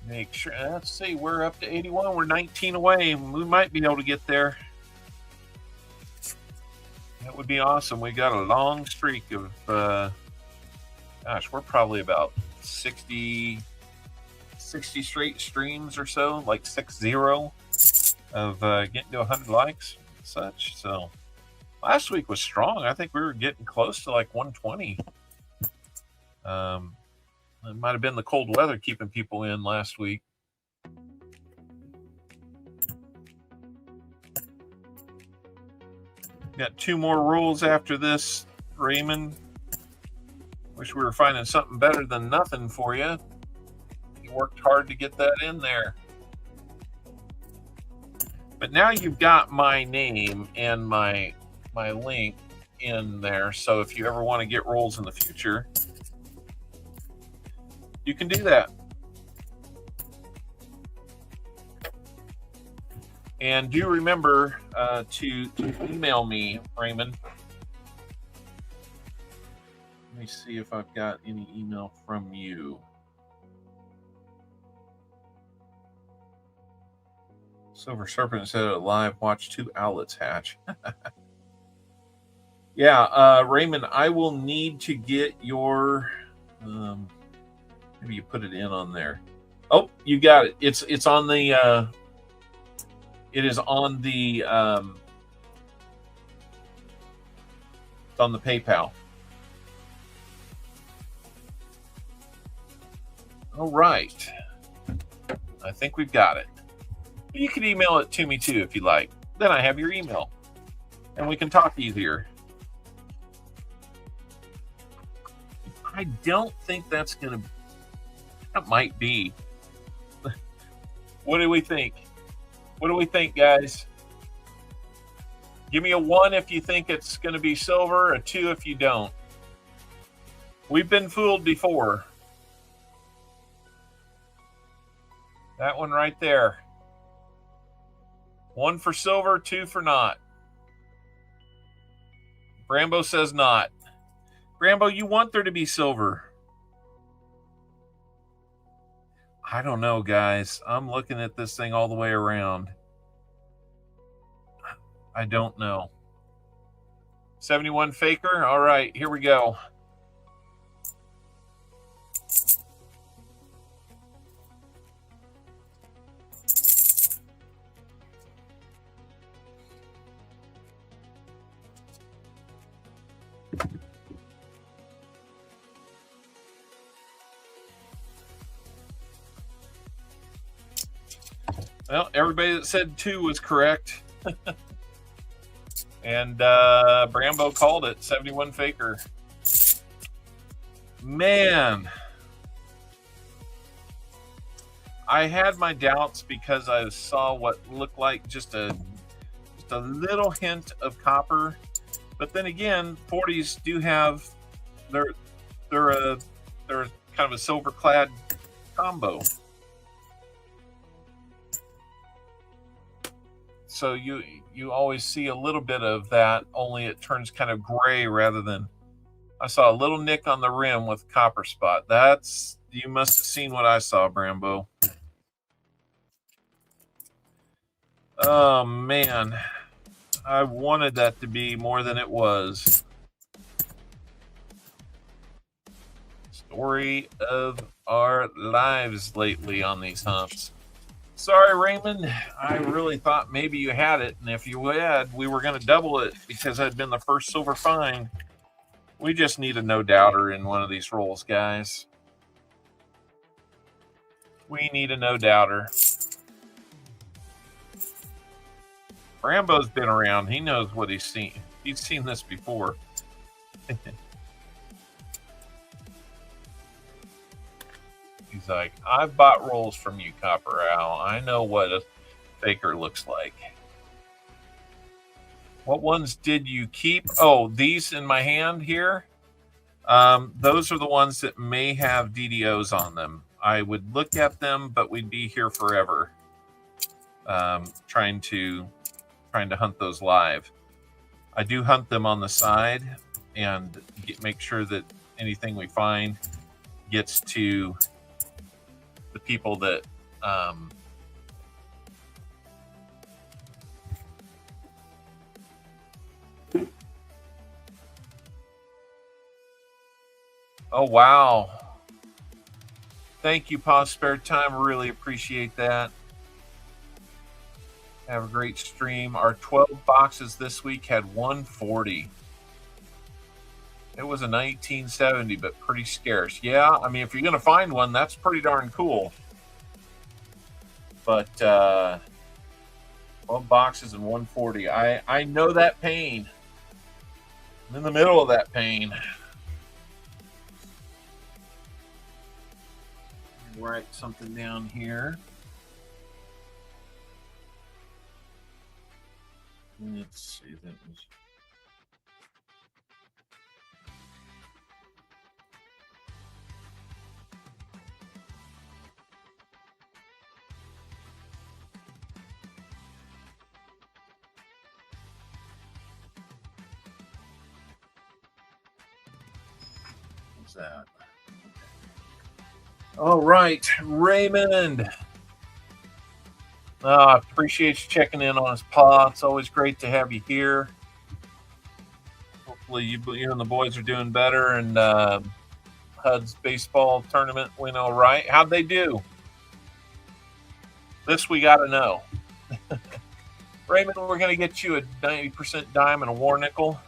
Make sure, let's see, we're up to 81. We're 19 away. We might be able to get there. That would be awesome. We got a long streak of, gosh, we're probably about 60 straight streams or so, like 60 of getting to 100 likes and such. So last week was strong. I think we were getting close to like 120. It might have been the cold weather keeping people in last week. Got 2 more rolls after this, Raymond. Wish we were finding something better than nothing for you. Worked hard to get that in there. But now you've got my name and my link in there, so if you ever want to get rolls in the future, you can do that. And do remember to email me, Raymond. Let me see if I've got any email from you. Silver Serpent said live, watch 2 owlets hatch. Yeah, Raymond, I will need to get your, maybe you put it in on there. Oh, you got it. It's on the, it is on the, it's on the PayPal. All right. I think we've got it. You can email it to me too if you like. Then I have your email and we can talk easier. I don't think that's going to, that might be. What do we think? What do we think, guys? Give me a 1 if you think it's going to be silver, a 2 if you don't. We've been fooled before. That one right there. 1 for silver, 2 for not. Brambo says not. Brambo, you want there to be silver. I don't know, guys. I'm looking at this thing all the way around. I don't know. 71 faker. All right, here we go. Well, everybody that said 2 was correct. And Brambo called it, 71 faker. Man. I had my doubts because I saw what looked like just a little hint of copper. But then again, 40s do have they're kind of a silver clad combo. So you always see a little bit of that, only it turns kind of gray rather than. I saw a little nick on the rim with copper spot. You must have seen what I saw, Brambo. Oh man, I wanted that to be more than it was. Story of our lives lately on these hunts. Sorry, Raymond. I really thought maybe you had it, and if you had, we were going to double it because I'd been the first silver find. We just need a no doubter in one of these rolls, guys. We need a no doubter. Rambo's been around. He knows what he's seen. He's seen this before. He's like, I've bought rolls from you, Copper Owl. I know what a faker looks like. What ones did you keep? Oh, these in my hand here. Those are the ones that may have DDOs on them. I would look at them, but we'd be here forever. Trying to hunt those live. I do hunt them on the side and make sure that anything we find gets to the people that oh wow, thank you, Pause Spare Time, really appreciate that. Have a great stream. Our 12 boxes this week had 140. It was a 1970, but pretty scarce. Yeah, I mean, if you're going to find one, that's pretty darn cool. But 12 boxes and 140. I know that pain. I'm in the middle of that pain. Write something down here. Let's see. That was. What's that? All right, Raymond. I appreciate you checking in on us, Pa. It's always great to have you here. Hopefully you and the boys are doing better, and HUD's baseball tournament went all right. How'd they do? This we got to know. Raymond, we're going to get you a 90% dime and a war nickel.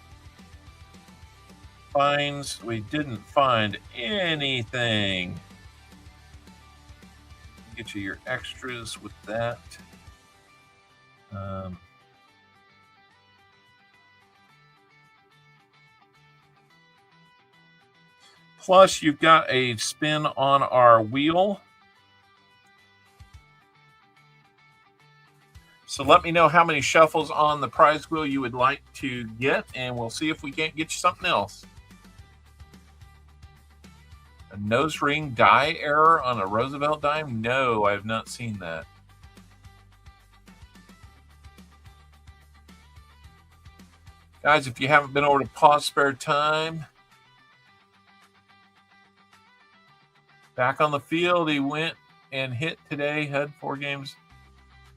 Finds, we didn't find anything. Get you your extras with that. Plus, you've got a spin on our wheel. So let me know how many shuffles on the prize wheel you would like to get, and we'll see if we can't get you something else. A nose ring die error on a Roosevelt dime? No, I have not seen that. Guys, if you haven't been over to Pause Spare Time, back on the field, he went and hit today. Had 4 games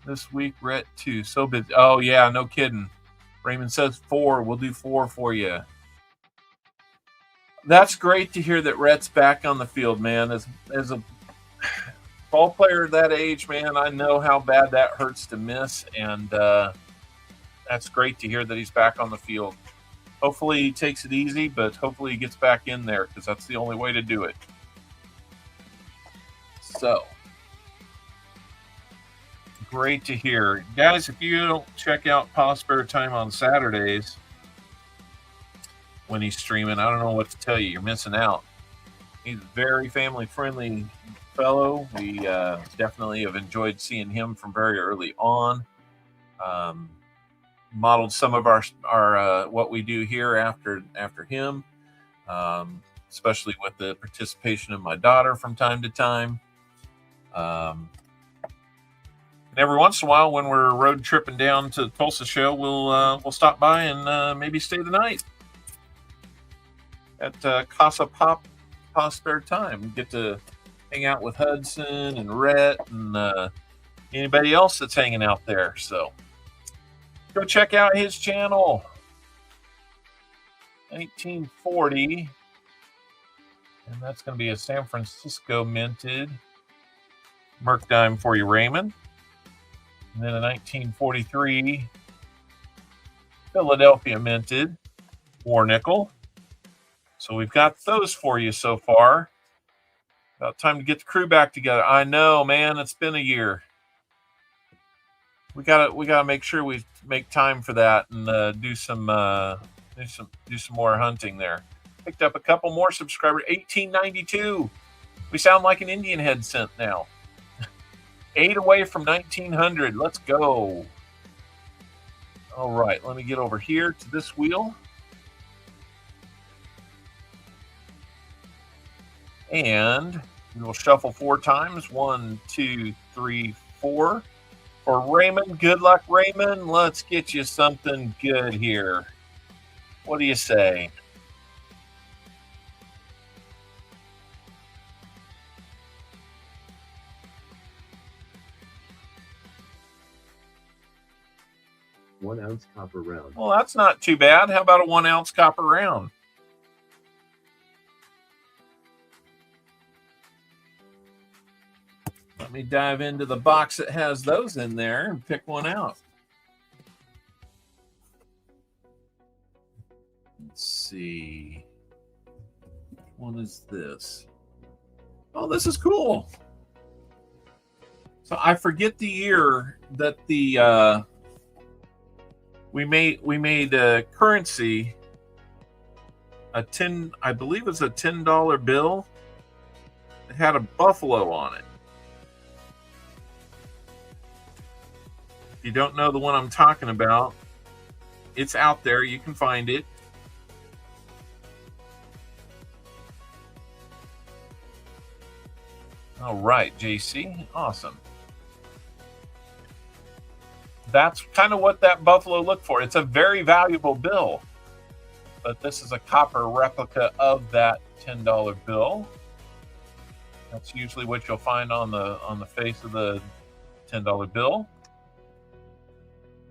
this week. Rhett 2. So busy. Oh, yeah, no kidding. Raymond says 4. We'll do 4 for you. That's great to hear that Rhett's back on the field, man. As a ball player that age, man, I know how bad that hurts to miss, and that's great to hear that he's back on the field. Hopefully he takes it easy, but hopefully he gets back in there because that's the only way to do it. So, great to hear. Guys, if you don't check out Pause Spare Time on Saturdays when he's streaming, I don't know what to tell you. You're missing out. He's a very family-friendly fellow. We definitely have enjoyed seeing him from very early on. Modeled some of our what we do here after him, especially with the participation of my daughter from time to time. And every once in a while, when we're road tripping down to the Tulsa show, we'll stop by and maybe stay the night at Casa Pause Spare Time. Get to hang out with Hudson and Rhett and anybody else that's hanging out there. So go check out his channel. 1940. And that's going to be a San Francisco minted Merc dime for you, Raymond. And then a 1943 Philadelphia minted war nickel. So we've got those for you so far. About time to get the crew back together. I know, man, it's been a year. We gotta make sure we make time for that and do some more hunting there. Picked up a couple more subscribers. 1892. We sound like an Indian head scent now. 8 away from 1900. Let's go. All right, let me get over here to this wheel. And we will shuffle 4 times. 1, 2, 3, 4. For Raymond, good luck, Raymond. Let's get you something good here. What do you say? One-ounce copper round. Well, that's not too bad. How about a 1-ounce copper round? Let me dive into the box that has those in there and pick one out. Let's see. What is this? Oh, this is cool. So I forget the year that the we made a currency, a 10, I believe it's a $10 bill. It had a buffalo on it. If you don't know the one I'm talking about, it's out there. You can find it. All right, JC. Awesome. That's kind of what that buffalo looked for. It's a very valuable bill. But this is a copper replica of that $10 bill. That's usually what you'll find on the face of the $10 bill.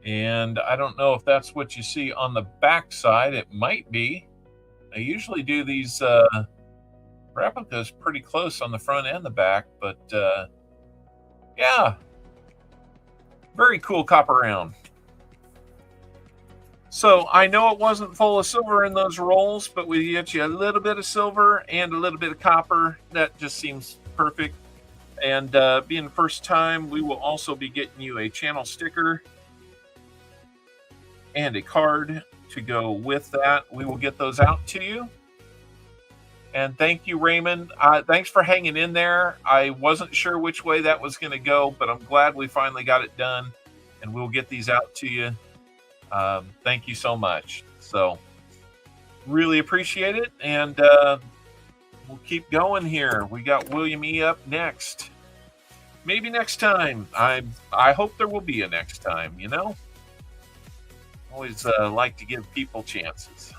And I don't know if that's what you see on the back side. It might be. I usually do these replicas pretty close on the front and the back, but yeah, very cool copper round. So I know it wasn't full of silver in those rolls, but we get you a little bit of silver and a little bit of copper. That just seems perfect. And being the first time, we will also be getting you a channel sticker and a card to go with that. We will get those out to you. And thank you, Raymond. Thanks for hanging in there. I wasn't sure which way that was going to go, but I'm glad we finally got it done. and we'll get these out to you. Thank you so much. So really appreciate it, and we'll keep going here. We got William E. up next. Maybe next time. I hope there will be a next time, you know? Always like to give people chances.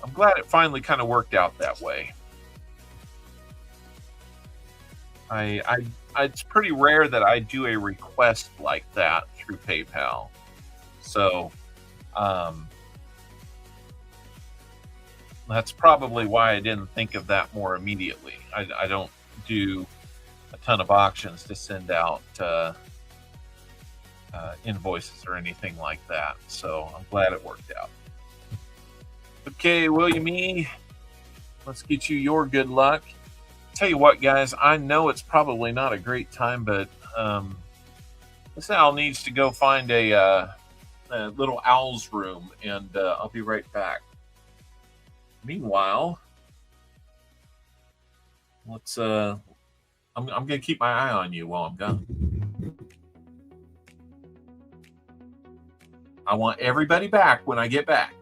I'm glad it finally kind of worked out that way. It's pretty rare that I do a request like that through PayPal. So that's probably why I didn't think of that more immediately. I don't do a ton of auctions to send out invoices or anything like that. So I'm glad it worked out. Okay, William E., let's get you your good luck. Tell you what, guys, I know it's probably not a great time, but this owl needs to go find a little owl's room, and I'll be right back. Meanwhile, let's I'm gonna keep my eye on you while I'm gone. I want everybody back when I get back.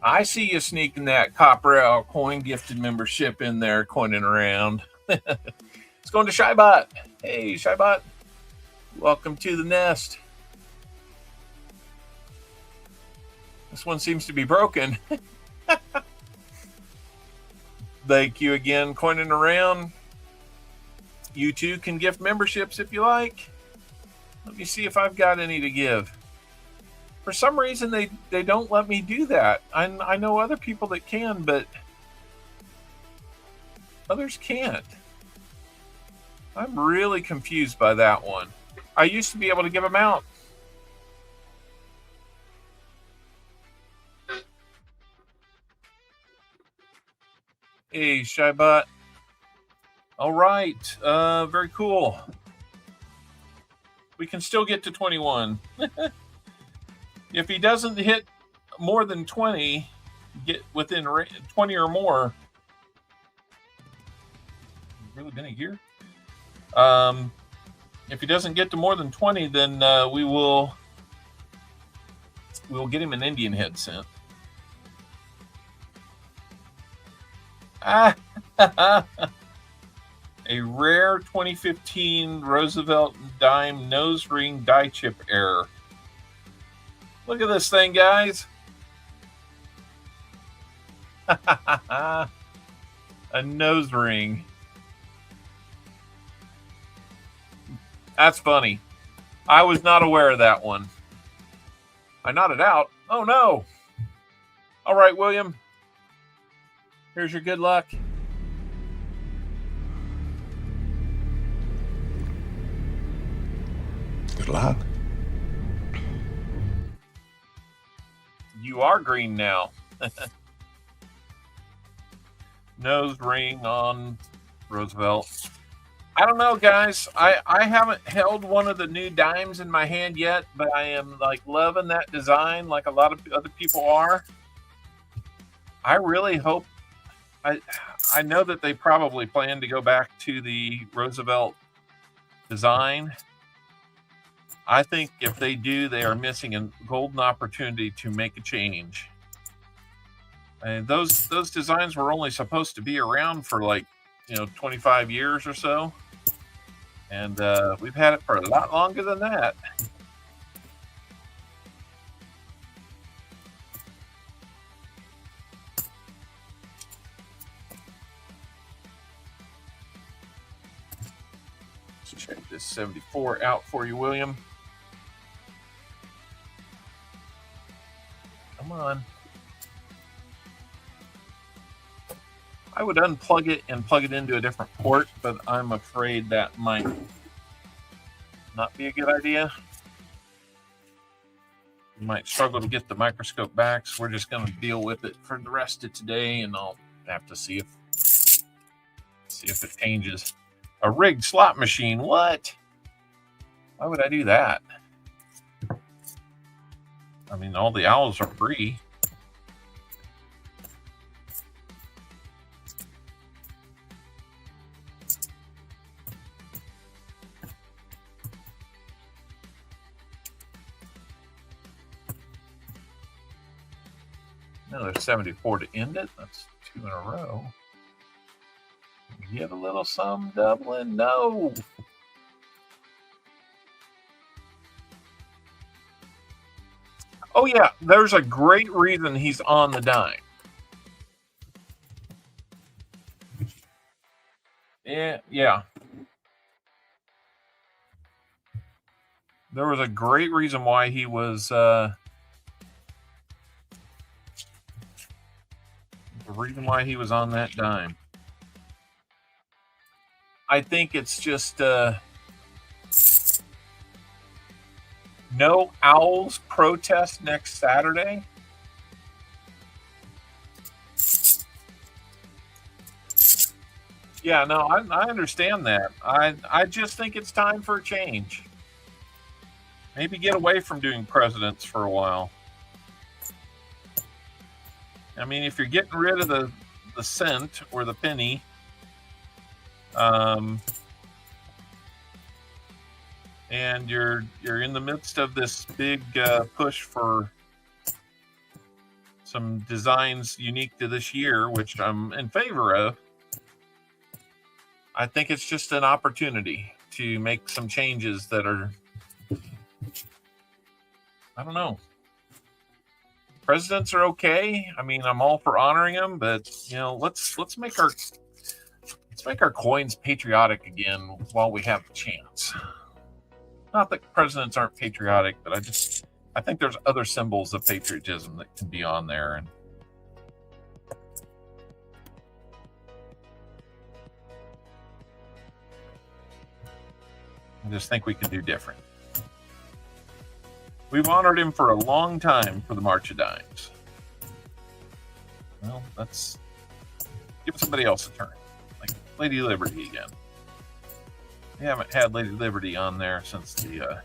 I see you sneaking that CopperOwlCoin gifted membership in there, coining around. It's going to Shybot. Hey, Shybot. Welcome to the nest. This one seems to be broken. Thank you again, coining around. You too can gift memberships if you like. Let me see if I've got any to give. For some reason, they don't let me do that. I know other people that can, but others can't. I'm really confused by that one. I used to be able to give them out. Hey, Shybot. All right. Very cool. We can still get to 21. If he doesn't hit more than 20, get within 20 or more. Really been a year? If he doesn't get to more than 20, then we will get him an Indian head sent. A rare 2015 Roosevelt dime nose ring die chip error. Look at this thing, guys. A nose ring. That's funny. I was not aware of that one. I nodded out. Oh, no. All right, William. Here's your good luck. Good luck. You are green now. Nose ring on Roosevelt. I don't know, guys. I haven't held one of the new dimes in my hand yet, but I am like loving that design like a lot of other people are. I really hope. I know that they probably plan to go back to the Roosevelt design. I think if they do, they are missing a golden opportunity to make a change. And those designs were only supposed to be around for 25 years or so, and we've had it for a lot longer than that. Let's check this 74 out for you, William. Come on. I would unplug it and plug it into a different port, but I'm afraid that might not be a good idea. You might struggle to get the microscope back, so we're just going to deal with it for the rest of today, and I'll have to see if it changes. A rigged slot machine? What? Why would I do that? I mean, all the owls are free. Another 74 to end it. That's 2 in a row. Get a little some doubling. No. Oh, yeah. There's a great reason he's on the dime. Yeah. There was a great reason why he was... the reason why he was on that dime. I think it's just no Owls protest next Saturday. Yeah, no, I understand that. I just think it's time for a change. Maybe get away from doing presidents for a while. I mean, if you're getting rid of the cent or the penny, and you're in the midst of this big push for some designs unique to this year, which I'm in favor of. I think it's just an opportunity to make some changes that are, I don't know. Presidents are okay. I mean, I'm all for honoring them, but you know, let's make our coins patriotic again while we have the chance. Not that presidents aren't patriotic, but I think there's other symbols of patriotism that can be on there. And I just think we can do different. We've honored him for a long time for the March of Dimes. Well, let's give somebody else a turn. Like Lady Liberty again. We haven't had Lady Liberty on there since the,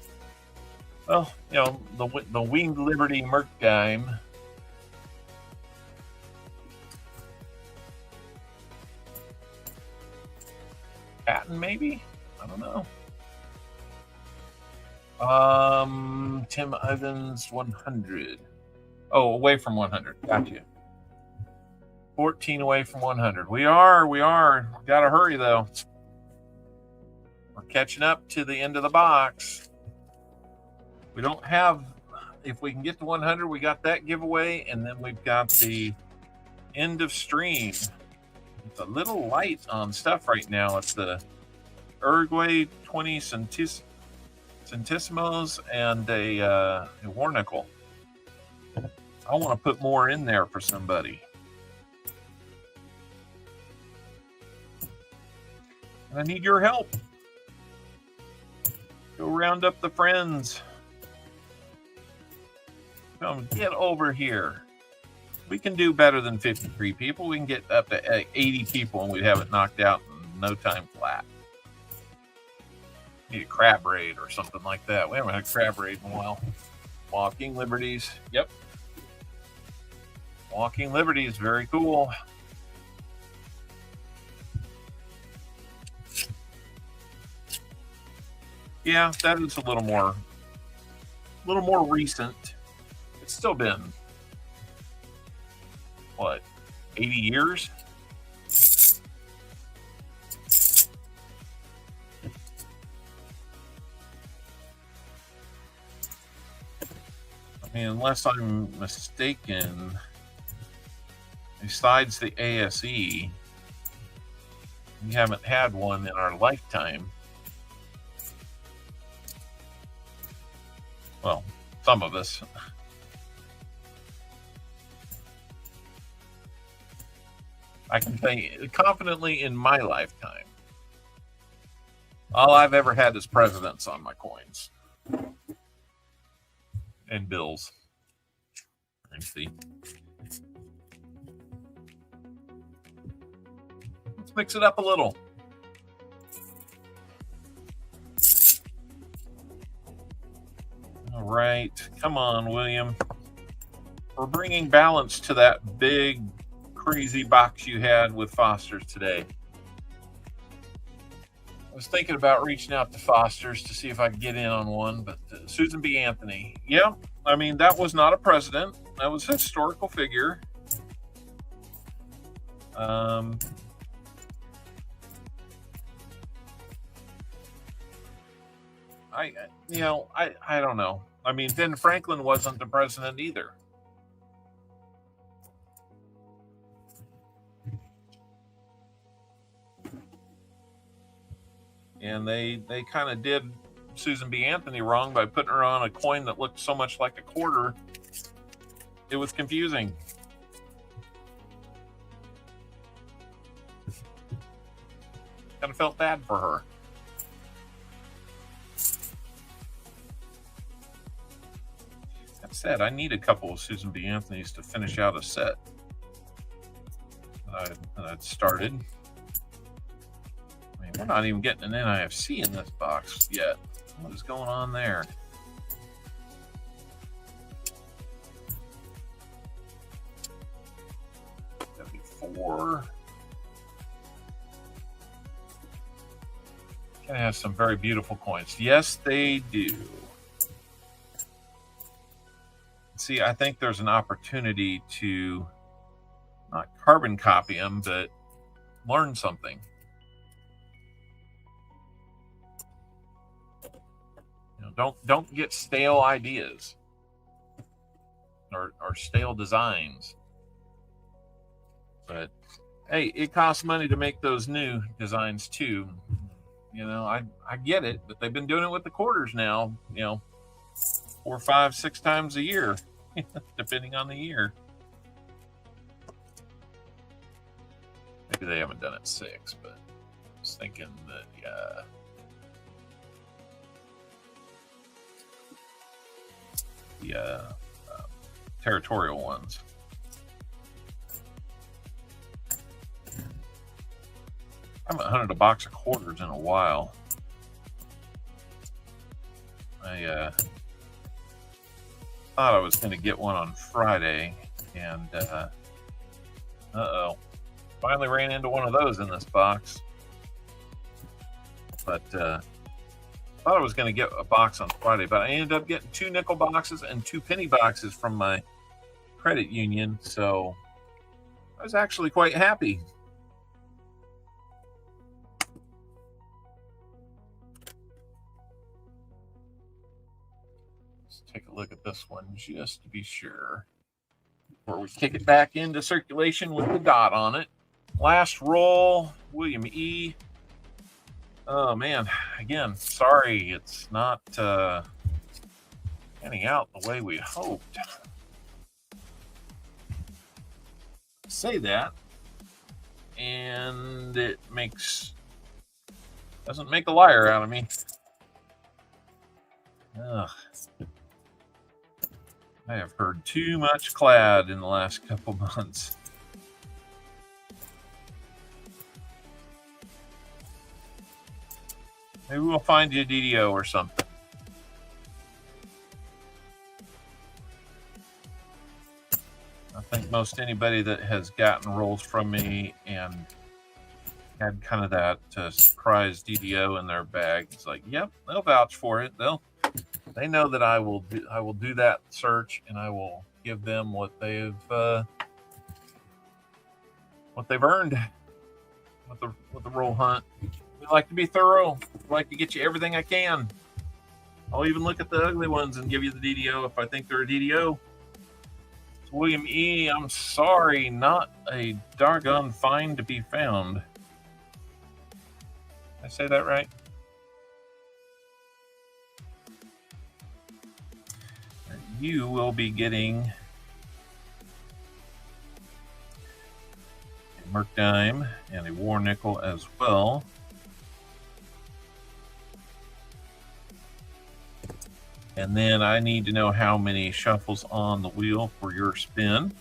well, you know, the Winged Liberty Merkdime. Patton, maybe? I don't know. Tim Evans 100. Oh, away from 100. Gotcha. 14 away from 100. We are. Gotta hurry though. We're catching up to the end of the box. We don't have, if we can get to 100, we got that giveaway, and then we've got the end of stream. It's a little light on stuff right now. It's the Uruguay 20 centésimos and a Warnickel. I want to put more in there for somebody. And I need your help. Go round up the friends. Come get over here. We can do better than 53 people. We can get up to 80 people and we'd have it knocked out in no time flat. Need a crab raid or something like that. We haven't had a crab raid in a while. Walking Liberties. Yep. Walking Liberties. Very cool. Yeah, that is a little more recent. It's still been, what, 80 years? I mean, unless I'm mistaken, besides the ASE, we haven't had one in our lifetime. Well, some of us. I can say confidently in my lifetime, all I've ever had is presidents on my coins and bills. Let's see. Let's mix it up a little. All right, come on, William. We're bringing balance to that big, crazy box you had with Foster's today. I was thinking about reaching out to Foster's to see if I could get in on one, but Susan B. Anthony. Yeah, I mean, that was not a president. That was a historical figure. I don't know. I mean, Ben Franklin wasn't the president either. And they kind of did Susan B. Anthony wrong by putting her on a coin that looked so much like a quarter. It was confusing. Kind of felt bad for her. That said, I need a couple of Susan B. Anthony's to finish out a set that I'd started. We're not even getting an NIFC in this box yet. What is going on there? W4. Can have some very beautiful coins. Yes, they do. See, I think there's an opportunity to not carbon copy them, but learn something. You know, don't get stale ideas or stale designs. But hey, it costs money to make those new designs too. You know, I get it, but they've been doing it with the quarters now, you know, 4, 5, 6 times a year, depending on the year. Maybe they haven't done it 6, but I was thinking that the territorial ones. I haven't hunted a box of quarters in a while. I thought I was going to get one on Friday, and uh-oh. Finally ran into one of those in this box. But thought I was going to get a box on Friday, but I ended up getting 2 nickel boxes and 2 penny boxes from my credit union, so I was actually quite happy. Let's take a look at this one just to be sure before we kick it back into circulation with the dot on it. Last roll, William E. Oh man, again, sorry it's not panning out the way we hoped. Say that, and it doesn't make a liar out of me. Ugh. I have heard too much clad in the last couple months. Maybe we'll find you a DDO or something. I think most anybody that has gotten rolls from me and had kind of that surprise DDO in their bag, it's like, yep, they'll vouch for it. They know that I will do that search, and I will give them what they've earned with the roll hunt. We like to be thorough. We like to get you everything I can. I'll even look at the ugly ones and give you the DDO if I think they're a DDO. It's William E. I'm sorry, not a doggone find to be found. Did I say that right? You will be getting a Merc Dime and a War Nickel as well. And then I need to know how many shuffles on the wheel for your spin.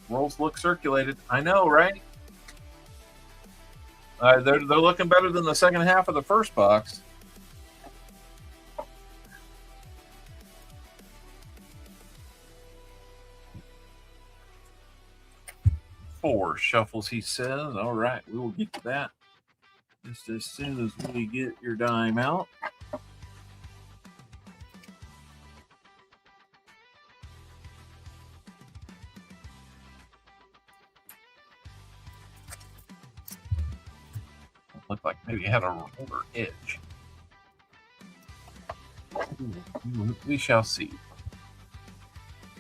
Rolls look circulated. I know, right? They're looking better than the second half of the first box. Four shuffles, he says. All right, we will get to that just as soon as we get your dime out. Looked like maybe it had a roller edge. We shall see.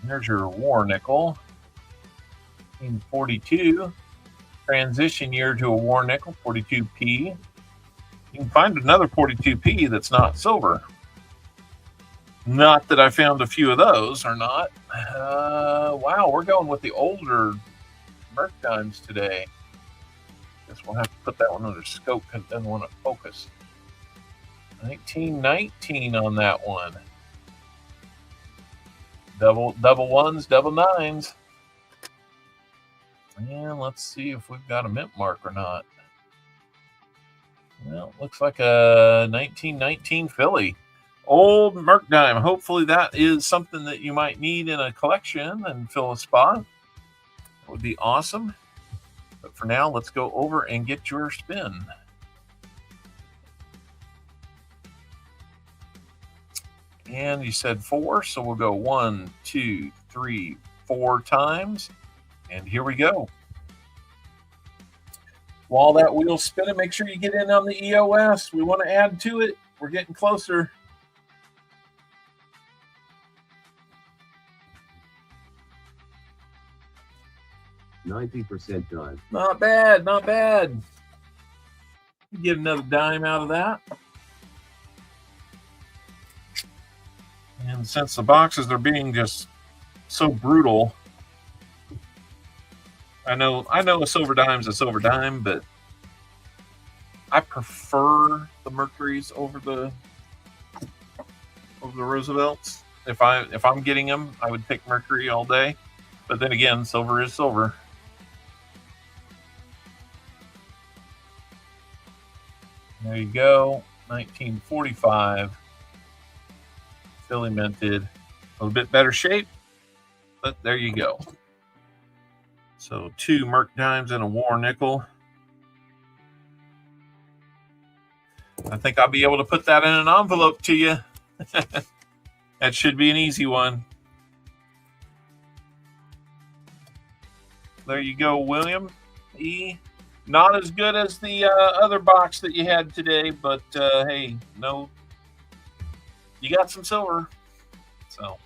There's your War Nickel. In 42. Transition year to a War Nickel, 42p. You can find another 42p that's not silver. Not that I found a few of those or not. Wow, we're going with the older Merc Dimes today. Guess we'll have to put that one under scope because it doesn't want to focus. 1919 on that one. Double ones, double nines. And let's see if we've got a mint mark or not. Well, looks like a 1919 Philly. Old Merc Dime. Hopefully that is something that you might need in a collection and fill a spot. That would be awesome. But for now, let's go over and get your spin. And you said 4, so we'll go 1, 2, 3, 4 times. And here we go. While that wheel's spinning, make sure you get in on the EOS. We want to add to it. We're getting closer. %90 done. Not bad, not bad. Get another dime out of that. And since the boxes are being just so brutal, I know a silver dime's a silver dime, but I prefer the Mercuries over the Roosevelts. If I'm getting them, I would pick Mercury all day. But then again, silver is silver. There you go, 1945, Philly minted, a little bit better shape, but there you go. So 2 Merc dimes and a war nickel. I think I'll be able to put that in an envelope to you. That should be an easy one. There you go, William E. Not as good as the other box that you had today, but hey, no, you got some silver. So,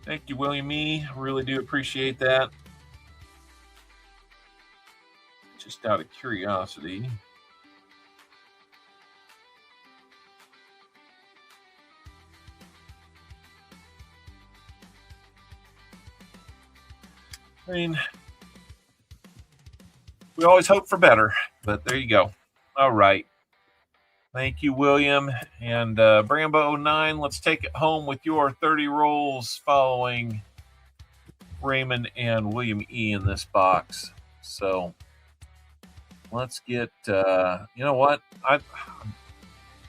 thank you, William E. Really do appreciate that. Just out of curiosity. I mean, we always hope for better, but there you go. All right. Thank you, William. And Brambo09, let's take it home with your 30 rolls following Raymond and William E. in this box. So let's get, you know what? I'm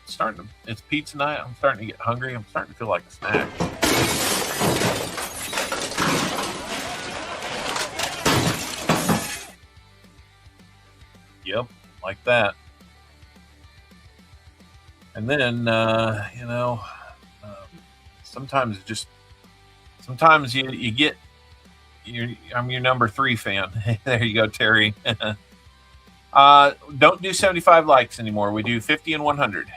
starting to, it's pizza night. I'm starting to get hungry. I'm starting to feel like a snack. Yep, like that. And then, you know, sometimes you get, I'm your number 3 fan. There you go, Terry. Don't do 75 likes anymore. We do 50 and 100.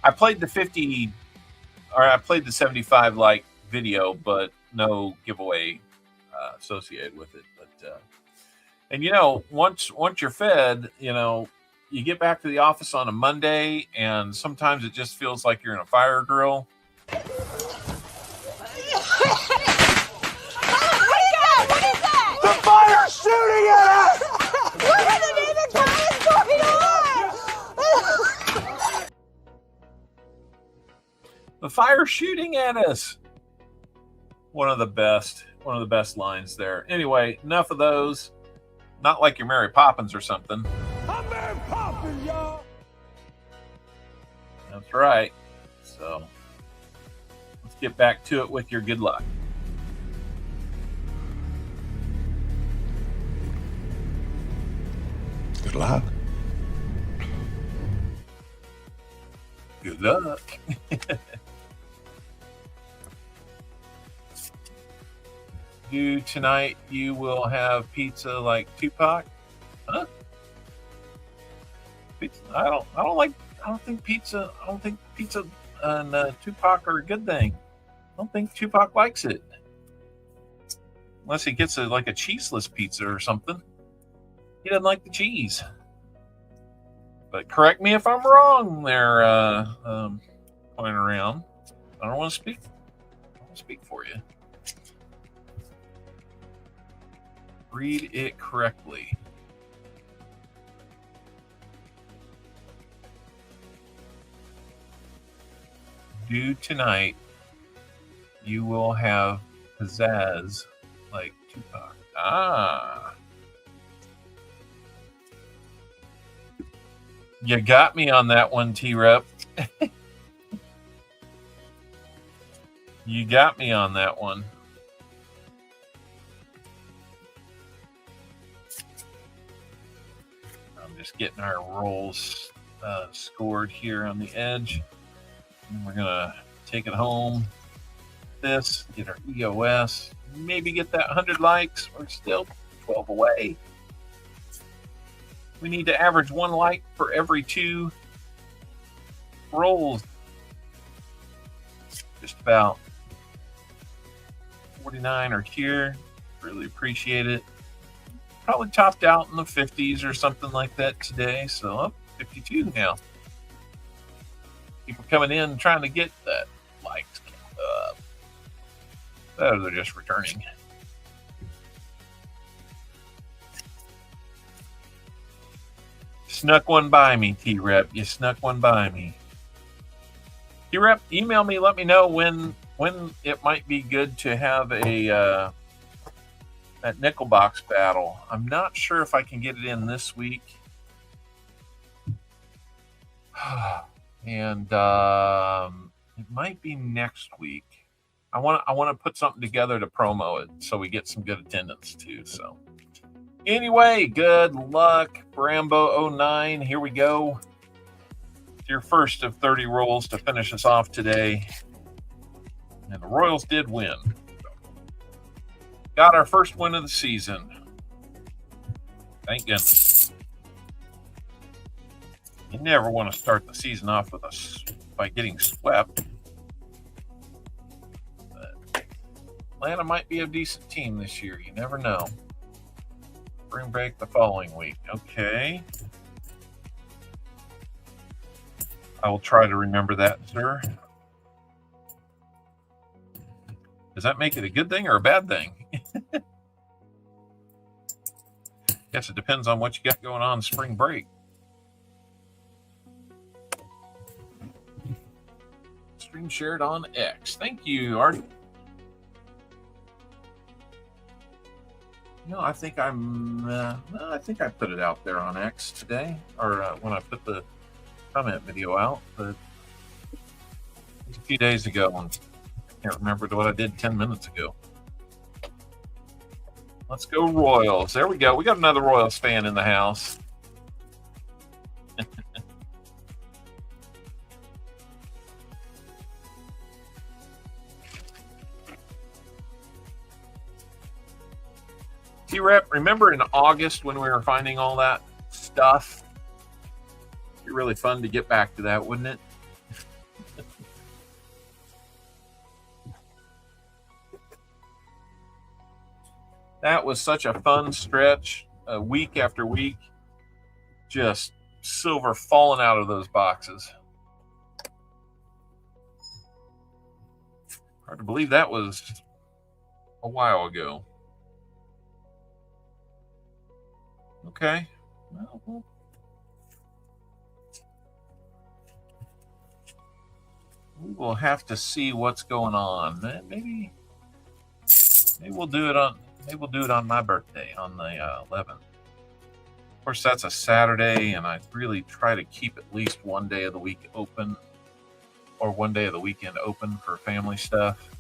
I played the 75 like video, but no giveaway associated with it. But and you know, once you're fed, you know, you get back to the office on a Monday, and sometimes it just feels like you're in a fire drill. What is that? The fire's shooting at us! Look at the David Collins going on! The fire's shooting at us. One of the best lines there. Anyway, enough of those. Not like you're Mary Poppins or something. I'm Mary Poppins, y'all! That's right. So let's get back to it with your good luck. Good luck. Good luck. Tonight you will have pizza like Tupac. Huh? Pizza? I don't think pizza and Tupac are a good thing. I don't think Tupac likes it. Unless he gets like a cheeseless pizza or something. He doesn't like the cheese. But correct me if I'm wrong there, going around. I don't want to speak. I don't want to speak for you. Read it correctly. Do tonight, you will have pizzazz like Tupac. Ah. You got me on that one, T-Rep. You got me on that one. I'm just getting our rolls scored here on the edge. And we're going to take it home. This, get our EOS, maybe get that 100 likes. We're still 12 away. We need to average 1 like for every 2 rolls. Just about 49 are here. Really appreciate it. Probably topped out in the 50s or something like that today. So 52 now. People coming in trying to get that likes up. Oh, they're just returning. Snuck one by me, T-Rep. You snuck one by me. T-Rep, email me. Let me know when it might be good to have a that nickel box battle. I'm not sure if I can get it in this week. And it might be next week. I want to put something together to promo it so we get some good attendance too. So anyway, good luck, Brambo09. Here we go. Your first of 30 rolls to finish us off today. And the Royals did win. Got our first win of the season. Thank goodness. You never want to start the season off with by getting swept. But Atlanta might be a decent team this year. You never know. Spring break the following week. Okay. I will try to remember that, sir. Does that make it a good thing or a bad thing? Guess it depends on what you got going on spring break. Stream shared on X. Thank you, Art. No, I think I put it out there on X today, or when I put the comment video out, but it was a few days ago. And I can't remember what I did 10 minutes ago. Let's go Royals. There we go. We got another Royals fan in the house. T-Rep, remember in August when we were finding all that stuff? It'd be really fun to get back to that, wouldn't it? That was such a fun stretch, week after week. Just silver falling out of those boxes. Hard to believe that was a while ago. Okay. Well, we will have to see what's going on. Maybe we'll do it on. Maybe we'll do it on my birthday on the 11th. Of course, that's a Saturday, and I really try to keep at least one day of the week open, or one day of the weekend open for family stuff.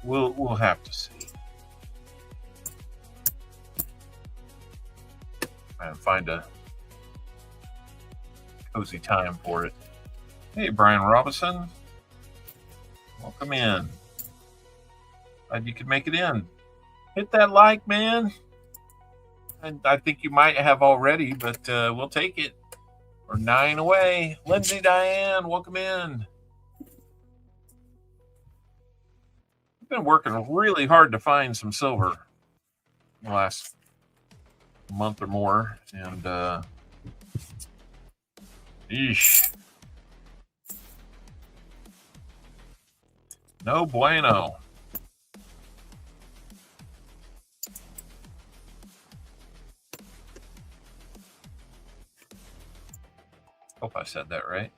We'll have to see. And find a cozy time for it. Hey, Brian Robinson. Welcome in. Glad you could make it in. Hit that like, man. And I think you might have already, but we'll take it. We're 9 away. Lindsay Diane, welcome in. I've been working really hard to find some silver in the last month or more, and yeesh. No bueno. Hope I said that right.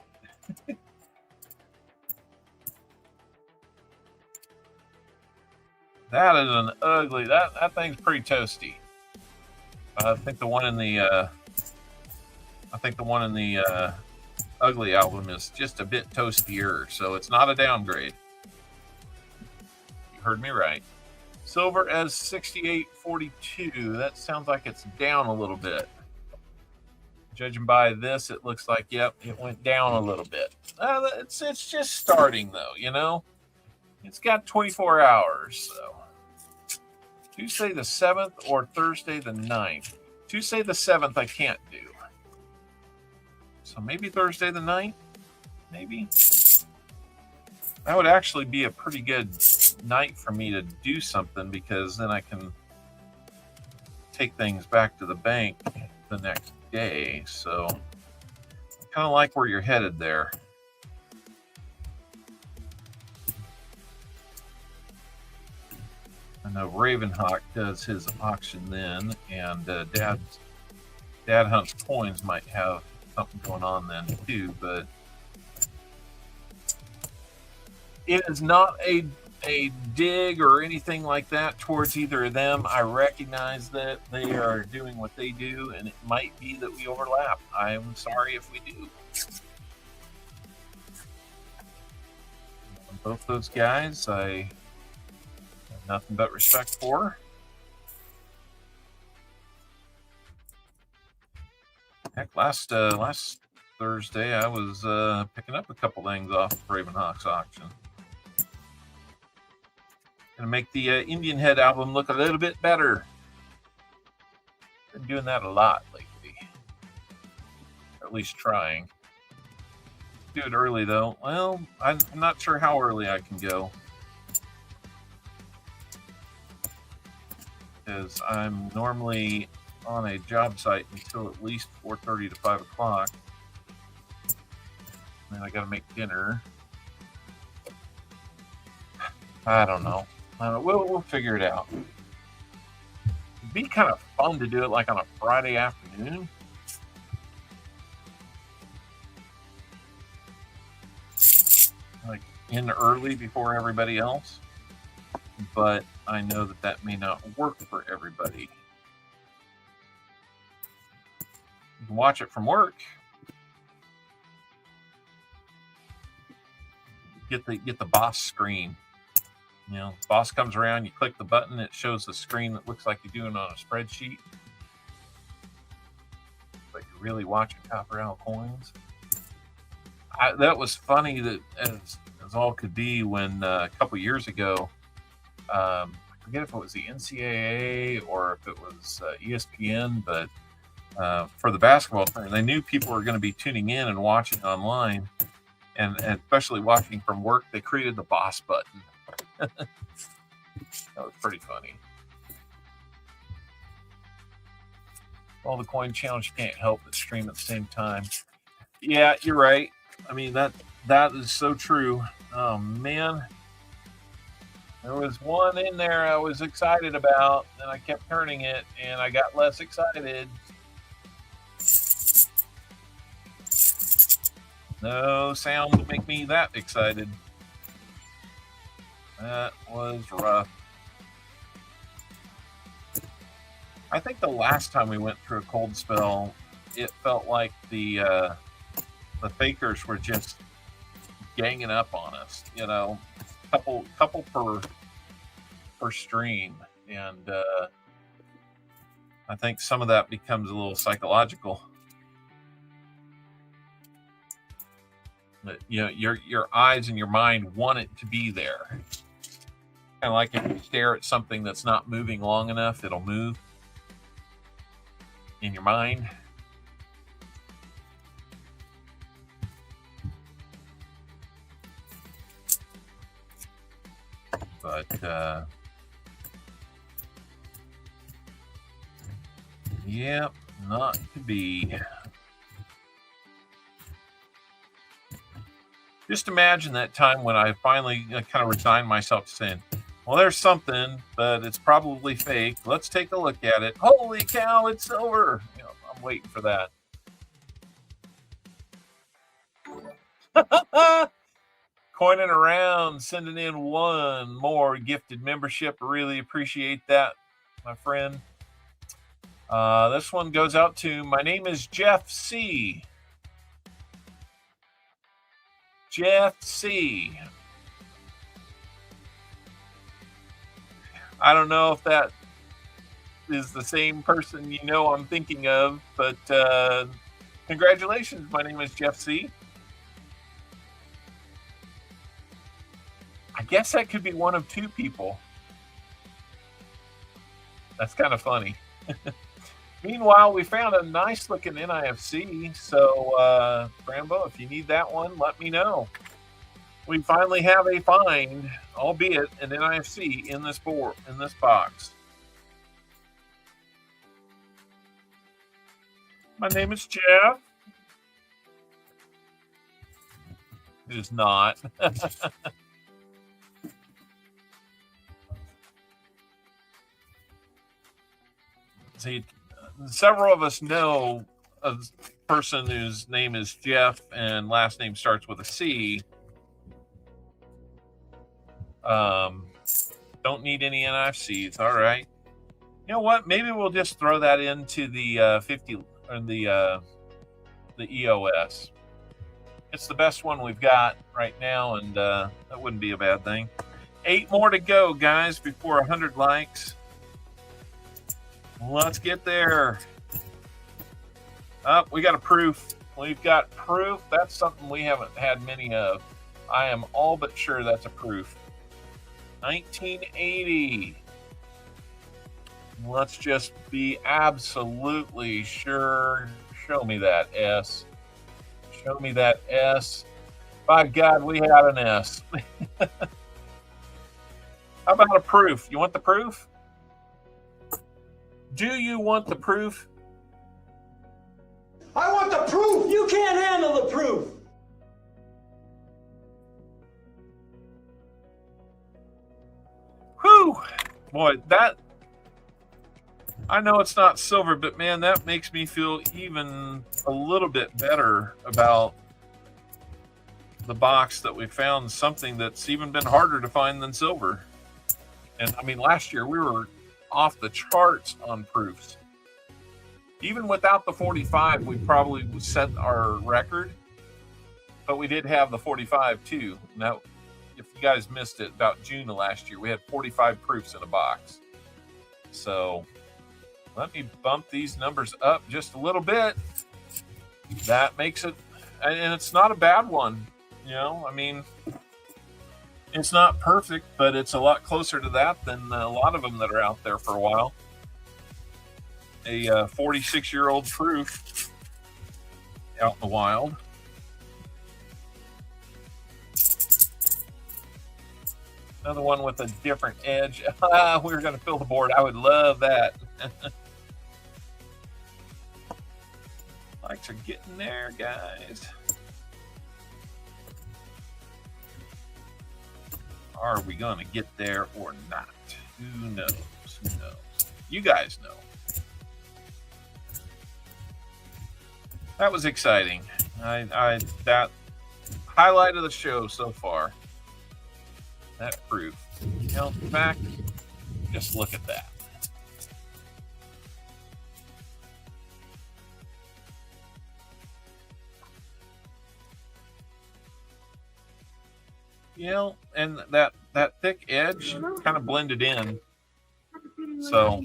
That is an ugly, that thing's pretty toasty. I think the one in the I think the one in the ugly album is just a bit toastier, so it's not a downgrade. You heard me right. Silver as 68.42. That sounds like it's down a little bit. Judging by this, it looks like, yep, it went down a little bit. It's just starting, though, you know? It's got 24 hours, so. Tuesday the 7th or Thursday the 9th. Tuesday the 7th I can't do. So maybe Thursday the 9th? Maybe? That would actually be a pretty good night for me to do something, because then I can take things back to the bank the next day. So I kind of like where you're headed there. I know Ravenhawk does his auction then, and Dad Hunt's Coins might have something going on then too, but it is not a dig or anything like that towards either of them. I recognize that they are doing what they do, and it might be that we overlap. I'm sorry if we do. Both those guys, I have nothing but respect for. Heck, last Thursday, I was picking up a couple things off of Ravenhawk's auction. Gonna make the Indian Head album look a little bit better. Been doing that a lot lately. Or at least trying. Do it early though. Well, I'm not sure how early I can go. Because I'm normally on a job site until at least 4:30 to 5 o'clock. Then I gotta make dinner. I don't know. We'll figure it out. It'd be kind of fun to do it like on a Friday afternoon. Like in early before everybody else. But I know that that may not work for everybody. You can watch it from work. Get the boss screen. You know, boss comes around, you click the button, it shows the screen that looks like you're doing on a spreadsheet. But you're really watching CopperOwlCoins. That was funny that as all could be when a couple years ago, I forget if it was the NCAA or if it was ESPN, but for the basketball tournament, they knew people were going to be tuning in and watching online, and especially watching from work. They created the boss button. That was pretty funny. All the coin challenge can't help but stream at the same time. Yeah, you're right. I mean, that is so true. Oh man, there was one in there I was excited about, and I kept turning it, and I got less excited. No sound to make me that excited. That was rough. I think the last time we went through a cold spell, it felt like the fakers were just ganging up on us. You know, couple per stream, and I think some of that becomes a little psychological. You know, your eyes and your mind want it to be there. Kind of like if you stare at something that's not moving long enough, it'll move in your mind. But yeah, not to be. Just imagine that time when I finally kind of resigned myself to saying, well, there's something, but it's probably fake. Let's take a look at it. Holy cow, it's silver. You know, I'm waiting for that. Coining around, sending in one more gifted membership. I really appreciate that, my friend. This one goes out to, my name is Jeff C. Jeff C. I don't know if that is the same person you know I'm thinking of, but congratulations. My name is Jeff C. I guess that could be one of two people. That's kind of funny. Meanwhile, we found a nice looking NIFC. So, Rambo, if you need that one, let me know. We finally have a find, albeit an NIFC in this box. My name is Jeff. It is not. See, several of us know a person whose name is Jeff and last name starts with a C. Don't need any NIFCs. All right. You know what? Maybe we'll just throw that into the 50 or the EOS. It's the best one we've got right now, and that wouldn't be a bad thing. 8 more to go, guys, before 100 likes. Let's get there. We got a proof. We've got proof. That's something we haven't had many of. I am all but sure that's a proof. 1980. Let's just be absolutely sure. Show me that S. Show me that S. By God, we had an S. How about a proof? You want the proof? Do you want the proof? I want the proof! You can't handle the proof! Whew! Boy, that... I know it's not silver, but man, that makes me feel even a little bit better about the box that we found something that's even been harder to find than silver. And I mean, last year we were off the charts on proofs. Even without the 45, we probably would set our record, but we did have the 45 too. Now, if you guys missed it, about June of last year, we had 45 proofs in a box. So let me bump these numbers up just a little bit. That makes it, and it's not a bad one. You know, I mean, it's not perfect, but it's a lot closer to that than a lot of them that are out there for a while. A 46-year-old proof out in the wild. Another one with a different edge. We're going to fill the board. I would love that. Likes are getting there, guys. Are we going to get there or not? Who knows? Who knows? You guys know. That was exciting. That highlight of the show so far. That proof. You know, in fact, just look at that. You know, and that thick edge kind of blended in. So,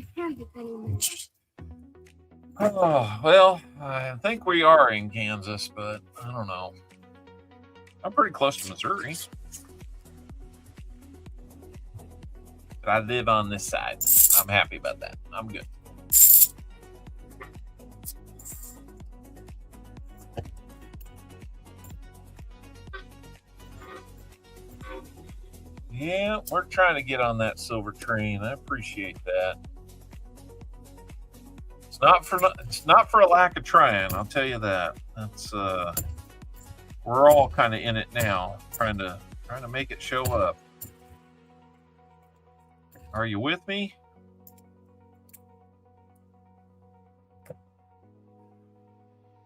oh, well, I think we are in Kansas, but I don't know. I'm pretty close to Missouri. But I live on this side. I'm happy about that. I'm good. Yeah, we're trying to get on that silver train. I appreciate that. It's not for a lack of trying. I'll tell you that. That's we're all kind of in it now, trying to make it show up. Are you with me?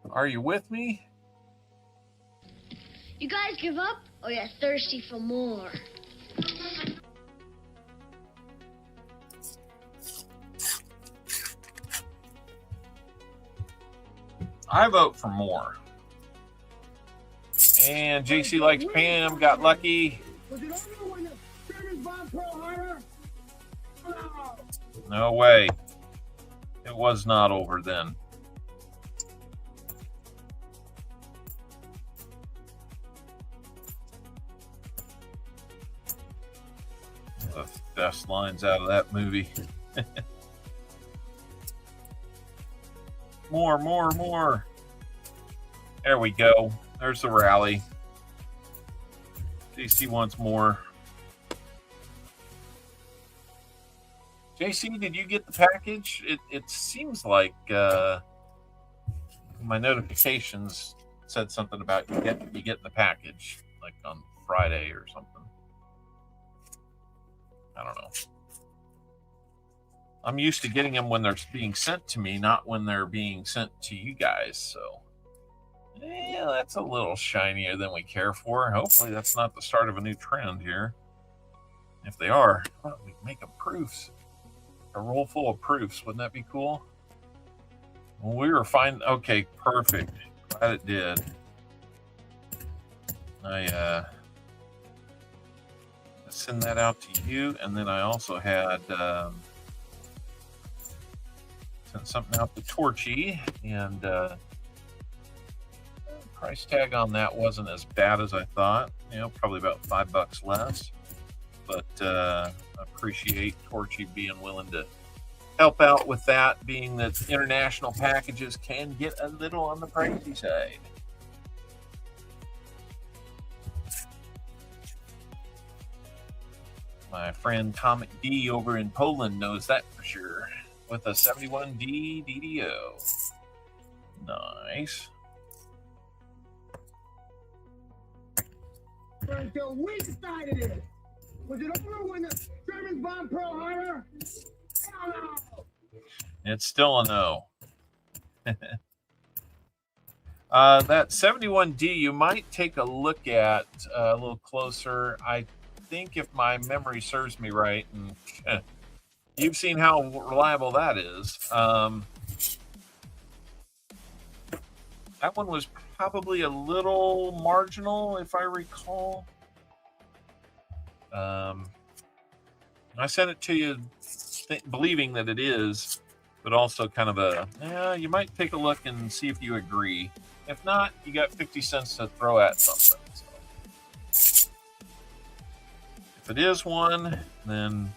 Are you with me? You guys give up, or you're thirsty for more? I vote for more. And JC Likes Pam got lucky. No way. It was not over then. The best lines out of that movie. More. There we go. There's the rally. JC wants more. JC, did you get the package? It seems like my notifications said something about you get the package like on Friday or something. I don't know. I'm used to getting them when they're being sent to me, not when they're being sent to you guys. So, yeah, that's a little shinier than we care for. Hopefully, that's not the start of a new trend here. If they are, we can make them proofs. A roll full of proofs. Wouldn't that be cool? Well, we were fine. Okay, perfect. Glad it did. I send that out to you, and then I also had sent something out to Torchy, and price tag on that wasn't as bad as I thought. You know, probably about $5 less. But appreciate Torchy being willing to help out with that, being that international packages can get a little on the pricey side. My friend Comic D over in Poland knows that for sure. With a 71D DDO. Nice. Until we decided it. Was it over when the Germans bombed Pearl Harbor? Hell no. It's still a no. That 71D, you might take a look at a little closer. I think if my memory serves me right, and you've seen how reliable that is. That one was probably a little marginal, if I recall. I sent it to you believing that it is, but also kind of you might take a look and see if you agree. If not, you got 50 cents to throw at something. So. If it is one, then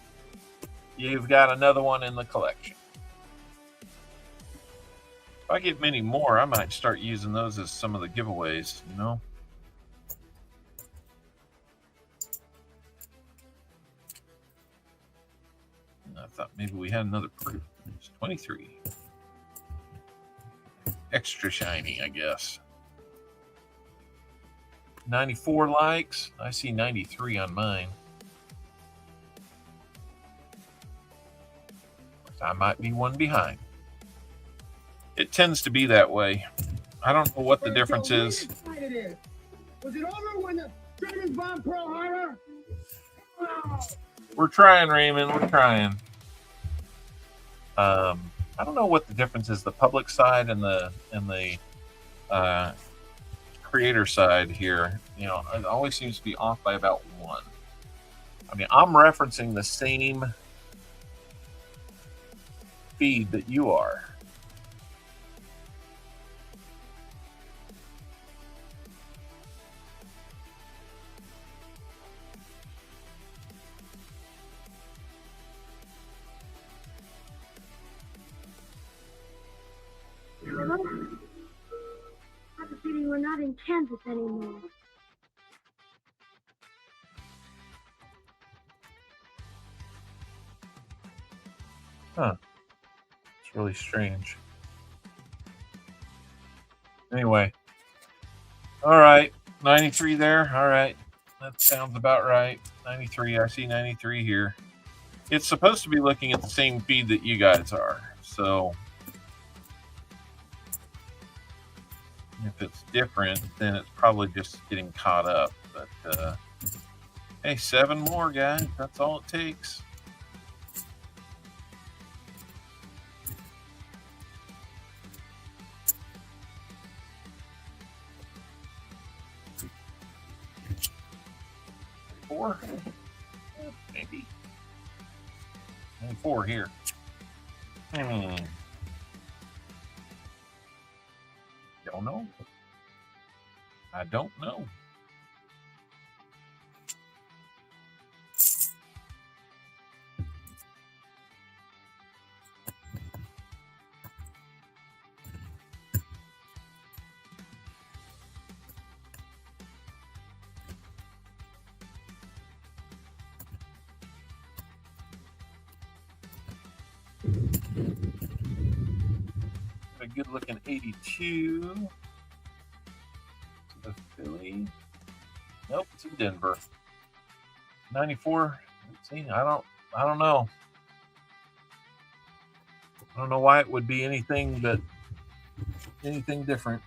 you've got another one in the collection. If I get many more, I might start using those as some of the giveaways, you know? I thought maybe we had another proof. It's 23. Extra shiny, I guess. 94 likes. I see 93 on mine. I might be one behind. It tends to be that way. I don't know what the difference is. Was it over when the Germans bombed Pearl Harbor? Oh. We're trying, Raymond. We're trying. I don't know what the difference is. The public side and the creator side here. You know, it always seems to be off by about 1. I mean, I'm referencing the same feed that you are. I have a feeling we're not in Kansas anymore. Huh. It's really strange. Anyway. All right. 93 there. All right. That sounds about right. 93. I see 93 here. It's supposed to be looking at the same feed that you guys are. So if it's different, then it's probably just getting caught up. But hey, 7 more, guys. That's all it takes. 94? Maybe. 94 here. Don't know. I don't know. A good looking 82. The Philly. Nope, it's in Denver. 94. Let's see, I don't know. I don't know why it would be anything different.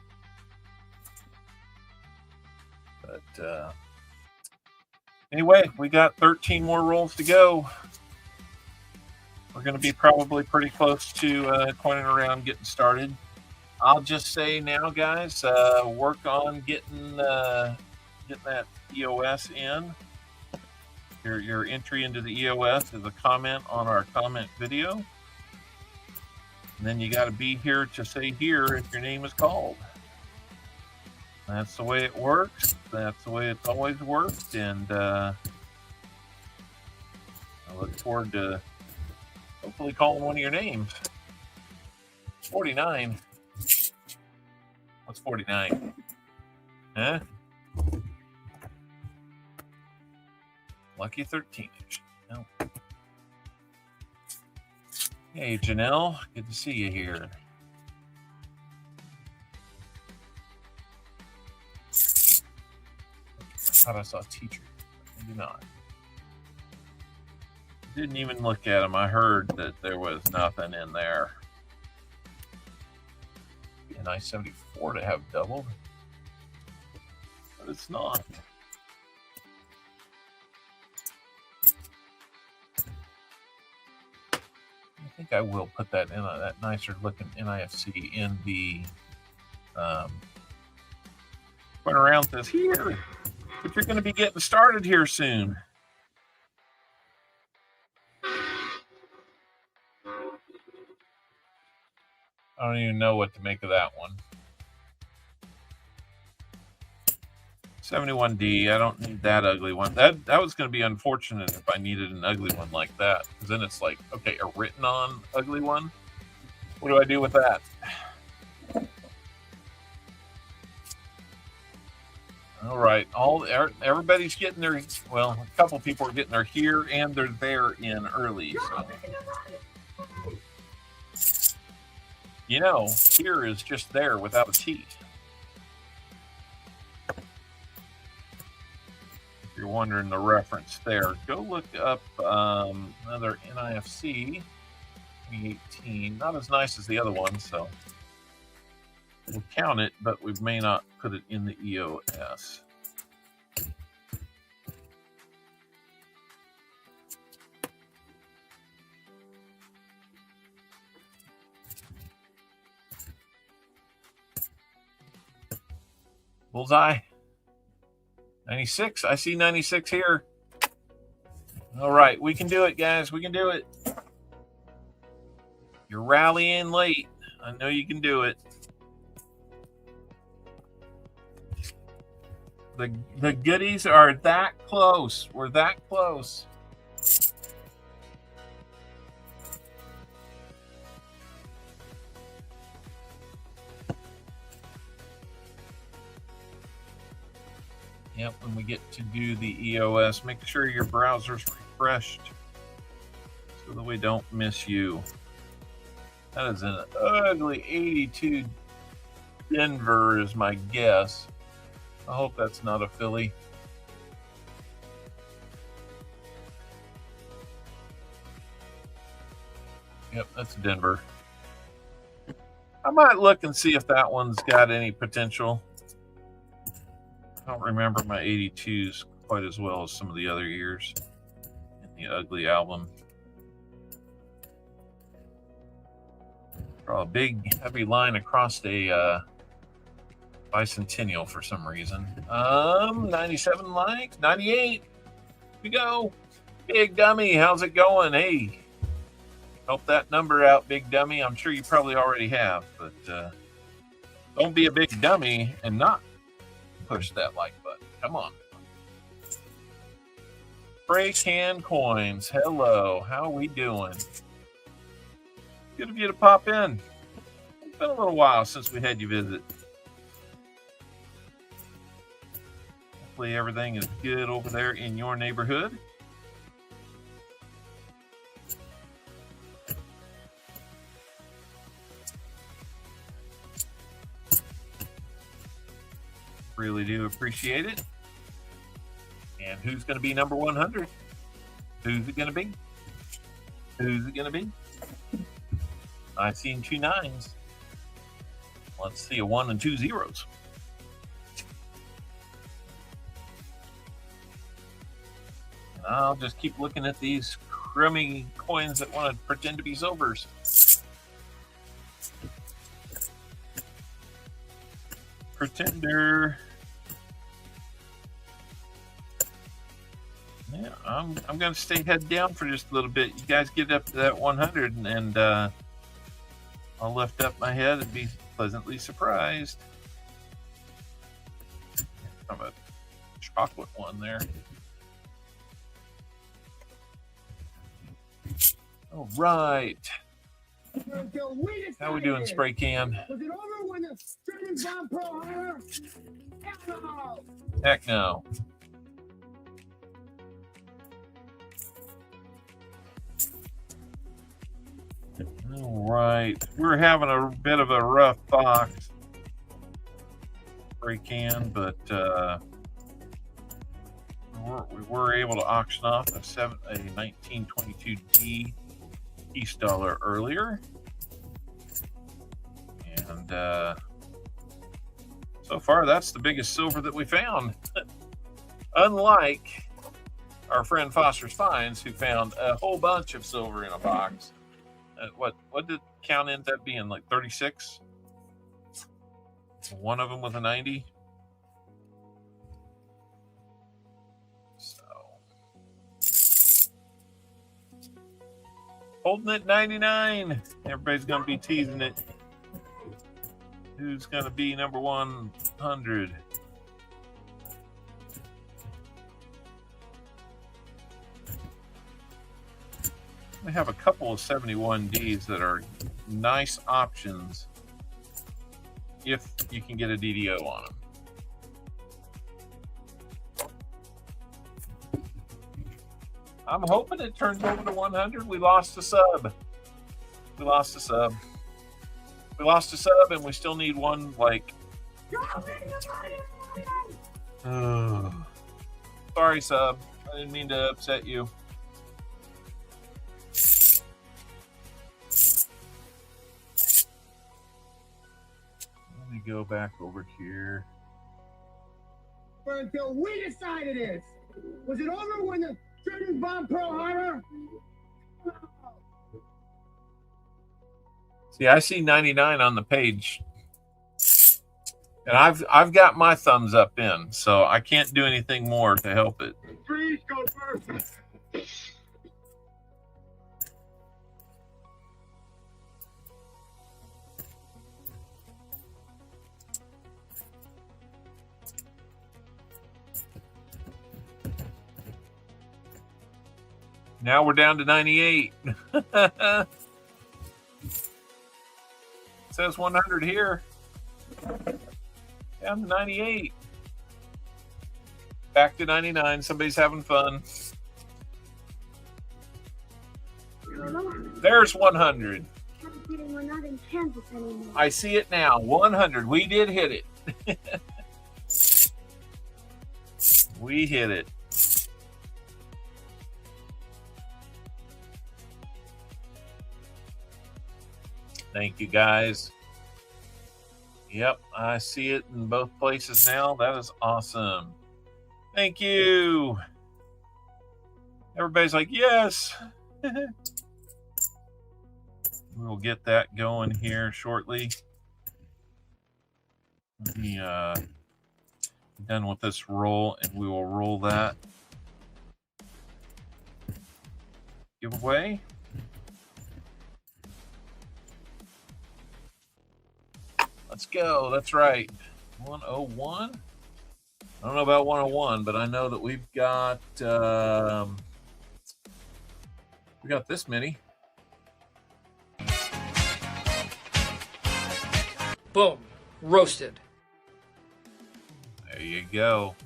But anyway, we got 13 more rolls to go. We're going to be probably pretty close to coining around getting started. I'll just say now, guys, work on getting that EOS in. Your entry into the EOS is a comment on our comment video. And then you got to be here to say here if your name is called. That's the way it works. That's the way it's always worked. And I look forward to hopefully calling one of your names. 49. What's 49? Huh? Lucky 13-ish. No. Hey, Janelle. Good to see you here. I thought I saw a teacher. Maybe not. Didn't even look at him. I heard that there was nothing in there. Be a nice 74 to have doubled. But it's not. I think I will put that in that nicer looking NIFC in the going around this here. But you're going to be getting started here soon. I don't even know what to make of that one. 71D, I don't need that ugly one. That was going to be unfortunate if I needed an ugly one like that. Because then it's like, okay, a written on ugly one? What do I do with that? All right, everybody's getting their, well, a couple people are getting their here and they're there in early. So. You know, here is just there without a T. If you're wondering the reference there, go look up another NIFC 2018. Not as nice as the other one, so we'll count it, but we may not put it in the EOS. Bullseye. 96. I see 96 here. All right. We can do it, guys. We can do it. You're rallying late. I know you can do it. The goodies are that close. We're that close. Yep, when we get to do the EOS, make sure your browser's refreshed so that we don't miss you. That is an ugly 82 Denver is my guess. I hope that's not a Philly. Yep, that's Denver. I might look and see if that one's got any potential. I don't remember my 82s quite as well as some of the other years in the ugly album. Draw a big, heavy line across a bicentennial for some reason. 97 likes, 98. we go. Big Dummy, how's it going? Hey, help that number out, Big Dummy. I'm sure you probably already have, but don't be a big dummy and not push that like button. Come on. Spray Can Coins, hello. How are we doing? Good of you to pop in. It's been a little while since we had you visit. Hopefully everything is good over there in your neighborhood. Really do appreciate it. And who's going to be number 100? Who's it going to be? Who's it going to be? I've seen 2 9s. Let's see a 1 and 2 zeros. And I'll just keep looking at these crummy coins that want to pretend to be silvers. Pretender. Yeah, I'm going to stay head down for just a little bit. You guys get up to that 100 and I'll lift up my head and be pleasantly surprised. Have a chocolate one there. All right. How we doing, Spray Can? Was it over when the German bomb Pearl Harbor? Heck no! Heck no. All right. We're having a bit of a rough box. Spray Can, but we were able to auction off a 1922D East dollar earlier. And so far, that's the biggest silver that we found. Unlike our friend Foster's Finds, who found a whole bunch of silver in a box. What did count end up being? Like 36? One of them with a 90? So. Holding it 99. Everybody's going to be teasing it. Who's going to be number 100? We have a couple of 71Ds that are nice options if you can get a DDO on them. I'm hoping it turns over to 100. We lost a sub. We lost a sub. We lost a sub, and we still need one, like... Sorry, sub. I didn't mean to upset you. Let me go back over here. Until we decided it. Was it over when the Germans bombed Pearl Harbor? See, I see 99 on the page, and I've got my thumbs up in, so I can't do anything more to help it. Please go first. Now we're down to 98. It says 100 here. Down to 98. Back to 99. Somebody's having fun. There's 100. We're not in Kansas anymore. I see it now. 100. We did hit it. We hit it. Thank you, guys. Yep, I see it in both places now. That is awesome. Thank you. Everybody's like, yes. We'll get that going here shortly. Let me done with this roll, and we will roll that. giveaway. Let's go. That's right. 101. I don't know about 101, but I know that we've got this many. Boom. Roasted. There you go.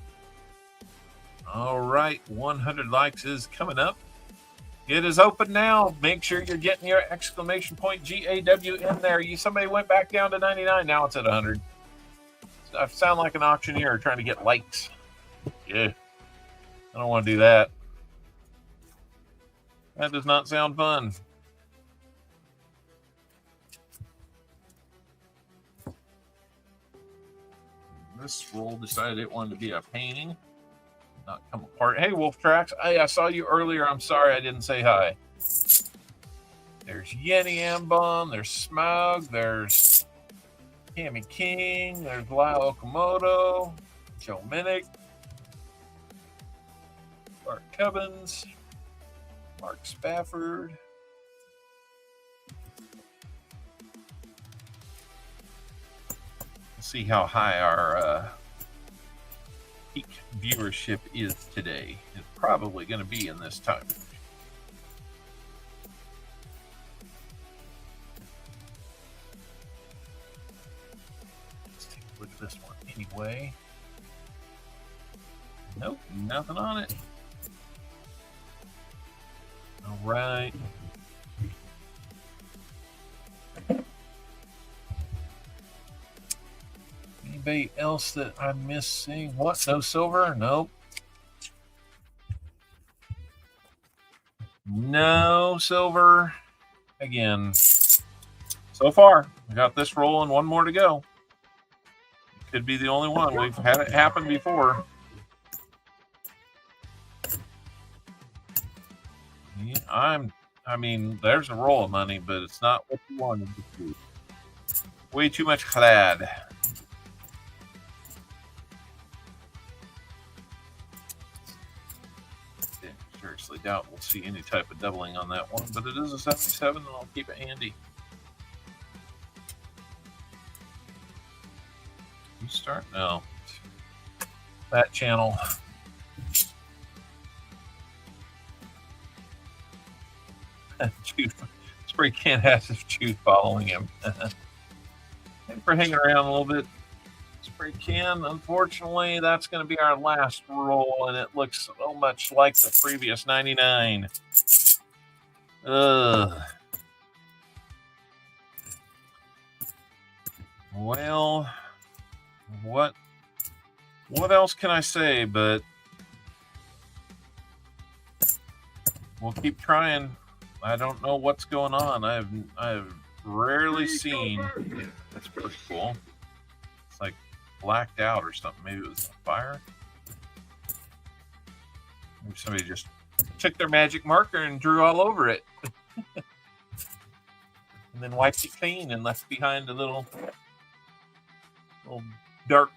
All right. 100 likes is coming up. It is open now. Make sure you're getting your exclamation point GAW in there. Somebody went back down to 99. Now it's at 100. I sound like an auctioneer trying to get likes. Yeah. I don't want to do that. That does not sound fun. This roll decided it wanted to be a painting, not come apart. Hey, Wolf Tracks. Hey, I saw you earlier. I'm sorry I didn't say hi. There's Yenny Ambon. There's Smaug. There's Tammy King. There's Lyle Okamoto. Joe Minnick. Mark Cubbins. Mark Spafford. Let's see how high our peak viewership is today. It's probably going to be in this time. Let's take a look at this one anyway. Nope, nothing on it. All right. Anybody else that I'm missing? What? No silver? Nope. No silver. Again. So far, we got this roll and one more to go. Could be the only one. We've had it happen before. I mean, there's a roll of money, but it's not what you wanted to do. Way too much clad. Seriously doubt we'll see any type of doubling on that one, but it is a 77, and I'll keep it handy. You start? No. That channel. Spray Can has his Jude following him. Thanks for hanging around a little bit. Spray Can, unfortunately, that's going to be our last roll, and it looks so much like the previous 99. Ugh. Well, what else can I say? But we'll keep trying. I don't know what's going on. I've rarely seen. That's pretty cool. It's like blacked out or something. Maybe it was a fire. Maybe somebody just took their magic marker and drew all over it, and then wiped it clean and left behind a little dark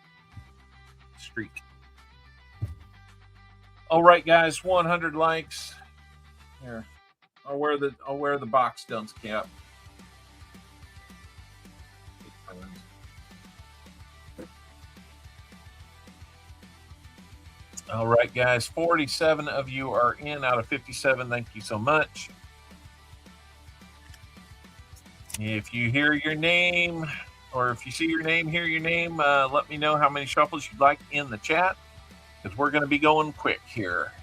streak. All right, guys, 100 likes. Here, I'll wear the box dunce cap. All right, guys, 47 of you are in out of 57. Thank you so much. If you hear your name, or if you see your name, hear your name, let me know how many shuffles you'd like in the chat, because we're going to be going quick here.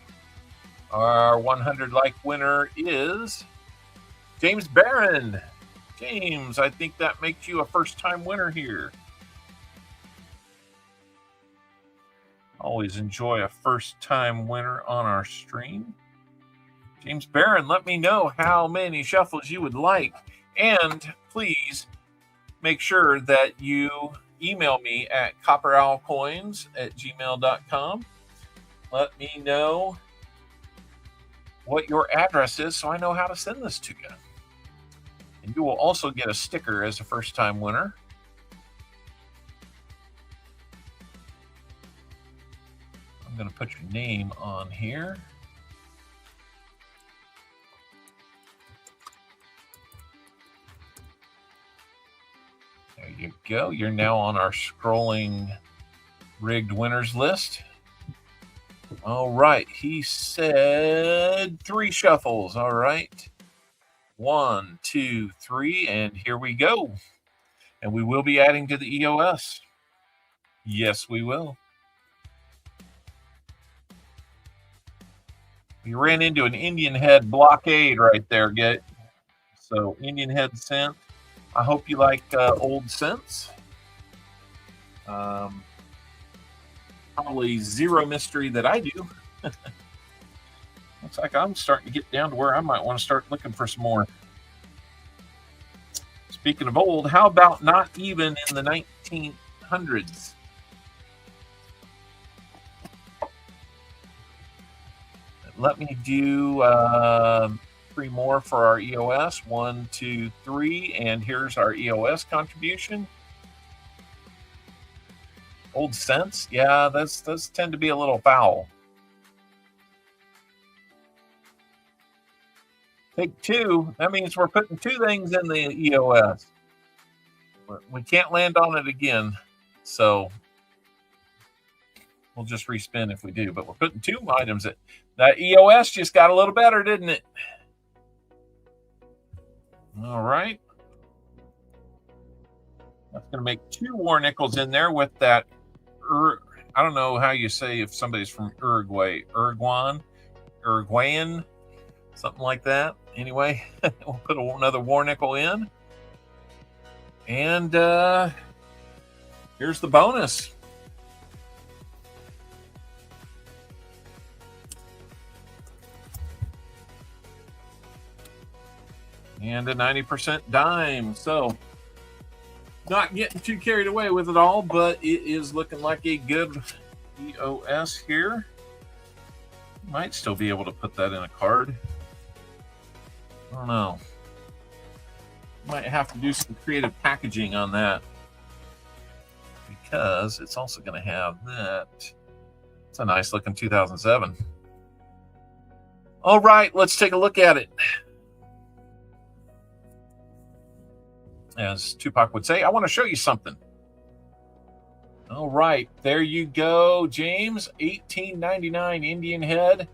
Our 100 like winner is James Barron. James, I think that makes you a first-time winner here. Always enjoy a first-time winner on our stream. James Barron, let me know how many shuffles you would like. And please make sure that you email me at CopperOwlCoins@gmail.com. Let me know what your address is so I know how to send this to you. And you will also get a sticker as a first-time winner. I'm going to put your name on here. go. You're now on our scrolling rigged winners list. All right. He said 3 shuffles. All right. 1, 2, 3, and here we go. And we will be adding to the EOS. Yes, we will. We ran into an Indian head blockade right there, get. So Indian head scent. I hope you like old scents. Probably zero mystery that I do. Looks like I'm starting to get down to where I might want to start looking for some more. Speaking of old, how about not even in the 1900s? Let me do 3 more for our EOS. 1, 2, 3, and here's our EOS contribution. Old cents, yeah, those tend to be a little foul. Take 2. That means we're putting 2 things in the EOS. We can't land on it again, so we'll just respin if we do. But we're putting 2 items in. That EOS just got a little better, didn't it? All right. That's going to make 2 war nickels in there with that. I don't know how you say if somebody's from Uruguayan, something like that. Anyway, we'll put another war nickel in. And here's the bonus. And a 90% dime. So not getting too carried away with it all, but it is looking like a good EOS here. Might still be able to put that in a card. I don't know. Might have to do some creative packaging on that, because it's also going to have that. It's a nice looking 2007. All right, let's take a look at it. As Tupac would say, I want to show you something. All right, there you go, James. $18.99 Indian head.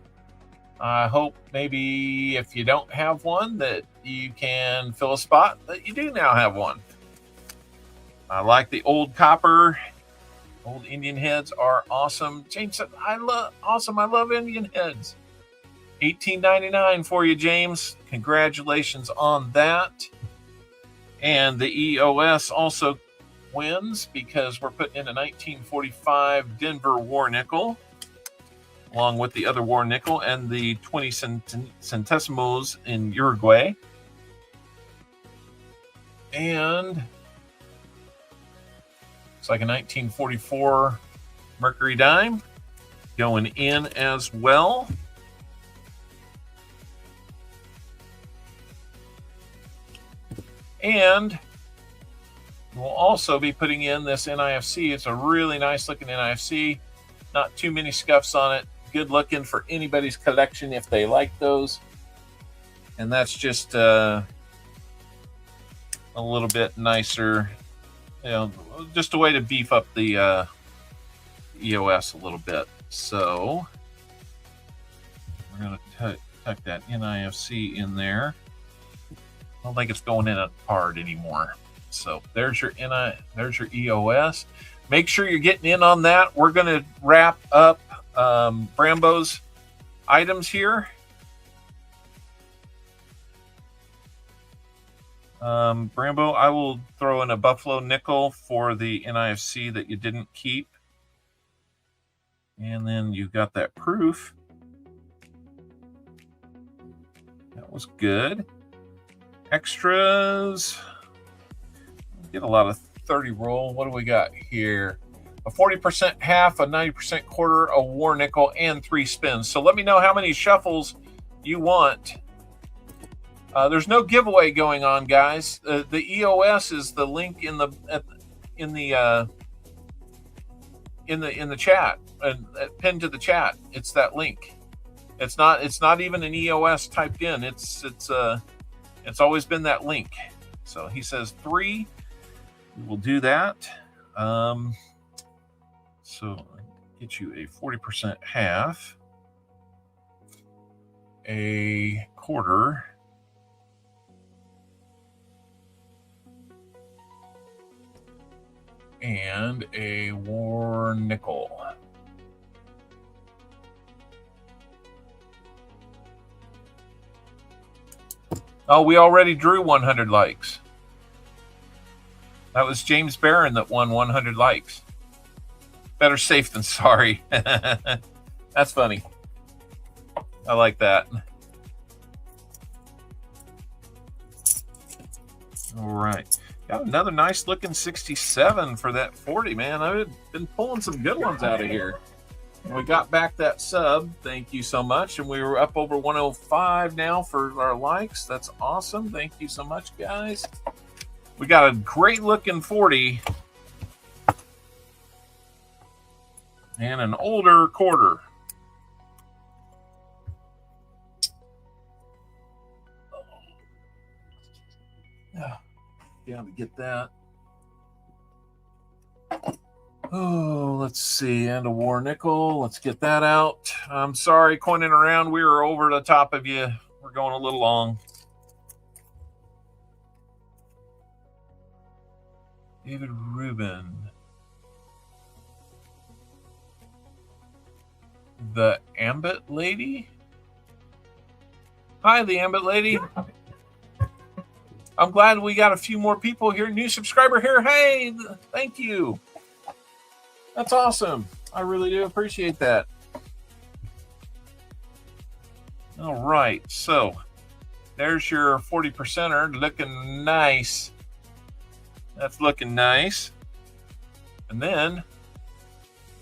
I hope maybe if you don't have one that you can fill a spot that you do now have one. I like the old copper. Old Indian heads are awesome. James said, I love Indian heads. $18.99 for you, James. Congratulations on that. And the EOS also wins because we're putting in a 1945 Denver war nickel, along with the other war nickel and the 20 centésimos in Uruguay. And it's like a 1944 Mercury dime going in as well. And we'll also be putting in this NIFC. It's a really nice looking NIFC. Not too many scuffs on it. Good looking for anybody's collection if they like those. And that's just a little bit nicer, you know, just a way to beef up the EOS a little bit. So we're going to tuck that NIFC in there. I don't think it's going in a card anymore. So there's your EOS. Make sure you're getting in on that. We're going to wrap up Brambo's items here. Brambo, I will throw in a Buffalo nickel for the NIFC that you didn't keep. And then you've got that proof. That was good. Extras. Get a lot of 30 roll. What do we got here? A 40% half, a 90% quarter, a war nickel, and 3 spins. So let me know how many shuffles you want. There's no giveaway going on, guys. The EOS is the link in the chat and pinned to the chat. It's that link. It's not even an EOS typed in. It's always been that link. So he says 3 we'll do that. So get you a 40% half, a quarter, and a war nickel. Oh, we already drew 100 likes. That was James Barron that won 100 likes. Better safe than sorry. That's funny. I like that. All right. Got another nice looking 67 for that 40, man. I've been pulling some good ones out of here. We got back that sub. Thank you so much. And we were up over 105 now for our likes. That's awesome. Thank you so much, guys. We got a great looking 40 and an older quarter. Yeah, we get that. Oh, let's see. And a war nickel. Let's get that out. I'm sorry, coining around. We were over the top of you. We're going a little long. David Rubin. The Ambit Lady? Hi, the Ambit Lady. I'm glad we got a few more people here. New subscriber here. Hey, thank you. That's awesome. I really do appreciate that. All right. So there's your 40%er looking nice. That's looking nice. And then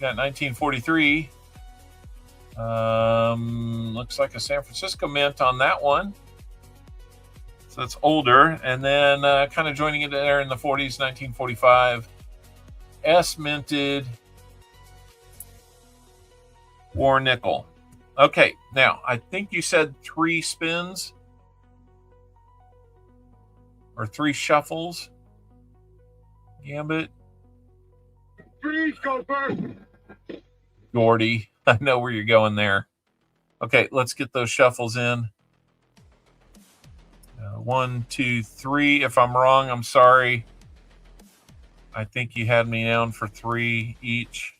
got 1943. Looks like a San Francisco mint on that one. So that's older. And then kind of joining it there in the 40s, 1945. S minted war nickel. Okay, now I think you said 3 spins or 3 shuffles. Gambit. Please go first. Gordy, I know where you're going there. Okay, let's get those shuffles in. 1, 2, 3. If I'm wrong, I'm sorry. I think you had me down for 3 each.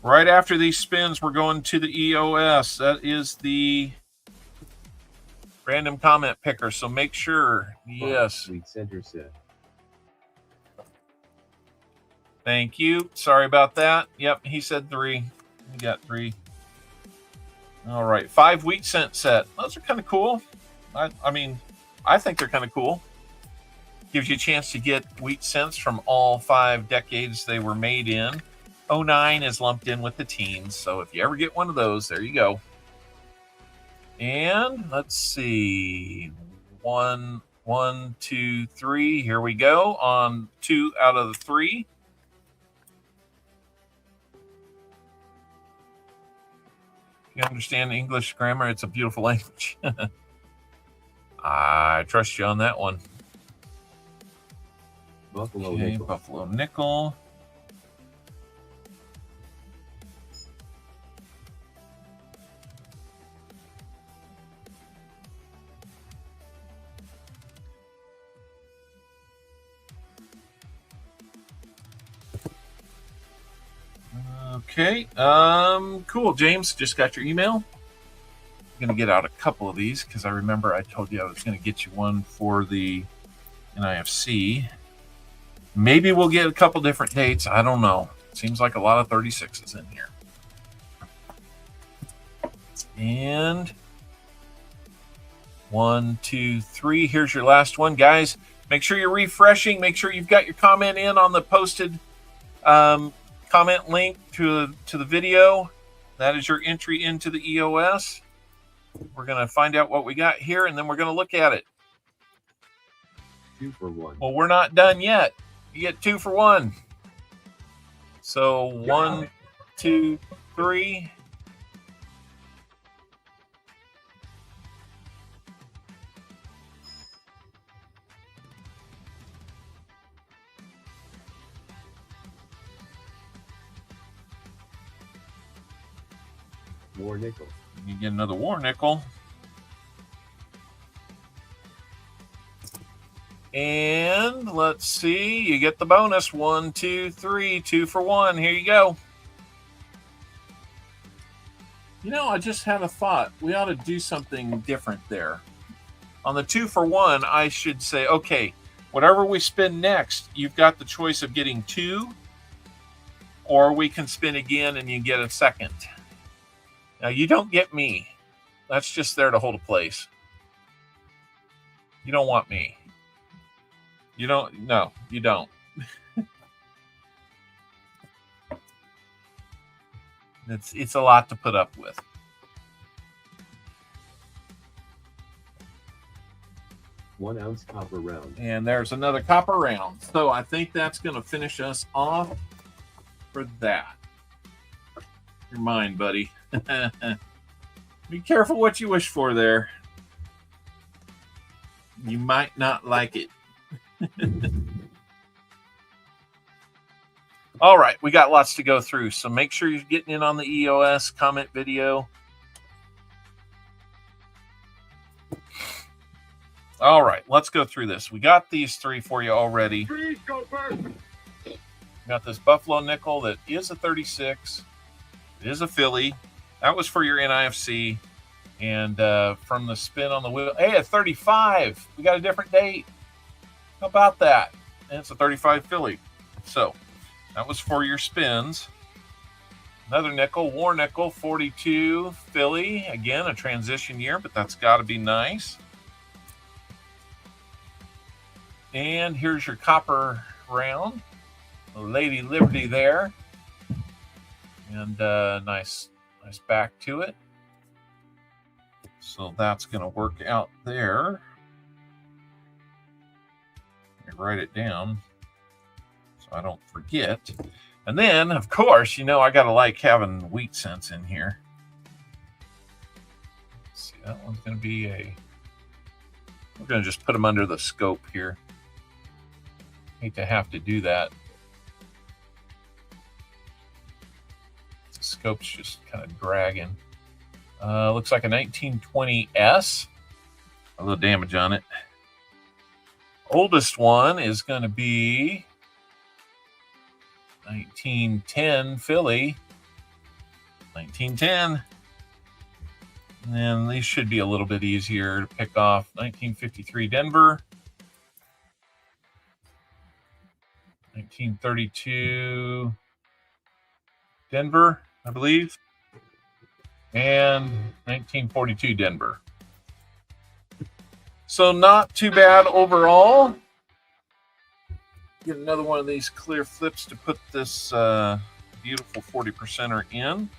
Right after these spins, we're going to the EOS. That is the random comment picker. So make sure. Yes. Sweet center set. Thank you. Sorry about that. Yep, he said 3. We got 3. All right, 5 wheat cent set. Those are kind of cool. I mean, I think they're kind of cool. Gives you a chance to get wheat cents from all 5 decades they were made in. 09 is lumped in with the teens, so if you ever get one of those, there you go. And let's see. 1, 2, 3. Here we go on 2 out of the 3. You understand English grammar? It's a beautiful language. I trust you on that one. Buffalo nickel. Buffalo nickel. Okay, cool. James, just got your email. I'm going to get out a couple of these because I remember I told you I was going to get you one for the NIFC. Maybe we'll get a couple different dates. I don't know. Seems like a lot of 36s in here. And 1, 2, 3. Here's your last one, guys. Make sure you're refreshing. Make sure you've got your comment in on the posted comment link to the video. That is your entry into the EOS. We're going to find out what we got here, and then we're going to look at it. 2 for 1. Well, we're not done yet. You get 2 for 1. So 1, 2, 3. War nickel. You get another war nickel. And let's see, you get the bonus. 1, 2, 3, 2 for 1. Here you go. You know, I just had a thought. We ought to do something different there. On the 2 for 1, I should say, okay, whatever we spin next, you've got the choice of getting 2, or we can spin again and you get a second. Now, you don't get me. That's just there to hold a place. You don't want me. You don't. No, you don't. It's a lot to put up with. One ounce copper round. And there's another copper round. So I think that's going to finish us off for that. You're mine, buddy. Be careful what you wish for there. You might not like it. All right, we got lots to go through, so make sure you're getting in on the EOS comment video. All right, let's go through this. We got these 3 for you already. Please go first. We got this Buffalo nickel that is a 36. It is a Philly. That was for your NIFC. And from the spin on the wheel, hey, a 35. We got a different date. How about that? And it's a 35 Philly. So that was for your spins. Another nickel, war nickel, 42 Philly. Again, a transition year, but that's got to be nice. And here's your copper round. Lady Liberty there. And nice back to it. So that's going to work out there. Let me write it down so I don't forget. And then, of course, you know I got to like having wheat cents in here. Let's see, that one's going to be a... We're going to just put them under the scope here. Hate to have to do that. The scope's just kind of dragging. Looks like a 1920S. A little damage on it. Oldest one is going to be 1910 Philly. 1910. And then these should be a little bit easier to pick off. 1953 Denver. 1932 Denver, I believe. And 1942 Denver. So not too bad overall. Get another one of these clear flips to put this beautiful 40%er in.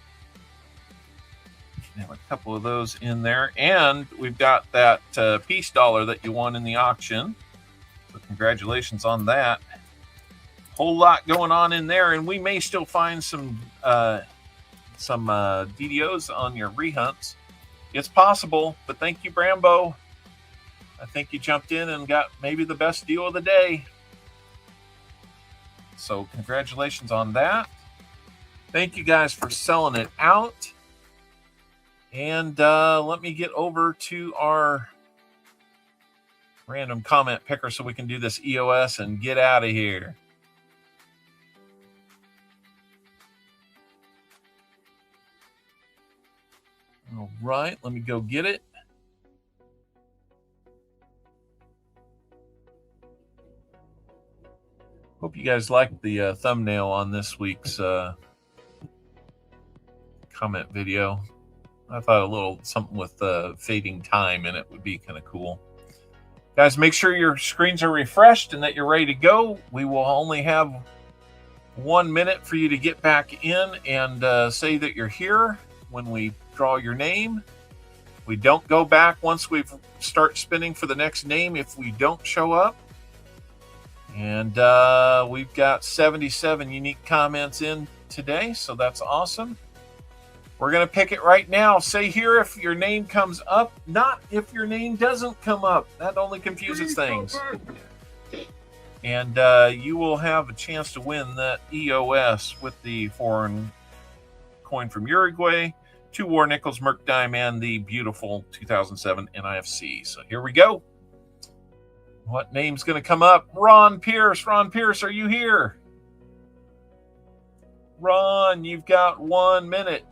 Have a couple of those in there. And we've got that peace dollar that you won in the auction. So congratulations on that. Whole lot going on in there. And we may still find some DDOs on your rehunts. It's possible, but thank you, Brambo. I think you jumped in and got maybe the best deal of the day. So congratulations on that. Thank you guys for selling it out. And let me get over to our random comment picker so we can do this EOS and get out of here. All right, let me go get it. Hope you guys liked the thumbnail on this week's comment video. I thought a little something with fading time in it would be kind of cool. Guys, make sure your screens are refreshed and that you're ready to go. We will only have 1 minute for you to get back in and say that you're here when we draw your name. We don't go back once we start spinning for the next name if we don't show up. And we've got 77 unique comments in today, so that's awesome. We're going to pick it right now. Say here if your name comes up, not if your name doesn't come up. That only confuses things. And you will have a chance to win that EOS with the foreign coin from Uruguay. 2 War Nickels, Merc Dime, and the beautiful 2007 NIFC. So here we go. What name's going to come up? Ron Pierce. Ron Pierce, are you here? Ron, you've got 1 minute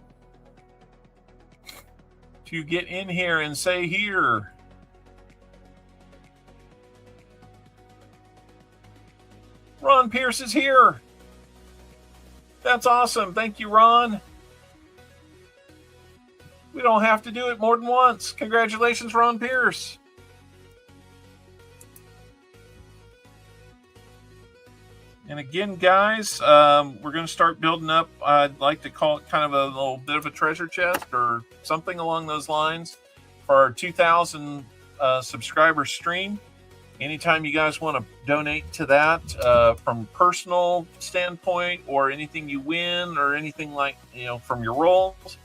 to get in here and say here. Ron Pierce is here. That's awesome. Thank you, Ron. We don't have to do it more than once. Congratulations, Ron Pierce. And again, guys, we're going to start building up. I'd like to call it kind of a little bit of a treasure chest or something along those lines for our 2,000 subscriber stream. Anytime you guys want to donate to that from personal standpoint or anything you win or anything like, from your rolls.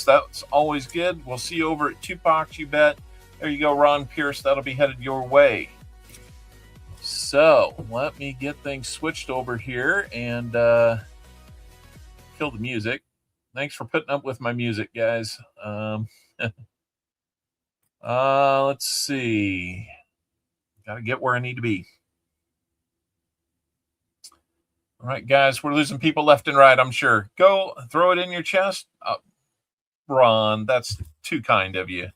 That's always good. We'll see you over at Tupac, you bet. There you go, Ron Pierce. That'll be headed your way. So let me get things switched over here and kill the music. Thanks for putting up with my music, guys. Let's see. Got to get where I need to be. All right, guys, we're losing people left and right, I'm sure. Go throw it in your chest. Ron, that's too kind of you.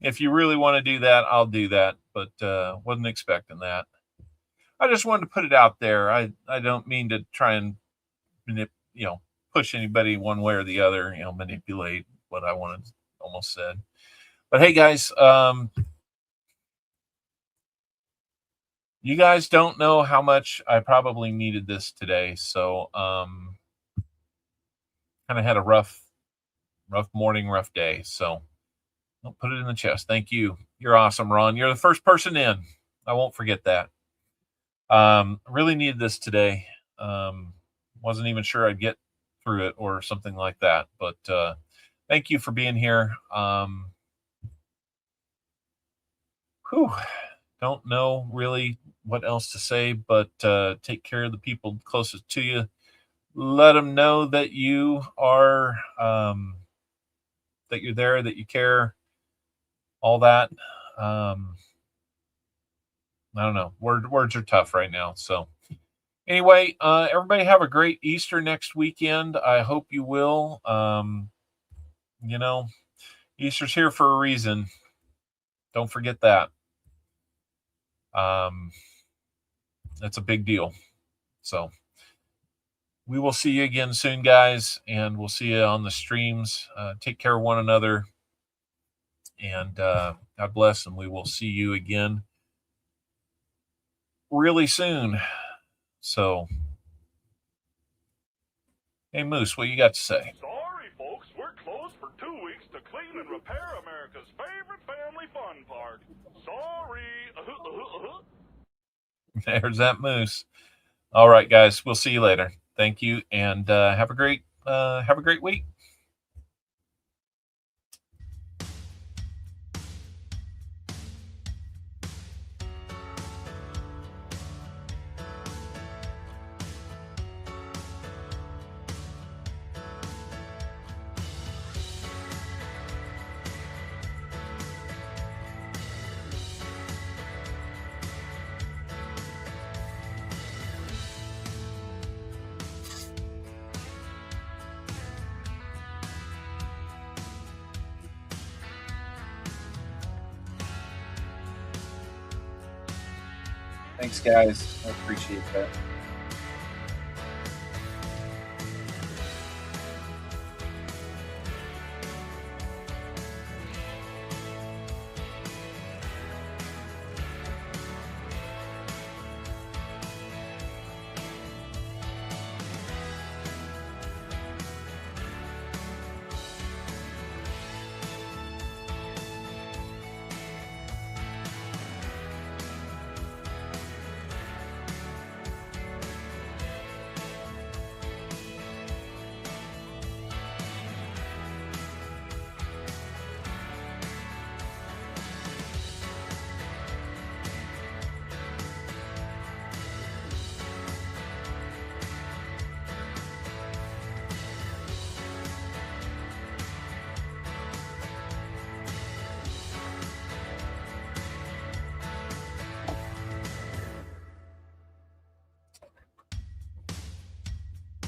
If you really want to do that, I'll do that, but wasn't expecting that. I just wanted to put it out there. I don't mean to try and push anybody one way or the other, manipulate what I wanted almost said. But hey, guys, you guys don't know how much I probably needed this today. So kind of had a rough morning, rough day. So I'll put it in the chest. Thank you. You're awesome, Ron. You're the first person in. I won't forget that. Really needed this today. Wasn't even sure I'd get through it or something like that. But thank you for being here. Don't know really what else to say, but take care of the people closest to you. Let them know that you are, that you're there, that you care, all that. I don't know. Words are tough right now. So anyway, everybody have a great Easter next weekend. I hope you will. Easter's here for a reason. Don't forget that. That's a big deal. So we will see you again soon, guys, and we'll see you on the streams. Take care of one another, and God bless, and we will see you again really soon. So, hey, Moose, what you got to say? Sorry, folks, we're closed for 2 weeks to clean and repair America's favorite family fun park. Sorry. There's that Moose. All right, guys, we'll see you later. Thank you, and have a great week. Thanks, guys. I appreciate that.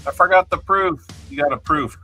I forgot the proof. You got a proof.